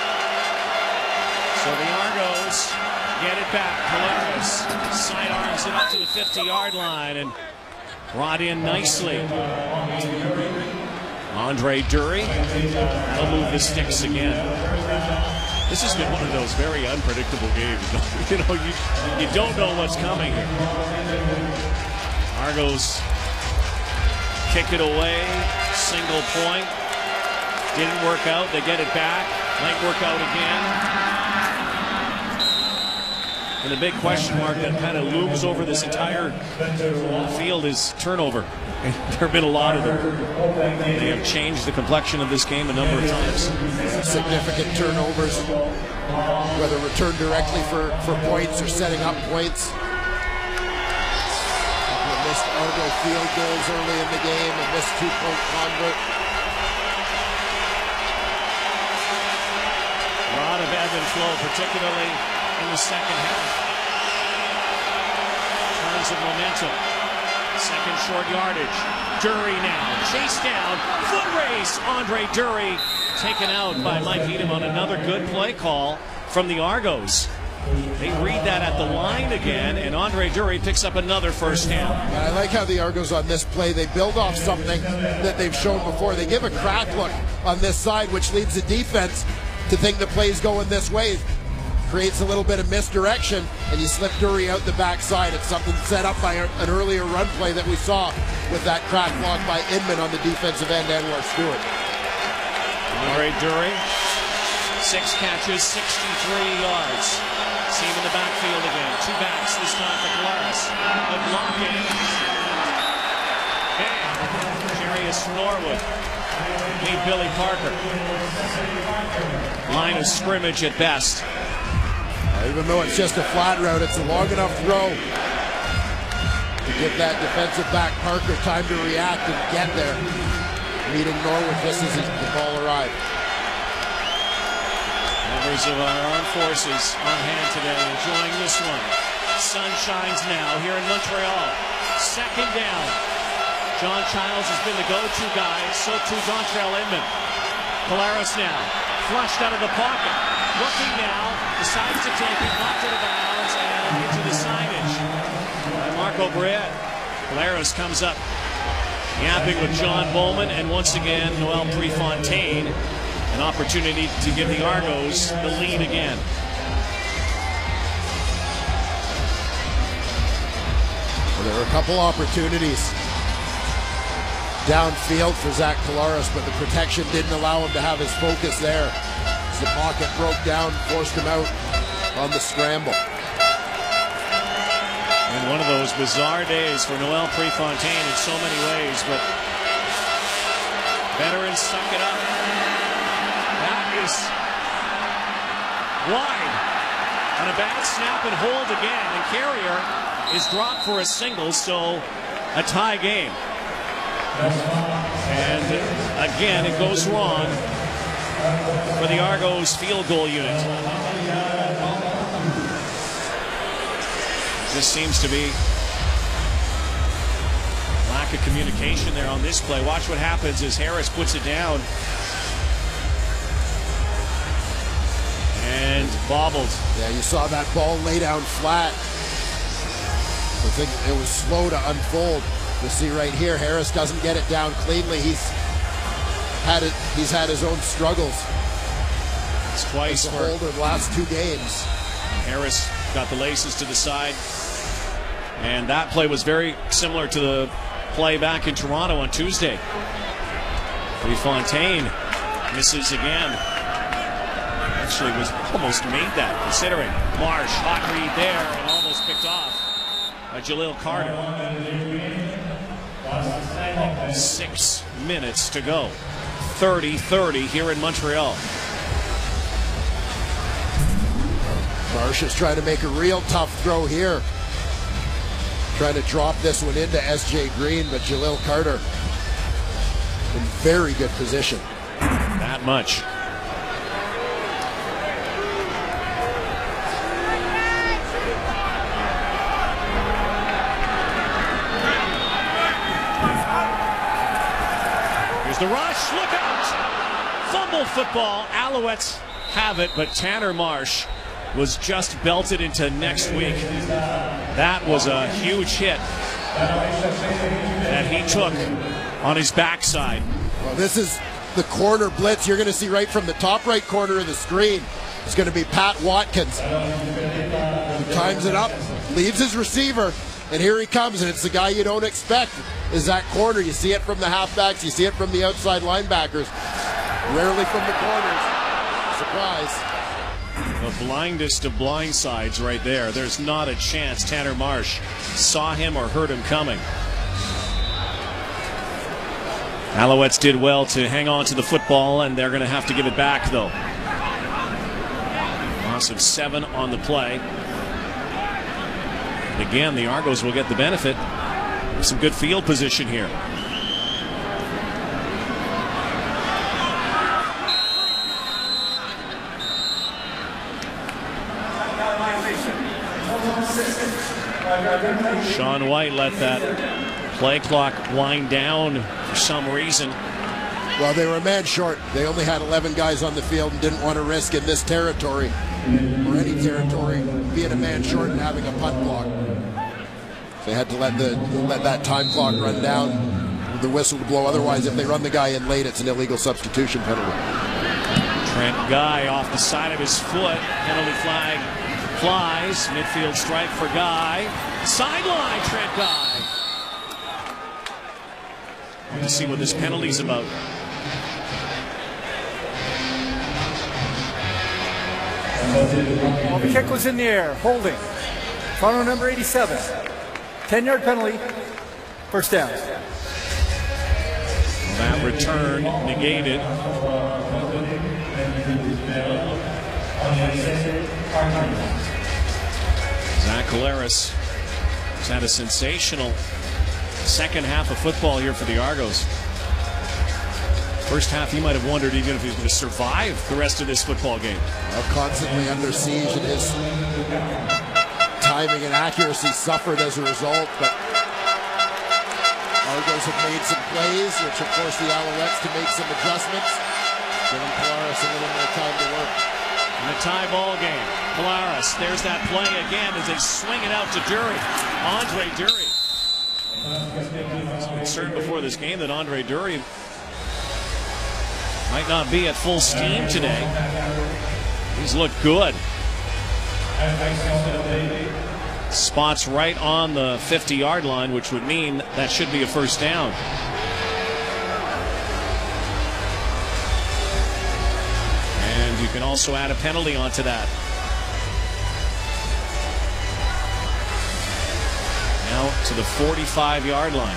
So the Argos get it back. Polaris sidearms it up to the 50-yard line and brought in nicely. Andre Dury, he'll move the sticks again. This has been one of those very unpredictable games. You don't know what's coming here. Argos kick it away, single point. Didn't work out. They get it back. Might work out again. And the big question mark that kind of looms over this entire field is turnover. And there have been a lot of them. They have changed the complexion of this game a number of times. Significant turnovers, whether returned directly for points or setting up points. Missed Argo field goals early in the game, a missed 2-point convert. A lot of ebb and flow, particularly in the second half. Turns of momentum. Second short yardage. Dury now. Chase down. Foot race. Andre Dury taken out by Mike Edom on another good play call from the Argos. They read that at the line again, and Andre Dury picks up another first down. I like how the Argos on this play, they build off something that they've shown before. They give a crack look on this side, which leads the defense to think the play's going this way. Creates a little bit of misdirection, and you slip Dury out the backside. It's something set up by an earlier run play that we saw with that crack block by Inman on the defensive end, Anwar Stewart. Andre Dury, 6 catches, 63 yards. See him in the backfield again. 2 backs this time for Collaros. A blocking. Jarius Norwood. Meet Billy Parker. Line of scrimmage at best. Even though it's just a flat route, it's a long enough throw to give that defensive back Parker time to react and get there. Meeting Norwood just as the ball arrived. Members of our armed forces on hand today enjoying this one. Sun shines now here in Montreal. 2nd down. John Childs has been the go-to guy, so too Dontrell Inman. Collaros now, flushed out of the pocket. Looking now, decides to take it, knocked it out of bounds, and into the signage by Marco Briette. Collaros comes up, yapping with John Bowman, and once again, Noel Prefontaine. An opportunity to give the Argos the lead again. Well, there were a couple opportunities downfield for Zach Collaros, but the protection didn't allow him to have his focus there. As the pocket broke down, forced him out on the scramble. And one of those bizarre days for Noel Prefontaine in so many ways, but veterans suck it up. That is wide. On a bad snap and hold again. And Carrier is dropped for a single, so a tie game. And again, it goes wrong for the Argos field goal unit. This seems to be lack of communication there on this play. Watch what happens as Harris puts it down. And bobbled. Yeah, you saw that ball lay down flat. I think it was slow to unfold. You see right here, Harris doesn't get it down cleanly. He's had his own struggles. It's twice for Holder the last 2 games. Harris got the laces to the side. And that play was very similar to the play back in Toronto on Tuesday. Prefontaine misses again. Actually was almost made that, considering Marsh, hot read there, and almost picked off by Jaleel Carter. 6 minutes to go. 30-30 here in Montreal. Marsh is trying to make a real tough throw here. Trying to drop this one into S.J. Green, but Jaleel Carter in very good position. That much. Here's the rush. Look out! Fumble football. Alouettes have it, but Tanner Marsh was just belted into next week. That was a huge hit that he took on his backside. Well, this is the corner blitz you're going to see right from the top right corner of the screen. It's going to be Pat Watkins. He times it up, leaves his receiver, and here he comes, and it's the guy you don't expect is that corner. You see it from the halfbacks, you see it from the outside linebackers, rarely from the corners. Surprise. The blindest of blindsides right there. There's not a chance Tanner Marsh saw him or heard him coming. Alouettes did well to hang on to the football, and they're going to have to give it back, though. Loss of 7 on the play. And again, the Argos will get the benefit of some good field position here. Sean White let that play clock wind down for some reason. Well, they were a man short. They only had 11 guys on the field and didn't want to risk in this territory, or any territory, being a man short and having a punt block. They had to let that time clock run down, the whistle to blow. Otherwise, if they run the guy in late, it's an illegal substitution penalty. Trent Guy off the side of his foot. Penalty flag flies. Midfield strike for Guy. Sideline, Trent Guy. Let's see what this penalty's about. Well, the kick was in the air. Holding. Front row number 87. 10-yard penalty. First down. That return negated. Zach Collaros has had a sensational second half of football here for the Argos. First half, you might have wondered even if he was going to survive the rest of this football game. Well, constantly under siege, and his timing and accuracy suffered as a result. But Argos have made some plays, which of course the Alouettes to make some adjustments, giving Collaros a little more time to work. In a tie ball game, Collaros, there's that play again as they swing it out to Dury. Andre Dury. I was concerned before this game that Andre Dury might not be at full steam today. He's looked good. Spots right on the 50-yard line, which would mean that should be a first down. And you can also add a penalty onto that. Now to the 45-yard line.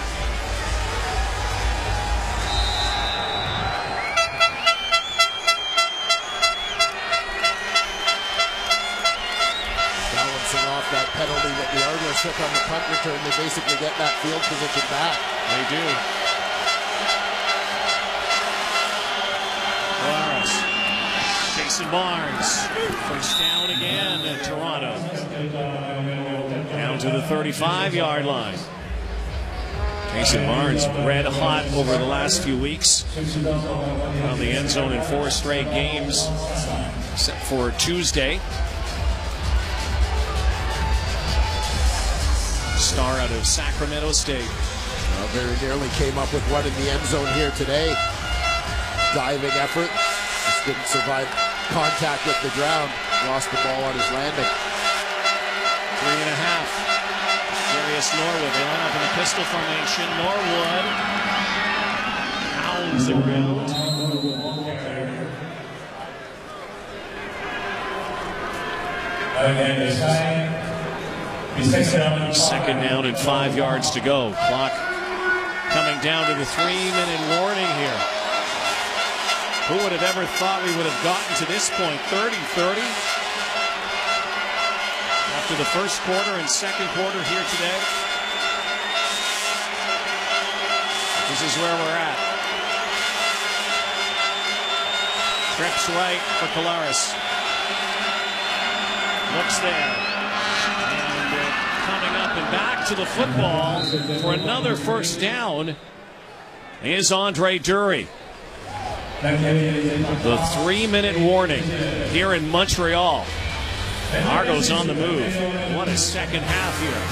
Off that penalty that the Argos took on the punt return, they basically get that field position back. They do. Collaros. Jason Barnes. First down again in Toronto. Down to the 35-yard line. Jason Barnes red hot over the last few weeks. Found the end zone in 4 straight games, except for Tuesday. Star out of Sacramento State. Well, very nearly came up with one in the end zone here today. Diving effort. Just didn't survive contact with the ground. Lost the ball on his landing. 3.5. Darius Norwood. They line up in the pistol formation. Norwood pounds the ground. Again, this time. Second down and 5 yards to go. Clock coming down to the 3-minute warning here. Who would have ever thought we would have gotten to this point? 30-30 after the first quarter and second quarter here today. This is where we're at. Trips right for Collaros. Looks there. Coming up and back to the football for another first down is Andre Dury. The 3-minute warning here in Montreal. Argos on the move. What a second half here.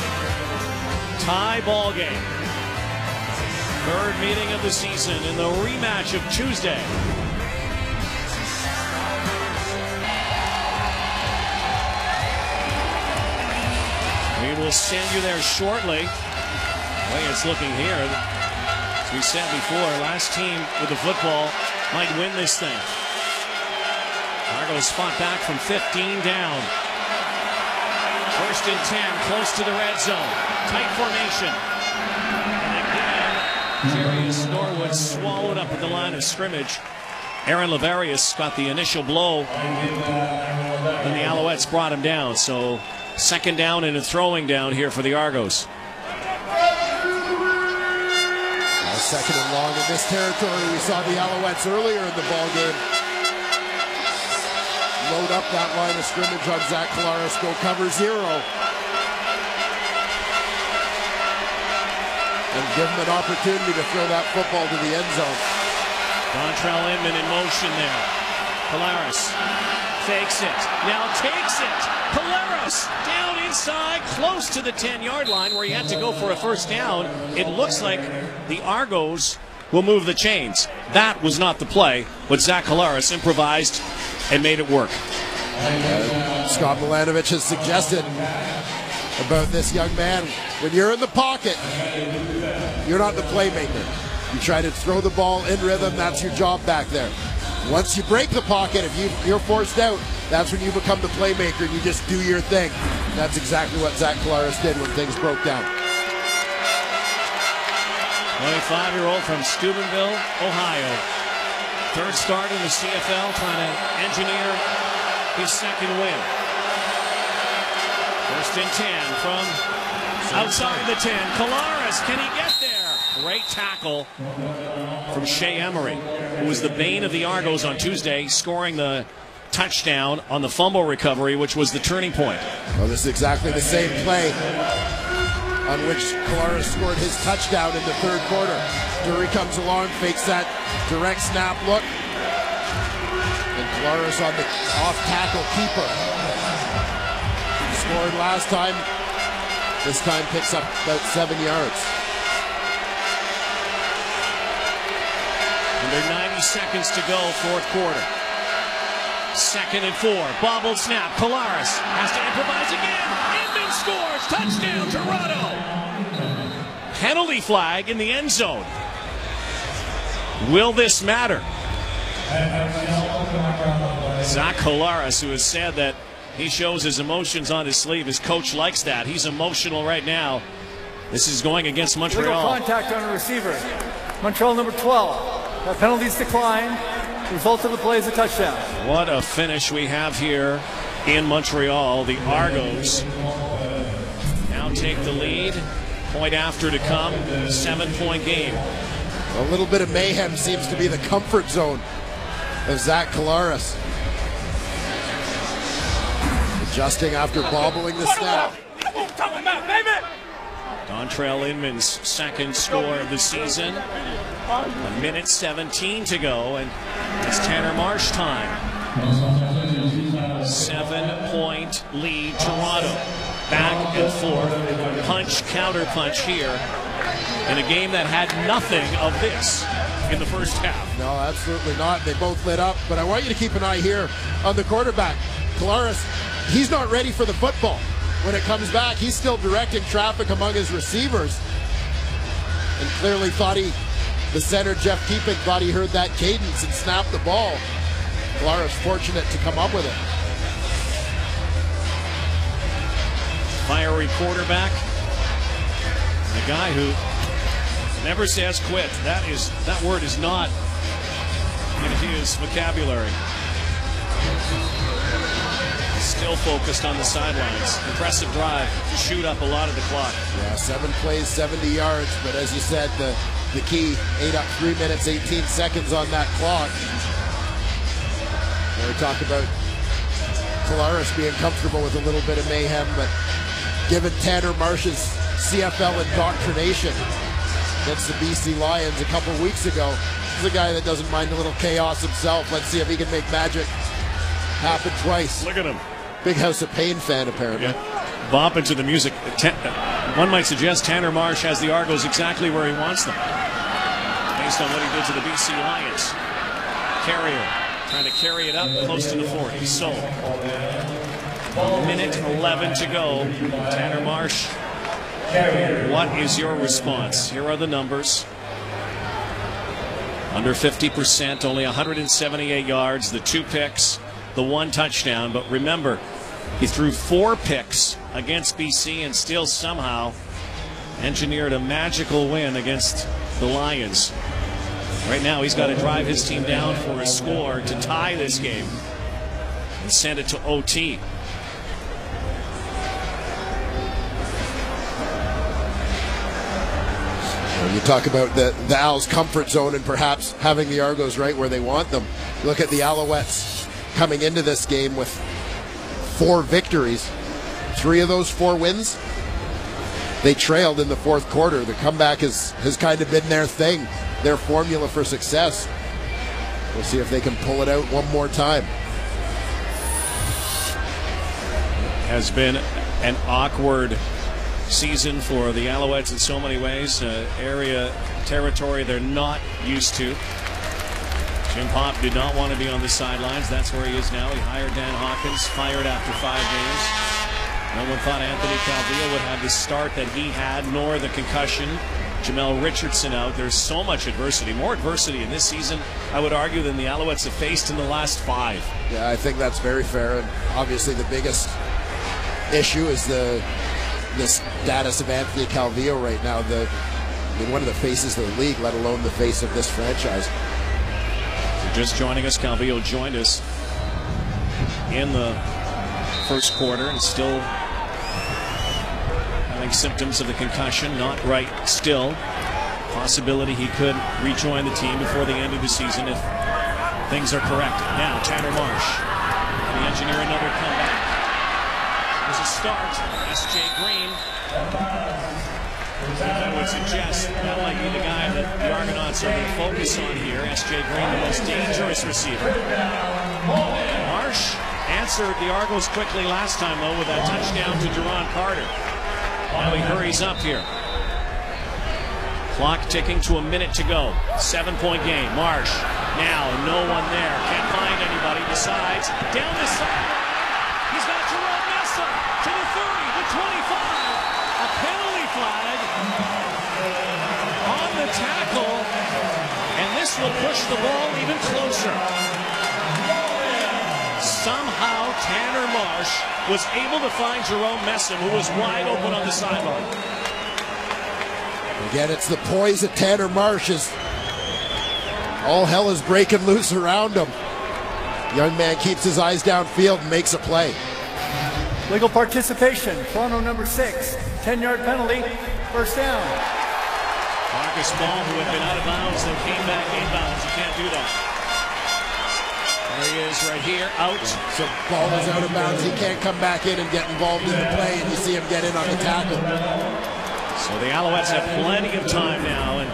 Tie ball game. Third meeting of the season in the rematch of Tuesday. We will send you there shortly. The way it's looking here, as we said before, last team with the football might win this thing. Argos fought back from 15 down. First and 10, close to the red zone. Tight formation. And again, Darius Norwood swallowed up at the line of scrimmage. Aaron Lavarius got the initial blow, and the Alouettes brought him down. So second down and a throwing down here for the Argos. Second and long in this territory. We saw the Alouettes earlier in the ball game load up that line of scrimmage on Zach Collaros, go cover 0, and give him an opportunity to throw that football to the end zone. Montreal Inman in motion there. Polaris fakes it, now takes it. Polaris down inside, close to the 10-yard line where he had to go for a first down. It looks like the Argos will move the chains. That was not the play, but Zach Polaris improvised and made it work. Scott Milanovich has suggested about this young man, when you're in the pocket, you're not the playmaker. You try to throw the ball in rhythm, that's your job back there. Once you break the pocket, if you're forced out, that's when you become the playmaker and you just do your thing. That's exactly what Zach Polaris did when things broke down. 25-year-old from Steubenville, Ohio. Third start in the CFL, trying to engineer his second win. First and 10 from outside the 10. Polaris, can he get there? Great tackle from Shea Emery, who was the bane of the Argos on Tuesday, scoring the touchdown on the fumble recovery, which was the turning point. Well, this is exactly the same play on which Polaris scored his touchdown in the third quarter. Dury comes along, fakes that direct snap look, and Polaris on the off-tackle keeper. He scored last time. This time picks up about 7 yards. Under 90 seconds to go, fourth quarter. 2nd and 4, bobbled snap. Polaris has to improvise again. Inman scores, touchdown, Toronto. Penalty flag in the end zone. Will this matter? Zach Polaris, who has said that he shows his emotions on his sleeve. His coach likes that. He's emotional right now. This is going against Montreal. Legal contact on a receiver. Montreal number 12. That penalties declined. Result of the play is a touchdown. What a finish we have here in Montreal. The Argos now take the lead. Point after to come. 7-point game. A little bit of mayhem seems to be the comfort zone of Zach Polaris. Adjusting after bobbling the snap. Dontrell Inman's second score of the season. 1:17 to go, and it's Tanner Marsh time. 7-point lead, Toronto. Back and forth, punch, counter punch here in a game that had nothing of this in the first half. No, absolutely not. They both lit up, but I want you to keep an eye here on the quarterback. Polaris, he's not ready for the football. When it comes back, he's still directing traffic among his receivers, and clearly thought the center, Jeff Keeping, thought he heard that cadence and snapped the ball. Polaris fortunate to come up with it. Fiery quarterback. A guy who never says quit. That word is not in his vocabulary. Still focused on the sidelines. Impressive drive to shoot up a lot of the clock. Yeah, 7 plays, 70 yards, but as you said, the key, 8 up 3 minutes, 18 seconds on that clock. We talk about Polaris being comfortable with a little bit of mayhem, but given Tanner Marsh's CFL indoctrination against the BC Lions a couple weeks ago, he's a guy that doesn't mind a little chaos himself. Let's see if he can make magic happen twice. Look at him. Big House of Pain fan, apparently. Yeah. Bopping to the music. One might suggest Tanner Marsh has the Argos exactly where he wants them, based on what he did to the BC Lions. Carrier trying to carry it up close to the 40. So, 1:11 to go. Tanner Marsh, what is your response? Here are the numbers. Under 50%, only 178 yards, the 2 picks, the 1 touchdown. But remember, he threw 4 picks against BC and still somehow engineered a magical win against the Lions. Right now, he's got to drive his team down for a score to tie this game and send it to OT. You talk about the Owls' comfort zone and perhaps having the Argos right where they want them. Look at the Alouettes coming into this game with 4 victories. 3 of those 4 wins, they trailed in the fourth quarter. The comeback has kind of been their thing, their formula for success. We'll see if they can pull it out one more time. Has been an awkward season for the Alouettes in so many ways. Area territory they're not used to. Jim Pop did not want to be on the sidelines. That's where he is now. He hired Dan Hawkins, fired after 5 games. No one thought Anthony Calvillo would have the start that he had, nor the concussion. Jamel Richardson out. There's so much adversity, more adversity in this season, I would argue, than the Alouettes have faced in the last 5. Yeah, I think that's very fair. And obviously the biggest issue is the status of Anthony Calvillo right now. One of the faces of the league, let alone the face of this franchise. Just joining us, Calvillo joined us in the first quarter and still having symptoms of the concussion, not right still. Possibility he could rejoin the team before the end of the season if things are correct. Now Tanner Marsh, the engineer, another comeback. There's a start. S.J. Green. I would suggest that might be the guy that the Argonauts are going to focus on here. S.J. Green, the most dangerous receiver. Marsh answered the Argos quickly last time, though, with that touchdown to Duron Carter. Now he hurries up here. Clock ticking to a minute to go. 7-point game. Marsh, now no one there. Can't find anybody. Decides down the side. He's got Jerome Messa to the 30, the 25. A penalty flag on the tackle, and this will push the ball even closer. Somehow Tanner Marsh was able to find Jerome Messa, who was wide open on the sideline. Again, it's the poise of Tanner Marsh as all hell is breaking loose around him. Young man keeps his eyes downfield and makes a play. Legal participation, Toronto number 6, 10-yard penalty, first down. Marcus Ball, who had been out of bounds, then came back inbounds. You can't do that. There he is right here, out. So Ball is out of bounds. He can't come back in and get involved in the play, and you see him get in on the tackle. So the Alouettes have plenty of time now, and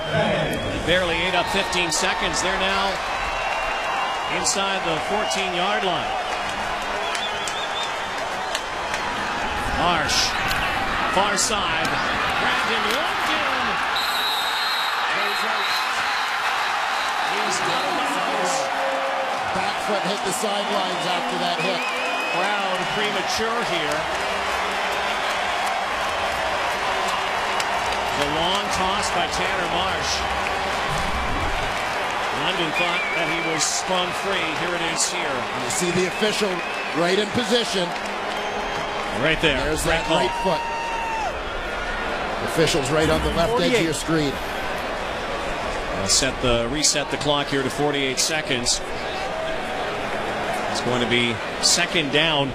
barely ate up 15 seconds. They're now inside the 14-yard line. Marsh, far side, Brandon London. He's out of bounds. Back foot hit the sidelines after that hit. Crowd premature here. The long toss by Tanner Marsh. London thought that he was sprung free. Here it is here. You see the official right in position. Right there. There's that right foot. Officials right on the left 48. Edge of your screen. Reset the clock here to 48 seconds. It's going to be second down.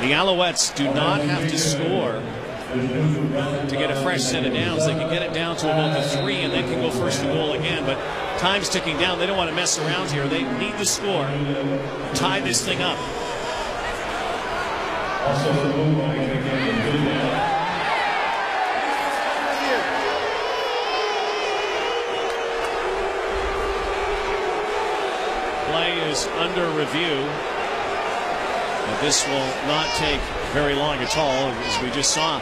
The Alouettes do not have to score to get a fresh set of downs. They can get it down to about the 3 and then can go first and goal again. But time's ticking down. They don't want to mess around here. They need the score. Tie this thing up. Play is under review. But this will not take very long at all, as we just saw.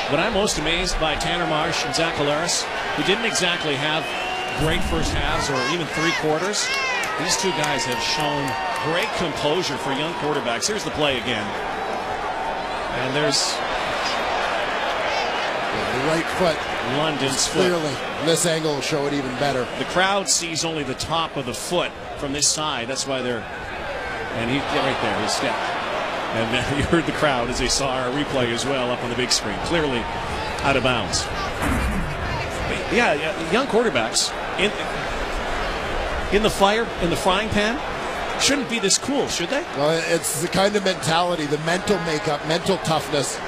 But I'm most amazed by Tanner Marsh and Zach Collaros, who didn't exactly have great first halves or even 3 quarters. These two guys have shown great composure for young quarterbacks. Here's the play again. And there's the right foot. London's foot. Clearly, this angle will show it even better. The crowd sees only the top of the foot from this side. That's why they're... And he right there, his step. And then you heard the crowd as they saw our replay as well up on the big screen. Clearly out of bounds. Yeah, young quarterbacks in the frying pan shouldn't be this cool, should they? Well, it's the kind of mentality, the mental makeup, mental toughness.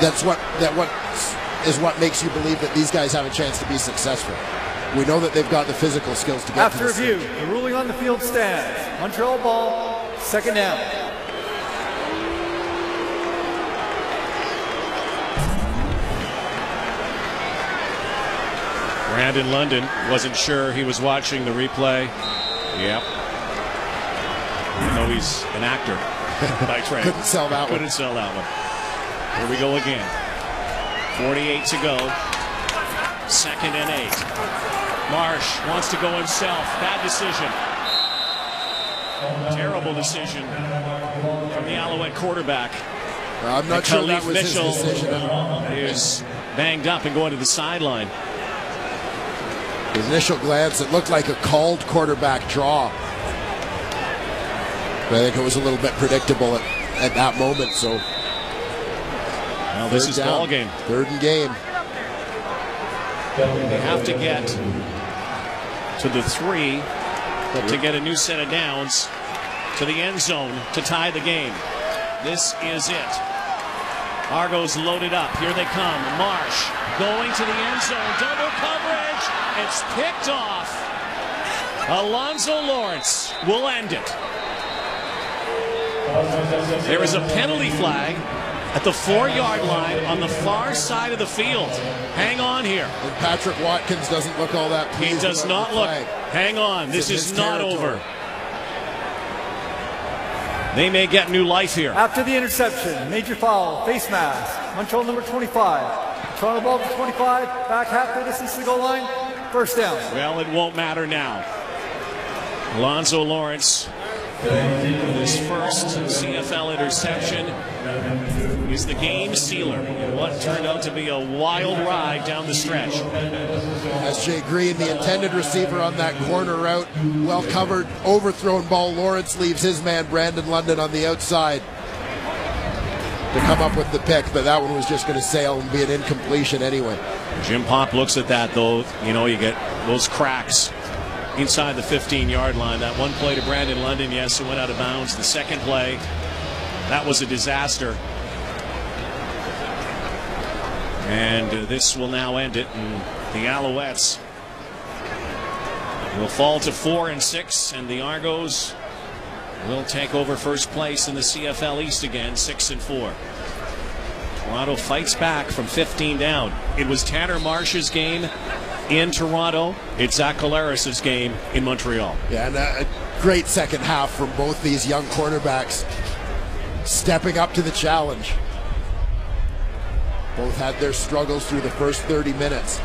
That's what makes you believe that these guys have a chance to be successful. We know that they've got the physical skills to get to this stage. After review, the ruling on the field stands. Montreal ball, second down. Brandon London wasn't sure he was watching the replay. Yep. Even though he's an actor by trade. Couldn't sell that one. Couldn't sell that one. Here we go again. 48 to go. 2nd and 8. Marsh wants to go himself. Bad decision. Terrible decision from the Alouette quarterback. I'm not sure that was his decision. Is banged up and going to the sideline. His initial glance, it looked like a called quarterback draw. But I think it was a little bit predictable at that moment. So, well, this is ball game. 3rd and game. They have to get to the 3 to get a new set of downs to the end zone to tie the game. This is it. Argos loaded up. Here they come. Marsh going to the end zone. Double coverage. It's picked off. Alonzo Lawrence will end it. There is a penalty flag at the 4-yard line on the far side of the field. Hang on here. And Patrick Watkins doesn't look all that pleased. He does not look. Hang on. This is not over. They may get new life here. After the interception, major foul, face mask, Montreal number 25. Toronto ball to 25, back half the distance to the goal line, 1st down. Well, it won't matter now. Alonzo Lawrence, his first CFL interception, is the game sealer in what turned out to be a wild ride down the stretch. S.J. Green, the intended receiver on that corner route, well covered, overthrown ball. Lawrence leaves his man Brandon London on the outside to come up with the pick, but that one was just going to sail and be an incompletion anyway. Jim Pop looks at that, though. You know, you get those cracks inside the 15-yard line. That one play to Brandon London, yes, it went out of bounds. The second play, that was a disaster. And this will now end it. And the Alouettes will fall to 4-6, and the Argos will take over first place in the CFL East again, 6-4. Toronto fights back from 15 down. It was Tanner Marsh's game in Toronto. It's Zach Collaros' game in Montreal. Yeah, and a great second half from both these young quarterbacks, stepping up to the challenge. Both had their struggles through the first 30 minutes.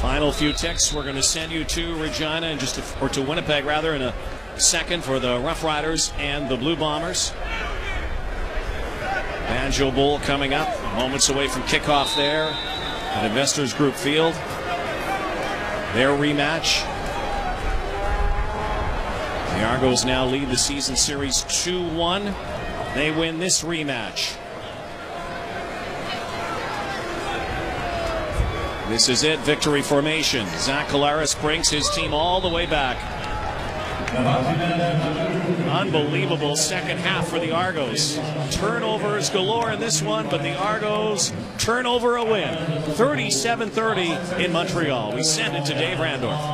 Final few ticks we're going to send you to Regina and or to Winnipeg rather in a second for the Rough Riders and the Blue Bombers. Banjo Bowl coming up, moments away from kickoff there at Investors Group Field. Their rematch. The Argos now lead the season series 2-1. They win this rematch. This is it, victory formation. Zach Collaros brings his team all the way back. Unbelievable second half for the Argos. Turnovers galore in this one, but the Argos turn over a win. 37-30 in Montreal. We send it to Dave Randorf.